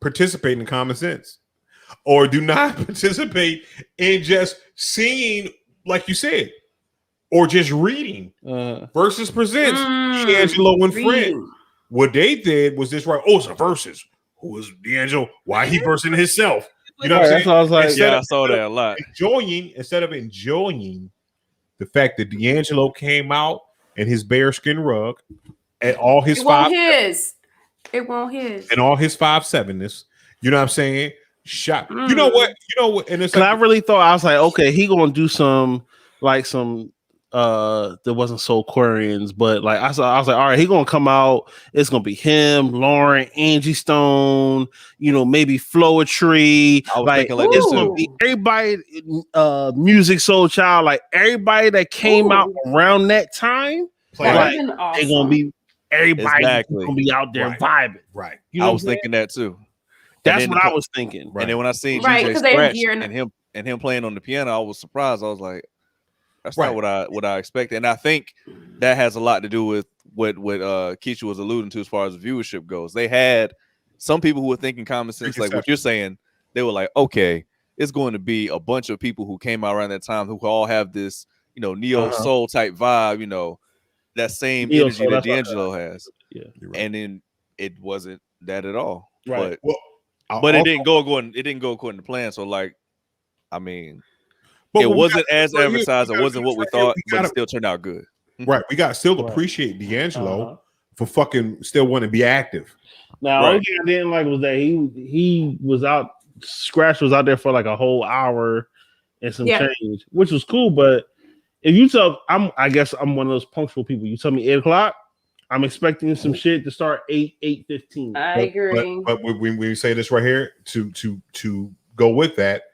participate in common sense, or do not participate in just seeing, like you said, or just reading versus presents D'Angelo and Friends. What they did was this, right? Oh, it's a versus. Who is D'Angelo? Why he versing himself? You know what I'm saying? I was like, I saw that a lot. Instead of enjoying the fact that D'Angelo came out in his bearskin rug at all his It won't his. and all his 5'7"ness. You know what I'm saying? Shot. You know what? And it's like, I really thought, I was like, okay, he gonna do some that wasn't so Aquarians, but like I was like, all right, he gonna come out. It's gonna be him, Lauren, Angie Stone, maybe Floetry. I was like thinking like it's this gonna too. be everybody, Music Soul Child, like everybody that came out around that time. Like awesome. they gonna be everybody Exactly. gonna be out there vibing. right. I was thinking that too. That's what I was thinking. And then when I seen Right, DJ 'cause they were Scratch gearing and him playing on the piano, I was surprised. I was like, that's Right. not what I expected. And I think that has a lot to do with what Keisha was alluding to as far as viewership goes. They had some people who were thinking common sense, like what you're saying. They were like, okay, it's going to be a bunch of people who came out around that time who all have this, neo soul type vibe, that same Neo energy soul, that that's D'Angelo has. Yeah. Right. And then it wasn't that at all. Right. But it didn't go according to plan. So like, I mean, it wasn't as advertised. It wasn't what we thought, but it still turned out good. Right. We got to still appreciate D'Angelo for fucking still want to be active. Now, only thing I didn't like was that he was out. Scratch was out there for like a whole hour and some change, which was cool. But if you tell, I guess I'm one of those punctual people. You tell me 8:00, I'm expecting some shit to start 8:15. I agree. But when we say this right here, to go with that,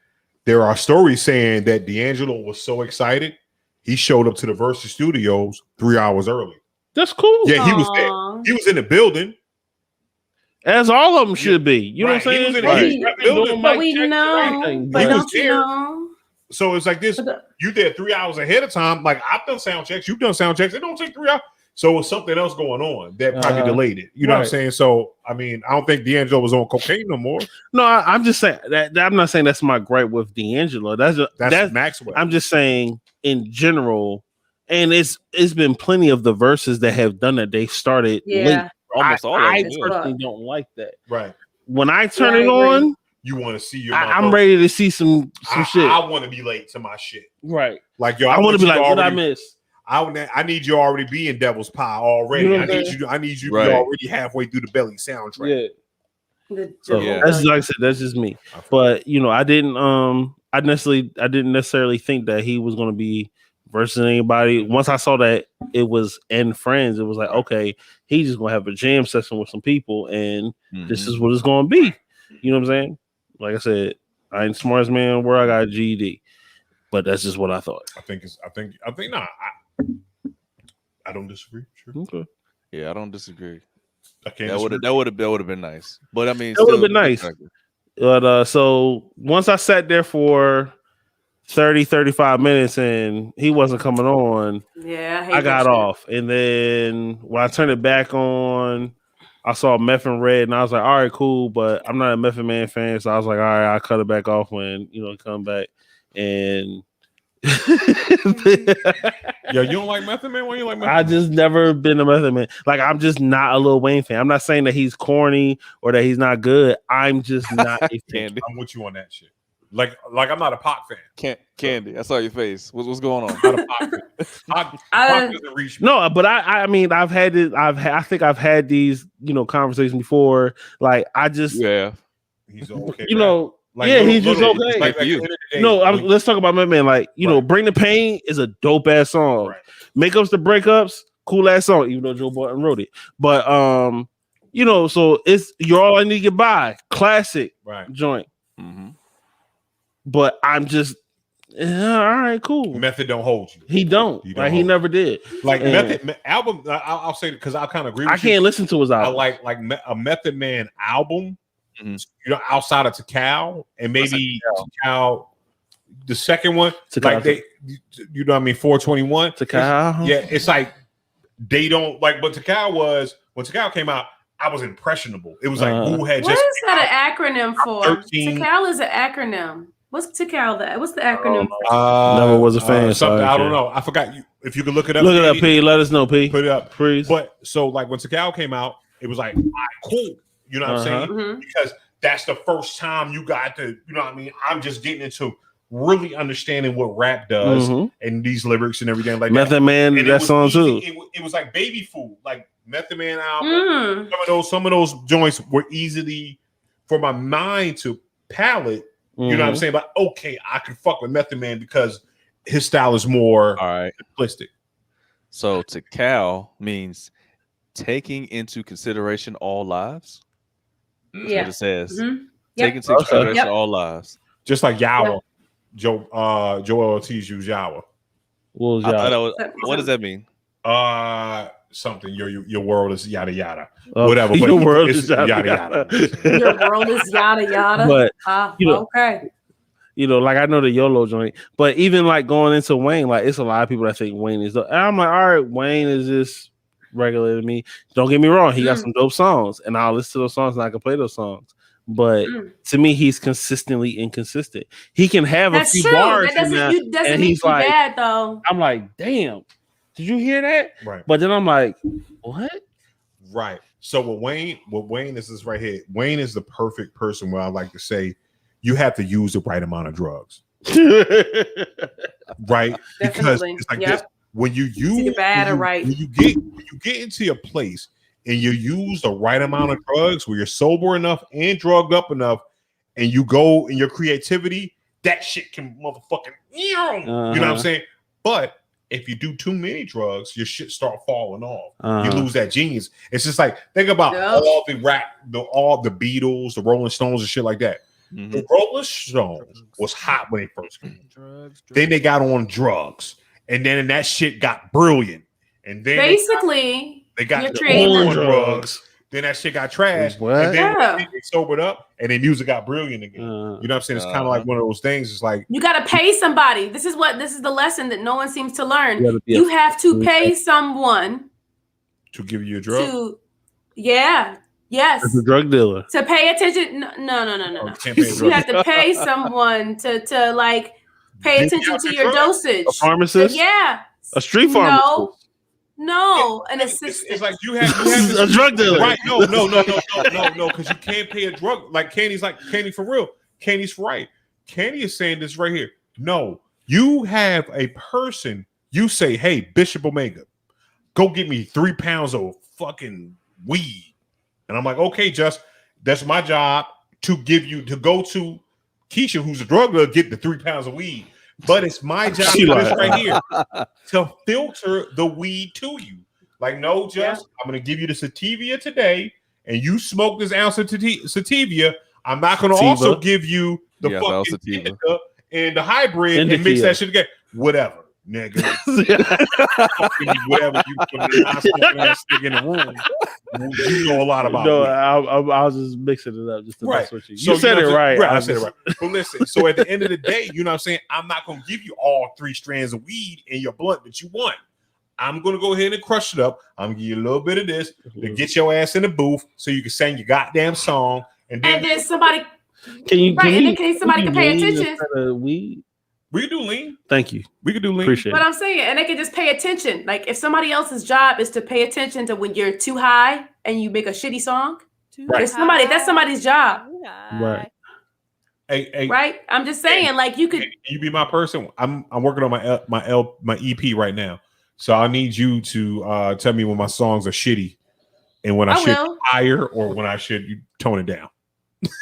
there are stories saying that D'Angelo was so excited he showed up to the Versus Studios 3 hours early. That's cool. Yeah, he was there. He was in the building, as all of them should be. You know what I'm saying? He was in the building. But we know. But don't you know? So it's like this. You did 3 hours ahead of time. Like I've done sound checks. You've done sound checks. It don't take 3 hours. So it's something else going on that probably delayed it. You know what I'm saying? So I mean, I don't think D'Angelo was on cocaine no more. No, I'm just saying that I'm not saying that's my gripe with D'Angelo. That's Maxwell. I'm just saying in general, and it's been plenty of the verses that have done that. They started late. Almost all of I them. personally don't like that. Right. When I turn it on, you want to see your. I'm ready to see some shit. I want to be late to my shit. Right. Like yo, I want to be like, what I miss? I need you already be in Devil's Pie already. You know I need you to be already halfway through the Belly soundtrack. Yeah. So that's like I said, that's just me. But I didn't I didn't necessarily think that he was gonna be versus anybody. Once I saw that it was and Friends, it was like, okay, he's just gonna have a jam session with some people, and this is what it's gonna be. You know what I'm saying? Like I said, I ain't the smartest man in the world. I got a GED, but that's just what I thought. I think not. I don't disagree. Sure. Okay. Yeah, I don't disagree. I can't. That would have been nice. But I mean, that would have been nice. But so once I sat there for 30, 35 minutes and he wasn't coming on. Yeah, I got off. And then when I turned it back on, I saw Meth and Red and I was like, all right, cool. But I'm not a Method Man fan. So I was like, all right, I'll cut it back off when, come back. And Yo, you don't like Method Man? Why you like Method Man? I just never been a Method Man. Like, I'm just not a Lil Wayne fan. I'm not saying that he's corny or that he's not good. I'm just not a fan. I'm with you on that shit. Like I'm not a Pac fan. Candy, I saw your face. What's going on? I'm not a Pac fan. Pac doesn't reach me. No, but I mean, I've had this. I think I've had these, conversations before. Like, I just, he's okay. He's just okay. Like you. Let's talk about my man. Like, Bring the Pain is a dope ass song. Right. Makeups to Breakups, cool ass song, even though Joe Budden wrote it. But so it's You're All I Need to Get By, classic joint. Mm-hmm. But I'm just all right, cool. Method don't hold you. He don't. He never did. Like Method album. I'll say because I kind of agree. I can't listen to his album. I like a Method Man album. Mm-hmm. Outside of Tikal and maybe Tikal, the second one, like they, 421. Tikal, it's like they don't like. But Tikal was when Tikal came out, I was impressionable. It was like who had what just. What is that an acronym for? 13. Tikal is an acronym. What's Tikal? What's the acronym? Never was a fan. Something I don't know. I forgot. If you could look it up, P. Let us know, P. Put it up, please. But so like when Tikal came out, it was like, all right, cool. You know what I'm saying? Mm-hmm. Because that's the first time you got to, I'm just getting into really understanding what rap does and these lyrics and everything like Method that. Man, and that song too. It was like baby food, like Method Man album. Some of those joints were easily for my mind to palate. You know what I'm saying? But okay, I can fuck with Method Man because his style is more simplistic. So Tikal means taking into consideration all lives. That's what it says. Mm-hmm. Taking into consideration all lives. Just like Yawa. Joel Ortiz used Yawa. What does that mean? Something. Your world is yada yada. Whatever. Your world is yada yada. Your world is yada yada. But okay. Like I know the YOLO joint, but even like going into Wayne, like it's a lot of people that think Wayne is. And I'm like, all right, Wayne is just regular to me. Don't get me wrong, he got some dope songs, and I'll listen to those songs and I can play those songs. But to me, he's consistently inconsistent. He can have a few bars, and he's like, bad though. I'm like, damn, did you hear that? Right. But then I'm like, what? Right. So what Wayne is this right here. Wayne is the perfect person where I like to say you have to use the right amount of drugs. Right? Because it's like this. When you use when you get into a place and you use the right amount of drugs where you're sober enough and drugged up enough and you go in your creativity, that shit can motherfucking you know what I'm saying? But if you do too many drugs, your shit start falling off. You lose that genius. It's just like think about all the rap, all the Beatles, the Rolling Stones and shit like that. Mm-hmm. The Rolling Stones was hot when they first came. Then they got on drugs. And then that shit got brilliant. And then basically they got on drugs. Then that shit got trashed. And then they sobered up and then music got brilliant again. You know what I'm saying? It's kind of like one of those things. It's like you gotta pay somebody. This is the lesson that no one seems to learn. You have to pay someone to give you a drug. Yes. As a drug dealer. To pay attention. No. You have to pay someone to like pay attention to your dosage. A pharmacist? A street pharmacist? No, an assistant. It's like you have a drug dealer. Right? No, because you can't pay a drug. Like Candy for real. Candy's right. Candy is saying this right here. No, you have a person. You say, hey, Bishop Omega, go get me 3 pounds of fucking weed. And I'm like, okay, that's my job to go to Keisha, who's a drug dealer, get the 3 pounds of weed. But it's my job right here to filter the weed to you. Like, no, I'm going to give you the sativa today, and you smoke this ounce of sativa. I'm not going to also give you the fucking indica and the hybrid and mix that shit together. Whatever, nigga. Whatever you put in the room. You know a lot about No, weed. I was just mixing it up just to mess with you. So You said it right. Right, I said it right. But listen, so at the end of the day, you know what I'm saying? I'm not going to give you all 3 strands of weed in your blunt that you want. I'm going to go ahead and crush it up. I'm going to give you a little bit of this to get your ass in the booth so you can sing your goddamn song. And then somebody can somebody can pay attention. We can do lean. Thank you. We can do lean. Appreciate But it. I'm saying, and they can just pay attention. Like if somebody else's job is to pay attention to when you're too high and you make a shitty song, that's somebody's job. Right. Hey, right. I'm just saying, like you could. You be my person. I'm working on my EP right now, so I need you to tell me when my songs are shitty and when I should be higher or when I should tone it down.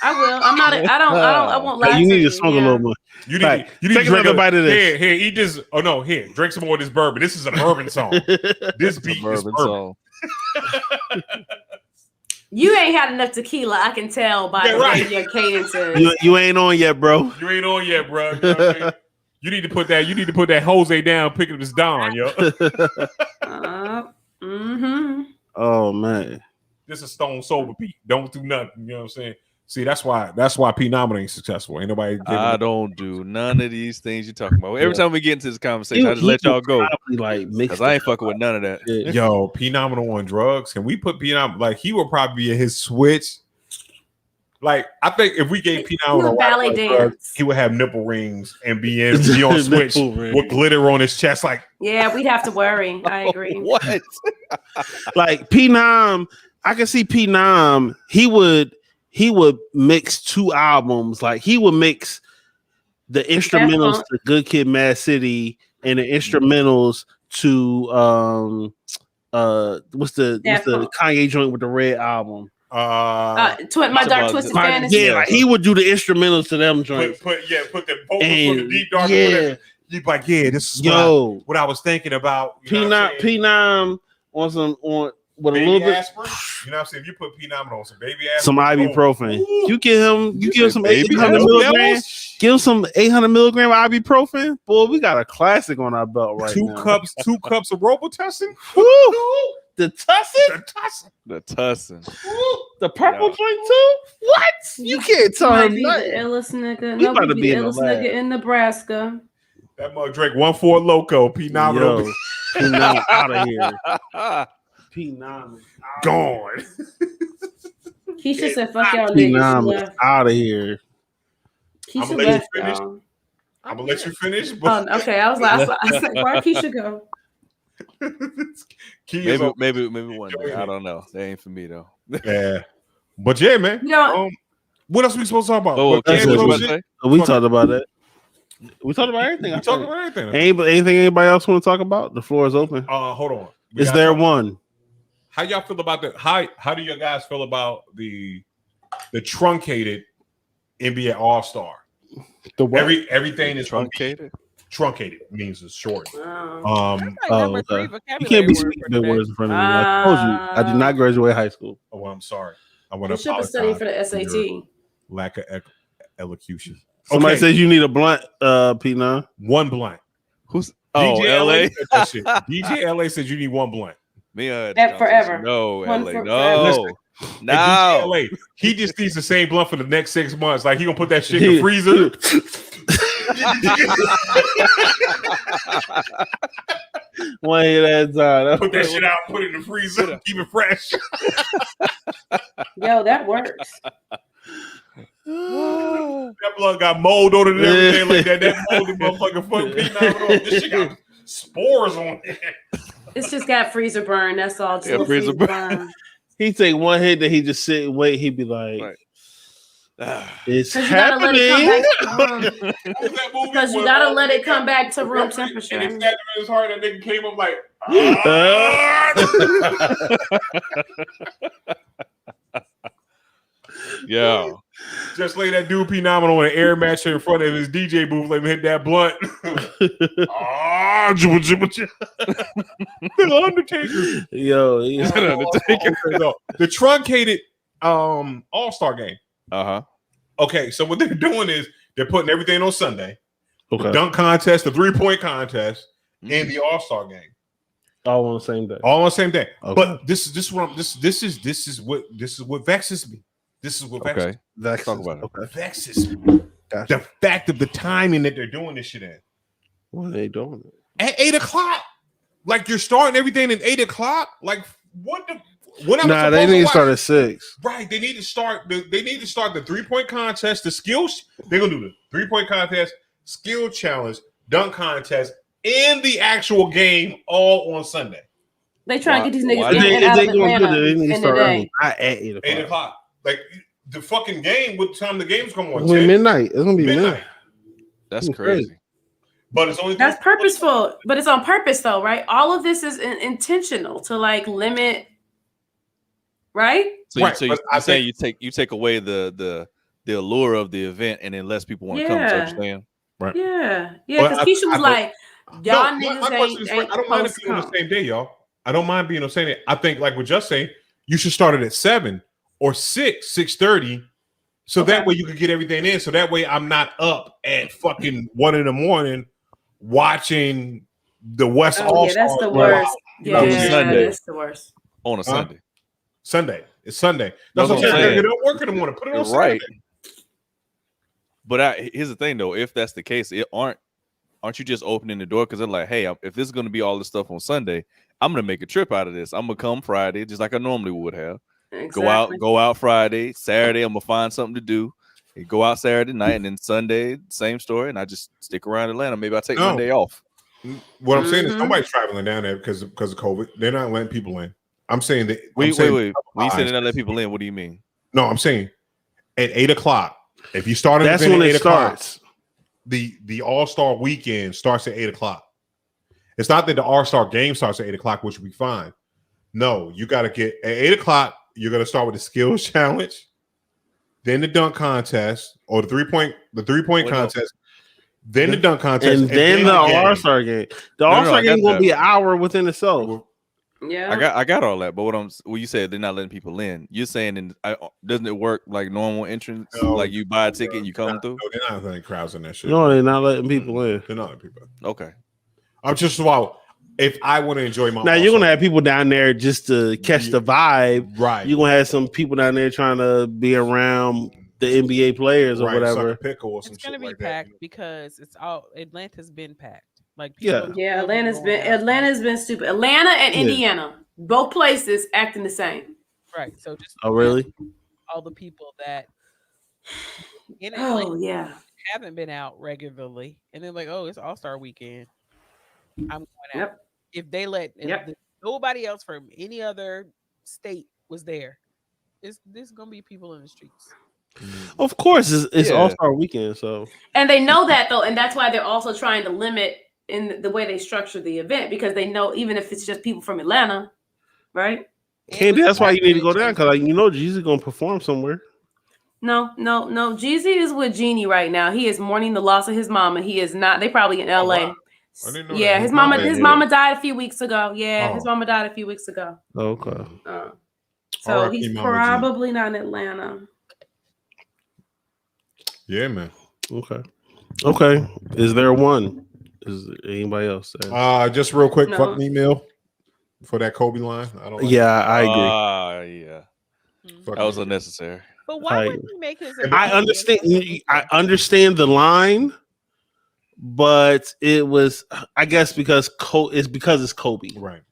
I will. I'm not. I won't lie. You need to smoke a little more. You need to take another bite of this. Here, eat this. Oh no, here, drink some more of this bourbon. This is a bourbon song. This beat is bourbon song. You ain't had enough tequila. I can tell by the way your cadence is. You ain't on yet, bro. You ain't on yet, bro. You know what I mean? You need to put that. You need to put that Jose down. Pick up this Don, yo. Oh man, this is stone sober beat. Don't do nothing. You know what I'm saying? See, that's why P Nominee ain't successful. Ain't nobody. I don't do none of these things you're talking about. Every time we get into this conversation, I just let y'all go. Because I ain't fucking with none of that. Yo, P Nominee on drugs. Can we put P Nominee? Like he would probably be in his switch. Like I think if we gave P Nominee ballet dance, he would have nipple rings and be on switch with glitter on his chest. Like yeah, we'd have to worry. I agree. What? Like P Nom, I can see P Nom. He would mix 2 albums. Like he would mix the instrumentals to Good Kid, Mad City, and the instrumentals to what's the Kanye joint with the red album? My Dark Twisted Fantasy. Yeah, like he would do the instrumentals to them joints. Put the vocals for the deep dark. Yeah, you'd be like, this is what I was thinking about. P Nom on with baby a little bit. Aspirin? You know what I'm saying? If you put P Nominee on some baby aspirin, some ibuprofen. You give him some 800 milligrams. Give him some 800 milligram ibuprofen. Boy, we got a classic on our belt right now. 2 cups of Robitussin. The Tussin? The Tussin. The purple joint too? What? You can't tell him the nothing. illest nigga. We about to be the illest nigga in Nebraska. That mother drank 1 4 Loco. P Nominee. P Nom out of here. P Nom gone. Keisha said, "Fuck y'all P Nom out of here." I'm gonna let you finish. I'm gonna let you finish. But... okay, I was like, I said, where Keisha go? maybe one day. I don't know. That ain't for me though. Yeah, but yeah, man. What else are we supposed to talk about? We talked about that. We talked about everything. We talked about everything. Anything anybody else want to talk about? The floor is open. Hold on. Is there one? How y'all feel about that? How do you guys feel about the truncated NBA All-Star? Everything is truncated. Truncated means it's short. You can't be speaking big words in front of me. I told you I did not graduate high school. Oh, I'm sorry. I want to apologize. Study for the SAT. Lack of elocution. Somebody says you need a blunt, P Nom. 1 blunt. Who's DJ LA? DJ LA says you need 1 blunt. Forever. No, LA. Listen, no. LA, he just needs the same blunt for the next 6 months. Like he gonna put that shit in the freezer. One hit at a time. Put that shit out, put it in the freezer, keep it fresh. Yo, that works. That blood got mold on it and everything like that. That moldy motherfucker fuck P Nominee. This shit got spores on it. It's just got freezer burn. That's all. Yeah, freezer burn. He take 1 hit, then he just sit and wait. He'd be like, "It's happening." Because you gotta let it come back to room temperature. And it sat in his heart. That nigga came up like, yeah. Just lay that dude P Nominee on an air matcher in front of his DJ booth, let him hit that blunt. The Undertaker. Yo, he's an Undertaker. The truncated All-Star game. Okay, so what they're doing is they're putting everything on Sunday. The dunk contest, the 3-point contest, and the All-Star game. All on the same day. All on the same day. Okay. But this is what vexes me. This is what vexes me. Let's talk about it. Okay. Vexes me. Gotcha. The fact of the timing that they're doing this shit in. When are they doing it? At 8 o'clock. Like you're starting everything at 8 o'clock. Like what the Nah, they need to start at 6. Right. They need to start the 3-point contest, the skills. They're gonna do the 3-point contest, skill challenge, dunk contest, and the actual game all on Sunday. They try to get these niggas in out of Atlanta they need to start early. Not at 8 o'clock. 8 o'clock. Like the fucking game, what time the game's going on? It's gonna be midnight. It's gonna be midnight. That's crazy. But it's only that's purposeful. But it's on purpose though, right? All of this is intentional to like limit, right? So, right. So you're saying you take away the allure of the event and then less people want to come. So I'm saying, right? Yeah, because Keisha was like, y'all niggas my question is, I don't mind it being on the same day, y'all. I don't mind being on the same day. I think, like what Just saying, you should start it at 7 or 6:30. So that way you could get everything in. So that way I'm not up at fucking 1 a.m. watching the West All-Star. Yeah, that's the worst. That's the worst. On a Sunday. Sunday. It's Sunday. That's what I'm saying. You don't work in the morning. Put it on Sunday. Right. But here's the thing, though. If that's the case, aren't you just opening the door? Because they're like, hey, if this is going to be all this stuff on Sunday, I'm going to make a trip out of this. I'm going to come Friday, just like I normally would have. Exactly. Go out Friday. Saturday, I'm going to find something to do. Go out Saturday night, and then Sunday, same story. And I just stick around Atlanta. Maybe I'll take one day off. What I'm saying is nobody's traveling down there because of COVID. They're not letting people in. I'm saying that. Wait. When you say they're not letting people in, what do you mean? No, I'm saying at 8 o'clock. If you start, that's when it starts. The All-Star weekend starts at 8 o'clock. It's not that the All-Star game starts at 8 o'clock, which would be fine. No, you got to get at 8 o'clock. You're going to start with the skills challenge, then the dunk contest or the three-point contest, then the dunk contest, and then the All-Star game. The All-Star game is going to be an hour within itself. Yeah, I got all that, but what you said, they're not letting people in. You're saying, doesn't it work like normal entrance? No, like you buy a ticket and you come through? No, they're not letting crowds in that shit. No, they're not letting people in. They're not letting people in. Okay. I'm just about if I want to enjoy my. Now you're gonna have people down there just to catch the vibe, right? You're gonna have some people down there trying to be around the NBA players or whatever. Pickle or some it's gonna be like packed that. Because it's all Atlanta's been packed. Like Atlanta's been stupid. Atlanta and Indiana, both places acting the same. Right. So just really all the people that in Atlanta haven't been out regularly, and they're like, oh, it's All-Star weekend. I'm going out. If they let nobody else from any other state was there, there's gonna be people in the streets. Of course, it's All-Star weekend, so and they know that though, and that's why they're also trying to limit in the way they structure the event because they know even if it's just people from Atlanta, right? Candy, that's why you need to go down because Jeezy's gonna perform somewhere. No. Jeezy is with Jeannie right now. He is mourning the loss of his mama. He is not. They probably in LA. Wow. I didn't know that. His mama died a few weeks ago. Yeah, his mama died a few weeks ago. Okay. So he's probably not in Atlanta. Yeah, man. Okay. Is there one? Is there anybody else? Just real quick, fuck me email for that Kobe line. I don't. I agree. Yeah. That was unnecessary. But why wouldn't he make his? I understand. I understand the line. But it was, I guess, because it's Kobe, right?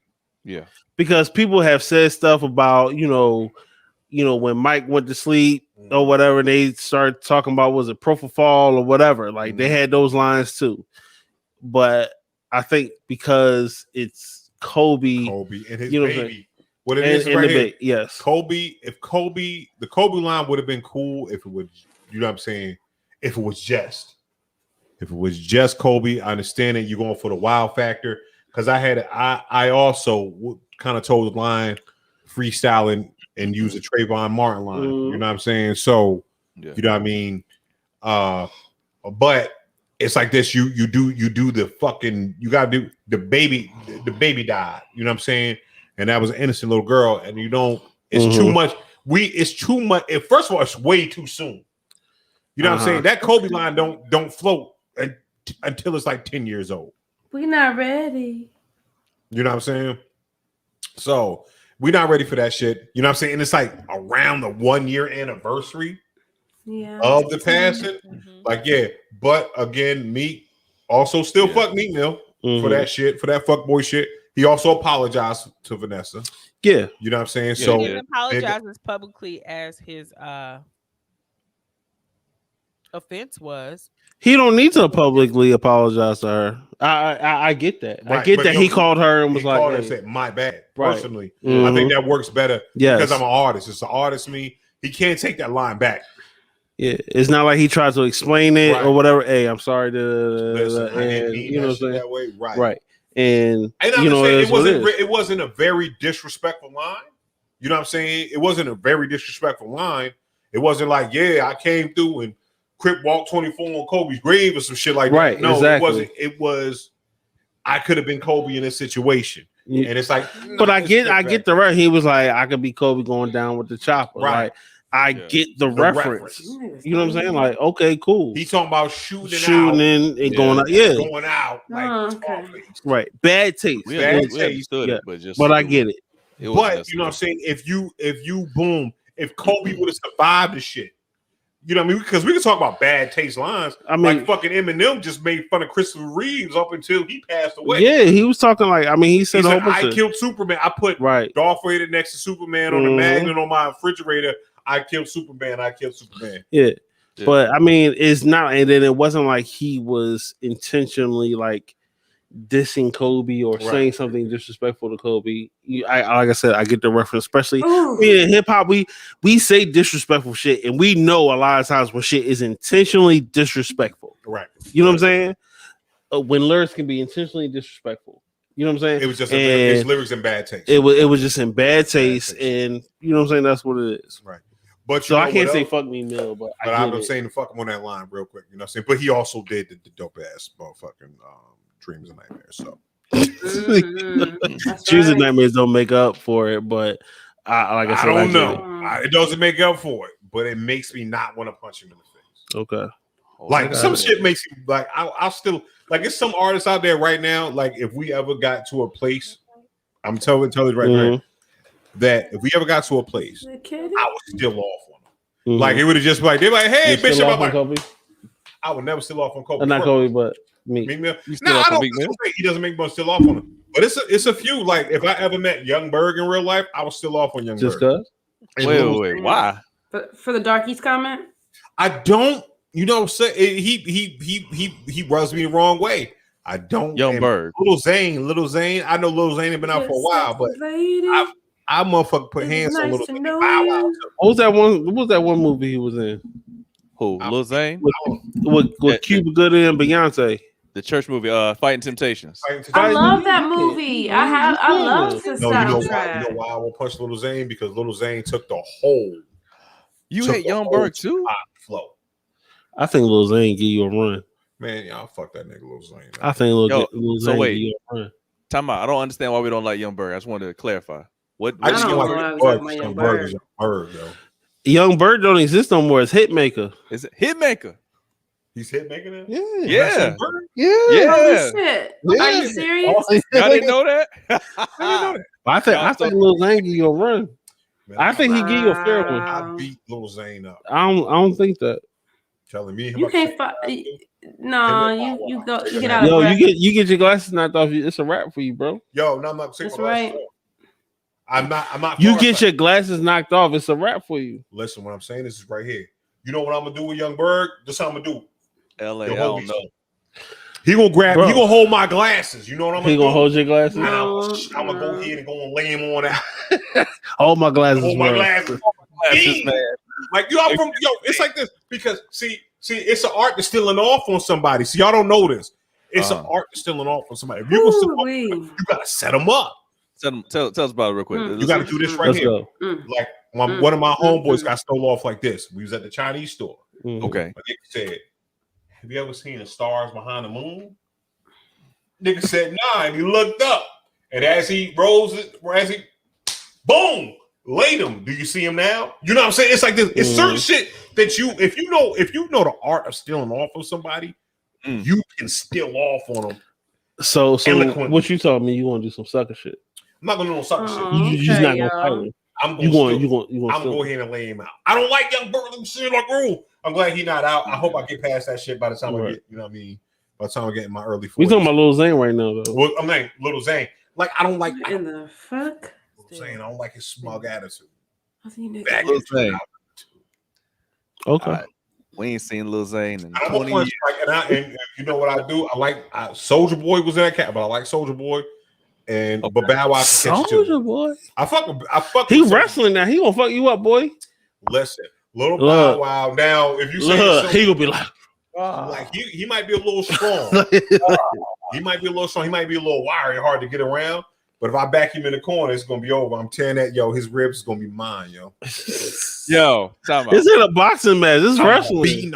Yeah, because people have said stuff about when Mike went to sleep or whatever, and they started talking about was it propofol or whatever. Like they had those lines too, but I think because it's Kobe and his baby, what it is right here, yes, Kobe. If the Kobe line would have been cool if it was, you know what I'm saying, if it was just Kobe, I understand it. You're going for the wow factor because I also kind of told the line freestyling and use a Trayvon Martin line. You know what I'm saying? So you know what I mean. But it's like this. You do the fucking. You gotta do the baby. The baby died. You know what I'm saying? And that was an innocent little girl. And you don't. It's too much. It's too much. First of all, it's way too soon. You know what I'm saying? That Kobe line don't float until it's like 10 years old. We're not ready. You know what I'm saying? So we're not ready for that shit. You know what I'm saying? And it's like around the 1 year anniversary of the passing. Like, yeah. But again, Meek also still fuck Meek Mill for that shit, for that fuckboy shit. He also apologized to Vanessa. Yeah. You know what I'm saying? He So didn't apologize as publicly as his offense was. He don't need to publicly apologize to her. I get that. Right, I get that he called her and was like, called her and said, "My bad." Right. Personally, I think that works better because I'm an artist. It's an artist me. He can't take that line back. Yeah, it's not like he tried to explain it or whatever. Hey, I'm sorry to listen. I didn't mean you know that, that way. Right. Right. And you know, it wasn't a very disrespectful line. You know what I'm saying? It wasn't a very disrespectful line. It wasn't like, yeah, I came through and Crip walked 24 on Kobe's grave or some shit like that. Right. No, exactly. It wasn't. It was, I could have been Kobe in this situation. Yeah. And it's like, but I get the right. He was like, I could be Kobe going down with the chopper. Right. Like, I get the reference. You know what I'm saying? Like, okay, cool. He's talking about shooting and going out. Yeah. Going out. Like, right. Bad taste. We taste. Understood it, but I get it. But you know what I'm saying? If you boom, if Kobe would have survived the shit, you know what I mean? Because we can talk about bad taste lines. I mean, like fucking Eminem just made fun of Christopher Reeves up until he passed away. Yeah, he was talking like, I mean, he said, I killed Superman. I put Darth Vader next to Superman on the magnet on my refrigerator. I killed Superman. Yeah. But I mean, it's not, and then it wasn't like he was intentionally like dissing Kobe or saying something disrespectful to Kobe. Like I said, I get the reference, especially in hip hop. We say disrespectful shit, and we know a lot of times when shit is intentionally disrespectful. Right. You know what I'm saying? When lyrics can be intentionally disrespectful. You know what I'm saying? It was just his lyrics in bad taste. It was just in bad taste, and you know what I'm saying? That's what it is. Right. But so I can't say fuck me, Mill, but I'm saying to fuck him on that line real quick. You know what I'm saying? But he also did the dope ass motherfucking Dreams and Nightmares. So Dreams and Nightmares don't make up for it, but I don't know. It doesn't make up for it, but it makes me not want to punch him in the face. Okay. Like some shit makes you like I'll still like it's some artists out there right now. Like if we ever got to a place, I'm telling you right now that if we ever got to a place, I would still off on them. Like it would have just like they're like, hey, Bishop, I'm like, I would never still off on Kobe. Not Kobe, but me. No, I don't think he doesn't make much still off on him. But it's a few. Like if I ever met Young Berg in real life, I was still off on Young Berg. Just cause? Wait, why? For the Darkies comment? I don't. You know, what I'm saying he rubs me the wrong way. I don't. Young Berg, Little Zane. I know Little Zane has been out for a while, but I motherfucker put hands on Little Zane. What was that one? What was that one movie he was in? Who? Lil Zane? With Cuba Gooding and Beyonce. The church movie, Fighting Temptations. I love that movie. I love the soundtrack. You know why I will punch Little Zane? Because Little Zane took the whole. You hate Young Berg too? Flow. I think Lil Zane give you a run. Man, y'all fuck that nigga Lil Zane. I think Lil Zane give you a run. Time out. I don't understand why we don't like Young Berg. I just wanted to clarify. I just don't like Young Berg. Young Berg don't exist no more. It's Hitmaker. Is it Hitmaker? He's Hitmaker now? Yeah. Holy shit. Are you serious? I didn't know that. I think Lil Zane give you a run. Man, I think he give you a fair one. I beat Lil Zane up. I don't think that. Telling me you can't fight. No, you go. You get out of breath. You get your glasses knocked off. It's a wrap for you, bro. Yo, no, I'm not saying. That's right. I'm not. You get your glasses knocked off. It's a wrap for you. Listen, what I'm saying is right here. You know what I'm gonna do with Young Berg? This how I'm gonna do. LA, I don't know. He gonna grab. Bro. He gonna hold my glasses. You know what I'm gonna do? He gonna hold your glasses. I'm gonna go ahead and go and lay him on out. Hold my glasses. Hold my glasses, man. Like y'all from it's like this because see, it's an art to stealing off on somebody. See, y'all don't know this. It's an art to stealing off on somebody. If you go, you gotta set them up. Tell us about it real quick. You gotta do this right here. Like one of my homeboys got stole off like this. We was at the Chinese store. Okay. My nigga said, "Have you ever seen the stars behind the moon?" Nigga said, "Nah," and he looked up, and as he boom. Laid him. Do you see him now? You know what I'm saying? It's like this. It's certain shit that if you know the art of stealing off of somebody, you can steal off on them. So what you told me? You want to do some sucker shit? I'm not gonna do no sucker shit. You just not gonna fight him. I'm You gonna go ahead and lay him out. I don't like young Burley shit like rule. I'm glad he's not out. I hope I get past that shit by the time I get, you know what I mean? By the time I get in my early 40s. We talking about Lil Zane right now, though. Well, I'm like Little Zane. Like I don't like in the fuck. Lil Zane. I don't like his smug attitude. Lil Zane. Okay. We ain't seen Lil Zane in 20 years. Like, and you know what I do? I like Soldier Boy was in that cat, but I like Soldier Boy. And but Bow Wow Soldier Boy. I fuck. He wrestling now. He gonna fuck you up, boy. Listen, little Bow Wow. Now, if you say he gonna be like he might be a little strong. He might be a little strong. He might be a little wiry, hard to get around. But if I back him in the corner, it's gonna be over. I'm telling that, his ribs is gonna be mine, yo. Time out. This ain't a boxing match. This is wrestling.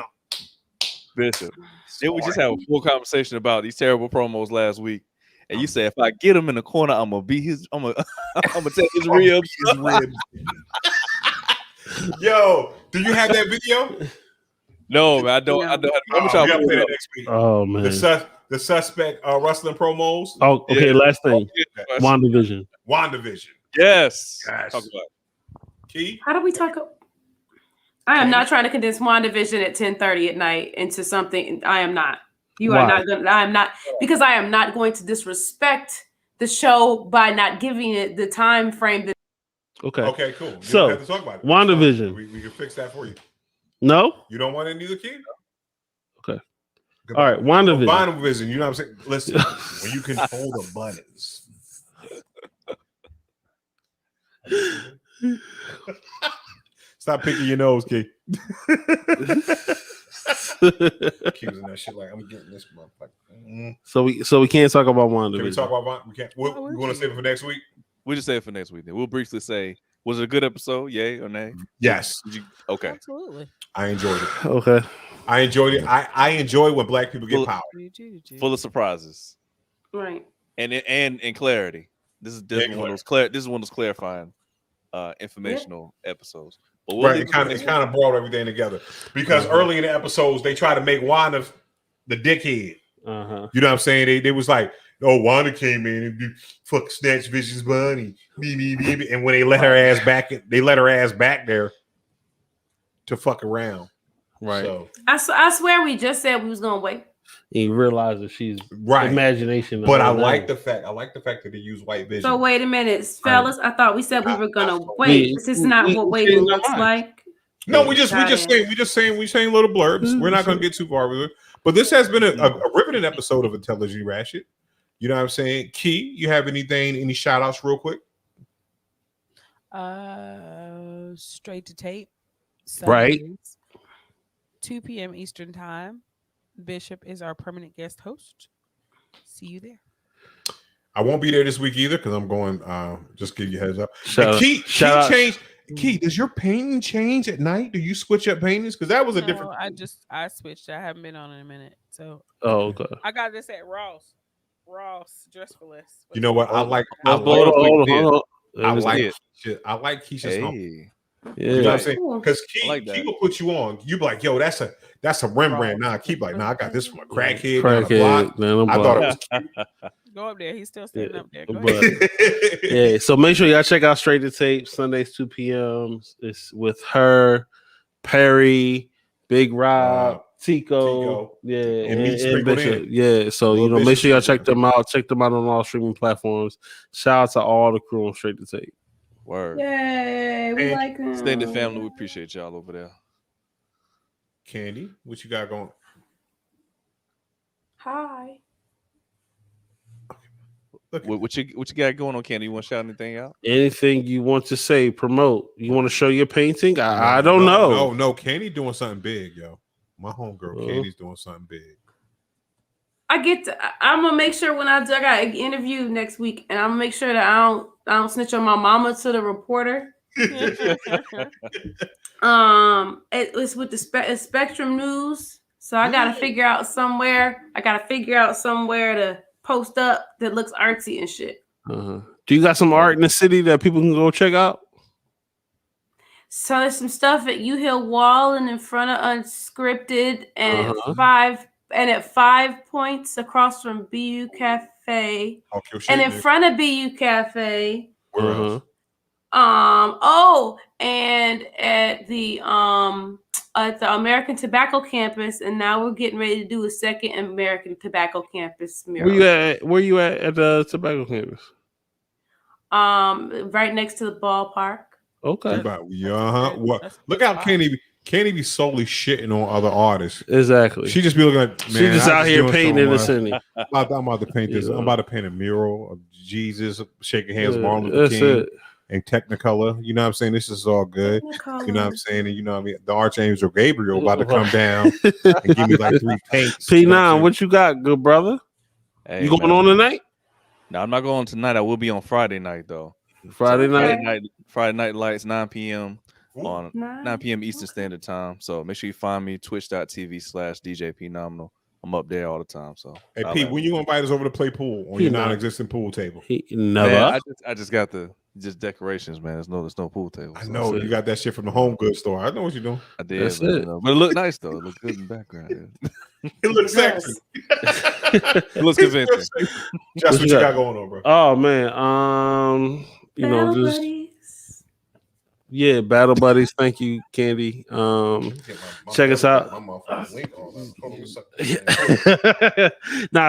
Bishop. Then we just have a full conversation about these terrible promos last week. And you said if I get him in the corner, I'm gonna take his ribs. Yo, do you have that video? No, man, I don't. I don't. I'm trying to play that next week. Oh man, the suspect wrestling promos. Oh, okay. Last thing, WandaVision. Yes. Talk about it. Key. How do we talk? I am not trying to condense WandaVision at 10:30 at night into something. I am not. You are not going. I am not, because I am not going to disrespect the show by not giving it the time frame. Okay, cool. You So don't have to talk about it. WandaVision. We can fix that for you. No, you don't want it neither, Key. Okay. All right, WandaVision. WandaVision. You know what I'm saying? Listen, when you control the buttons. Stop picking your nose, Key. Accusing that shit like I'm getting this motherfucker. So we can't talk about WandaVision. Can we talk about we can't? We want to save it for next week. We'll just say it for next week. Then we'll briefly say, was it a good episode? Yay or nay? Yes. Okay. Absolutely. I enjoyed it. Okay. I enjoyed it. I enjoy when black people get power. Full of surprises. Right. And clarity. This is one of those clarifying informational episodes. But Right, it kind of brought everything together because early in the episodes they try to make Wanda the dickhead. You know what I'm saying? They was like, "Oh, Wanda came in and fuck snatch Vision's bunny," and when they let her ass back there to fuck around. Right. So I swear we just said we was gonna wait. You realize that she's right. Imagination. But I like the fact that they use white vision. So wait a minute, fellas. I thought we said we were gonna wait. This is not what waiting looks like. No, we just saying little blurbs. We're not gonna get too far with it. But this has been a riveting episode of Intelligent Ratchet. You know what I'm saying? Key, you have any shout outs real quick? Straight to tape. Sundays, right. 2 p.m. Eastern time. Bishop is our permanent guest host. See you there. I won't be there this week either because I'm going. Just give you a heads up. Key, does your painting change at night? Do you switch up paintings? Because that was a different. I switched. I haven't been on in a minute. So. Oh, okay. I got this at Ross Dress for Less. You know what? I like Keisha's home. Yeah. You know what I'm saying? Because Key will put you on. You be like, yo, that's a Rembrandt. Nah, keep like, I got this from a crackhead. I thought it was cute. Go up there. He's still standing up there. Go ahead. Yeah. So make sure y'all check out Straight to Tape Sundays 2 p.m. It's with her, Perry, Big Rob, Tico, and Bishop. Yeah. So make sure y'all check them out. Check them out on all streaming platforms. Shout out to all the crew on Straight to Tape. Word. Yay, we like them. Extended family, we appreciate y'all over there. Candy, what you got going? Hi. What you got going on, Candy? You want to shout anything out? Anything you want to say, promote? You want to show your painting? I don't know. No, Candy doing something big, yo. My homegirl, Candy's doing something big. I'm gonna make sure when I got an interview next week, and I'm gonna make sure that I don't snitch on my mama to the reporter. It's with the Spectrum News, so I gotta figure out somewhere. To post up that looks artsy and shit. Do you got some art in the city that people can go check out? So there's some stuff at U Hill Wall and in front of Unscripted, and at 5 points across from BU Cafe Cafe, Shit, and in front of BU Cafe. Where else? And at the American Tobacco Campus, and now we're getting ready to do a second American Tobacco Campus mural. Where you at the tobacco campus? Right next to the ballpark. Okay. What? Look how Candy be solely shitting on other artists. Exactly. She just be looking like, man, she just out here painting in the city. I'm about to paint this. I'm about to paint a mural of Jesus shaking hands with Martin Luther That's King it. and Technicolor. You know what I'm saying? This is all good. Technicolor. You know what I'm saying? And you know what I mean? The Archangel Gabriel about to come down and give me like 3 paints. P9, what you got, good brother? Hey, you going on tonight? No, I'm not going tonight. I will be on Friday night though. Friday night lights, 9 p.m. on 9 p.m. Eastern Standard Time. So make sure you find me twitch.tv/DJPnominal. I'm up there all the time. So hey Pete, when you invite us over to play pool on your non-existent pool table? Never. Man, I just got the decorations, man. There's no pool table. I know you got that shit from the home goods store. I know what you're doing. I did, but it looked nice though. It looked good in the background. It looks sexy. It looks convincing. Just what you got going on, bro. Oh man, you know, just buddies. Yeah, Battle Buddies. Thank you, Candy. Check us out.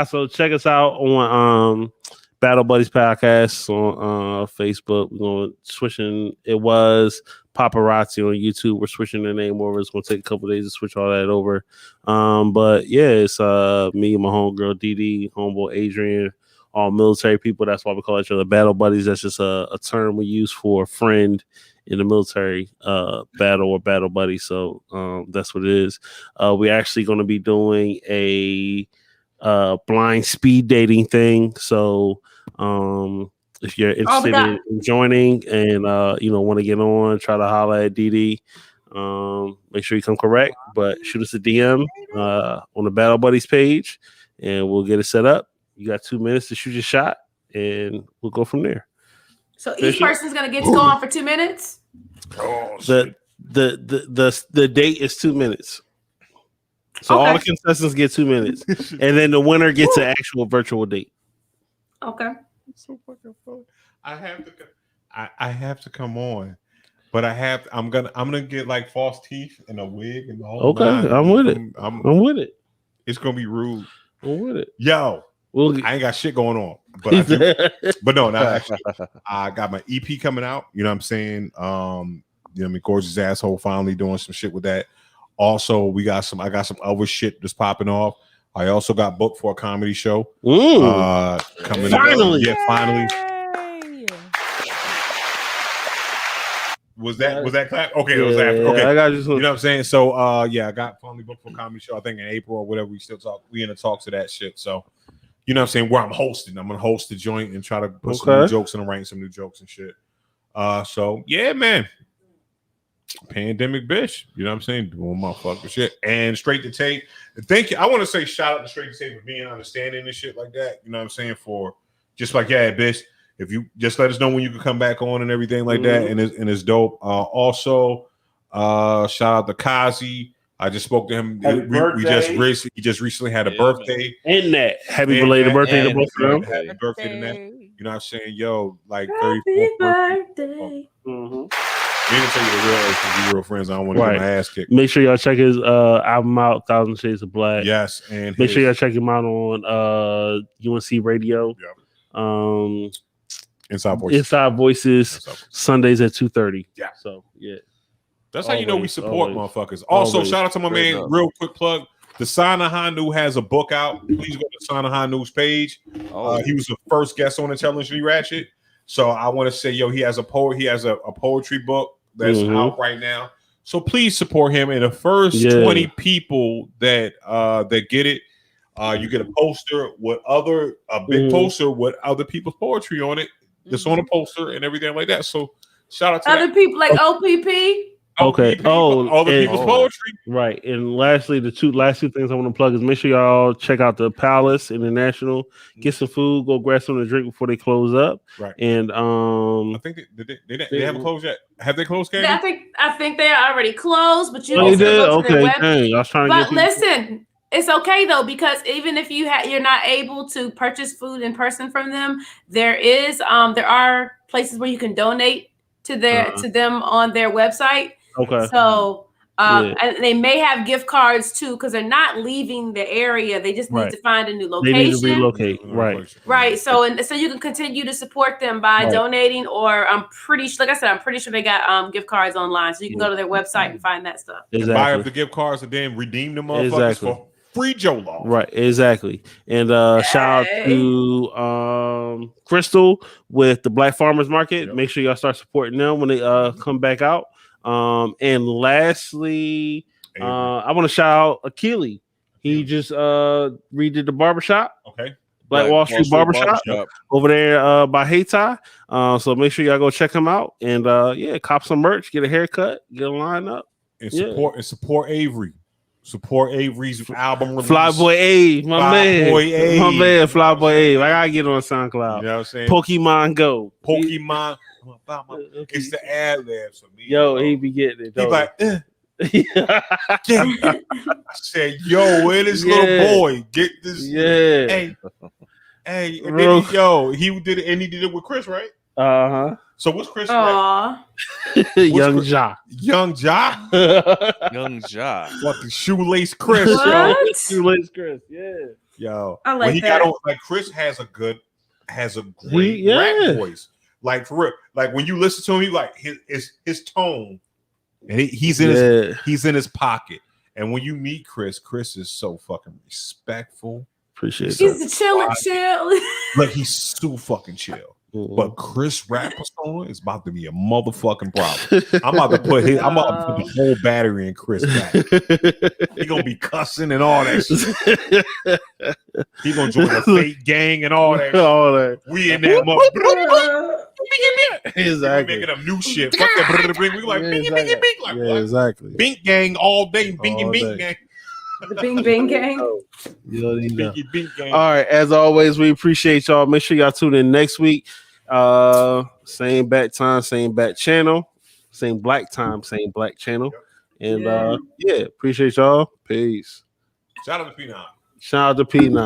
So check us out on Battle Buddies podcast on Facebook. We're going switching. It was Paparazzi on YouTube. We're switching the name over. It's going to take a couple days to switch all that over. But yeah, it's me and my homegirl Dee, homeboy Adrian, all military people. That's why we call each other Battle Buddies. That's just a term we use for a friend in the military, battle or battle buddy. So that's what it is. We're actually going to be doing a blind speed dating thing. So if you're interested in joining and want to get on, try to holler at Dee. Make sure you come correct, but shoot us a DM on the Battle Buddies page, and we'll get it set up. You got 2 minutes to shoot your shot, and we'll go from there. So each person's gonna get to go on for 2 minutes. Oh, the date is 2 minutes. So all the contestants get 2 minutes, and then the winner gets an actual virtual date. Okay. It's so fucking fun. I have to come on, but I'm gonna get like false teeth and a wig and the whole. Okay, I'm with it. I'm with it. It's gonna be rude. I'm with it. Yo. I ain't got shit going on, but I do. But no, not actually. I got my EP coming out. You know what I'm saying? Gorgeous Asshole finally doing some shit with that. Also, I got some other shit that's popping off. I also got booked for a comedy show. Coming finally. Yeah, finally. Was that clap? Okay, it was after. Okay, I got you. You know what I'm saying? So I got finally booked for a comedy show, I think in April or whatever. We in the talks of that shit. So you know what I'm saying, where I'm hosting. I'm gonna host the joint and try to put some new jokes in and write some new jokes and shit. So yeah, man. Pandemic bitch. You know what I'm saying? Doing motherfucker shit. And Straight to Tape. Thank you. I want to say shout out to Straight to Tape for being understanding and shit like that. You know what I'm saying? For just like, yeah, bitch. If you just let us know when you can come back on and everything like that, and it's dope. Also, shout out to Kazi. I just spoke to him. He just recently had a birthday. And that happy belated birthday to both of them. Happy birthday to that. You know what I'm saying? Yo, like 34th birthday. You didn't tell you the real age because you're real friends. I don't want to get my ass kicked. Make sure y'all check his album out, 1,000 Shades of Black. Yes, and make sure y'all check him out on UNC Radio. Yep. Inside Voices. Sundays at 2:30. Yeah. So yeah. That's how you know we support motherfuckers. Also, shout out to my man, real quick plug. The Sana Hanu has a book out. Please go to Sana Hanu's page. He was the first guest on Intelligently Ratchet. So I want to say, yo, he has a poetry book that's out right now. So please support him. And the first 20 people that get it, you get a poster with big poster with other people's poetry on it. It's on a poster and everything like that. So shout out to other people like OPP. Okay. Other people's poetry. Right. And lastly, the last two things I want to plug is make sure y'all check out the Palace International. Get some food. Go grab something to drink before they close up. Right. And I think they haven't closed yet. Have they closed, Candy? I think they are already closed, but you can still go to their website. I was trying to listen, It's okay though, because even if you're not able to purchase food in person from them, there are places where you can donate to them on their website. Okay. So and they may have gift cards too, because they're not leaving the area. They just need to find a new location. They need to relocate. Right. So you can continue to support them by donating, or I'm pretty sure they got gift cards online, so you can go to their website and find that stuff. Exactly. Buy up the gift cards and then redeem them motherfuckers for free Jollof. Right, exactly. And shout out to Crystal with the Black Farmers Market. Yep. Make sure y'all start supporting them when they come back out. And lastly, I want to shout out Akili. He just redid the barbershop. Okay. Black Wall Street Barbershop over there by Hayti. So make sure y'all go check him out and cop some merch, get a haircut, get a line up. And support Avery. Support Avery's album release. Flyboy A, my man, Flyboy A. I gotta get on SoundCloud. You know what I'm saying? Pokemon Go. Pokemon. It's the ad libs for me. Yo, he be getting it. He like, I said, yo, where this little boy get this? Yeah. Hey, and then he did it, and he did it with Chris, right? Uh-huh. So what's Chris? Young Ja. Young Ja. Young Ja. What the shoelace Chris? What? Yo. Shoelace Chris. Yeah. Yo. I like when he that. got on, like Chris has a great rap voice. Like for real. Like when you listen to him, you like his tone, and he's in his pocket. And when you meet Chris is so fucking respectful. Appreciate it. He's chill. Like he's so fucking chill. Mm-hmm. But Chris rapper song is about to be a motherfucking problem. I'm about to put the whole battery in Chris back. He gonna be cussing and all that shit. He gonna join the fake gang and all that. All that. We in that motherfucker. Exactly. Making up new shit. Fuck that. We like bing. Like exactly. Bink gang all day. Bing gang. The Bing Bing Gang. Bing gang. All right. As always, we appreciate y'all. Make sure y'all tune in next week. Same bat time, same bat channel, same black time, same black channel. And appreciate y'all. Peace. Shout out to P9. Shout out to P9.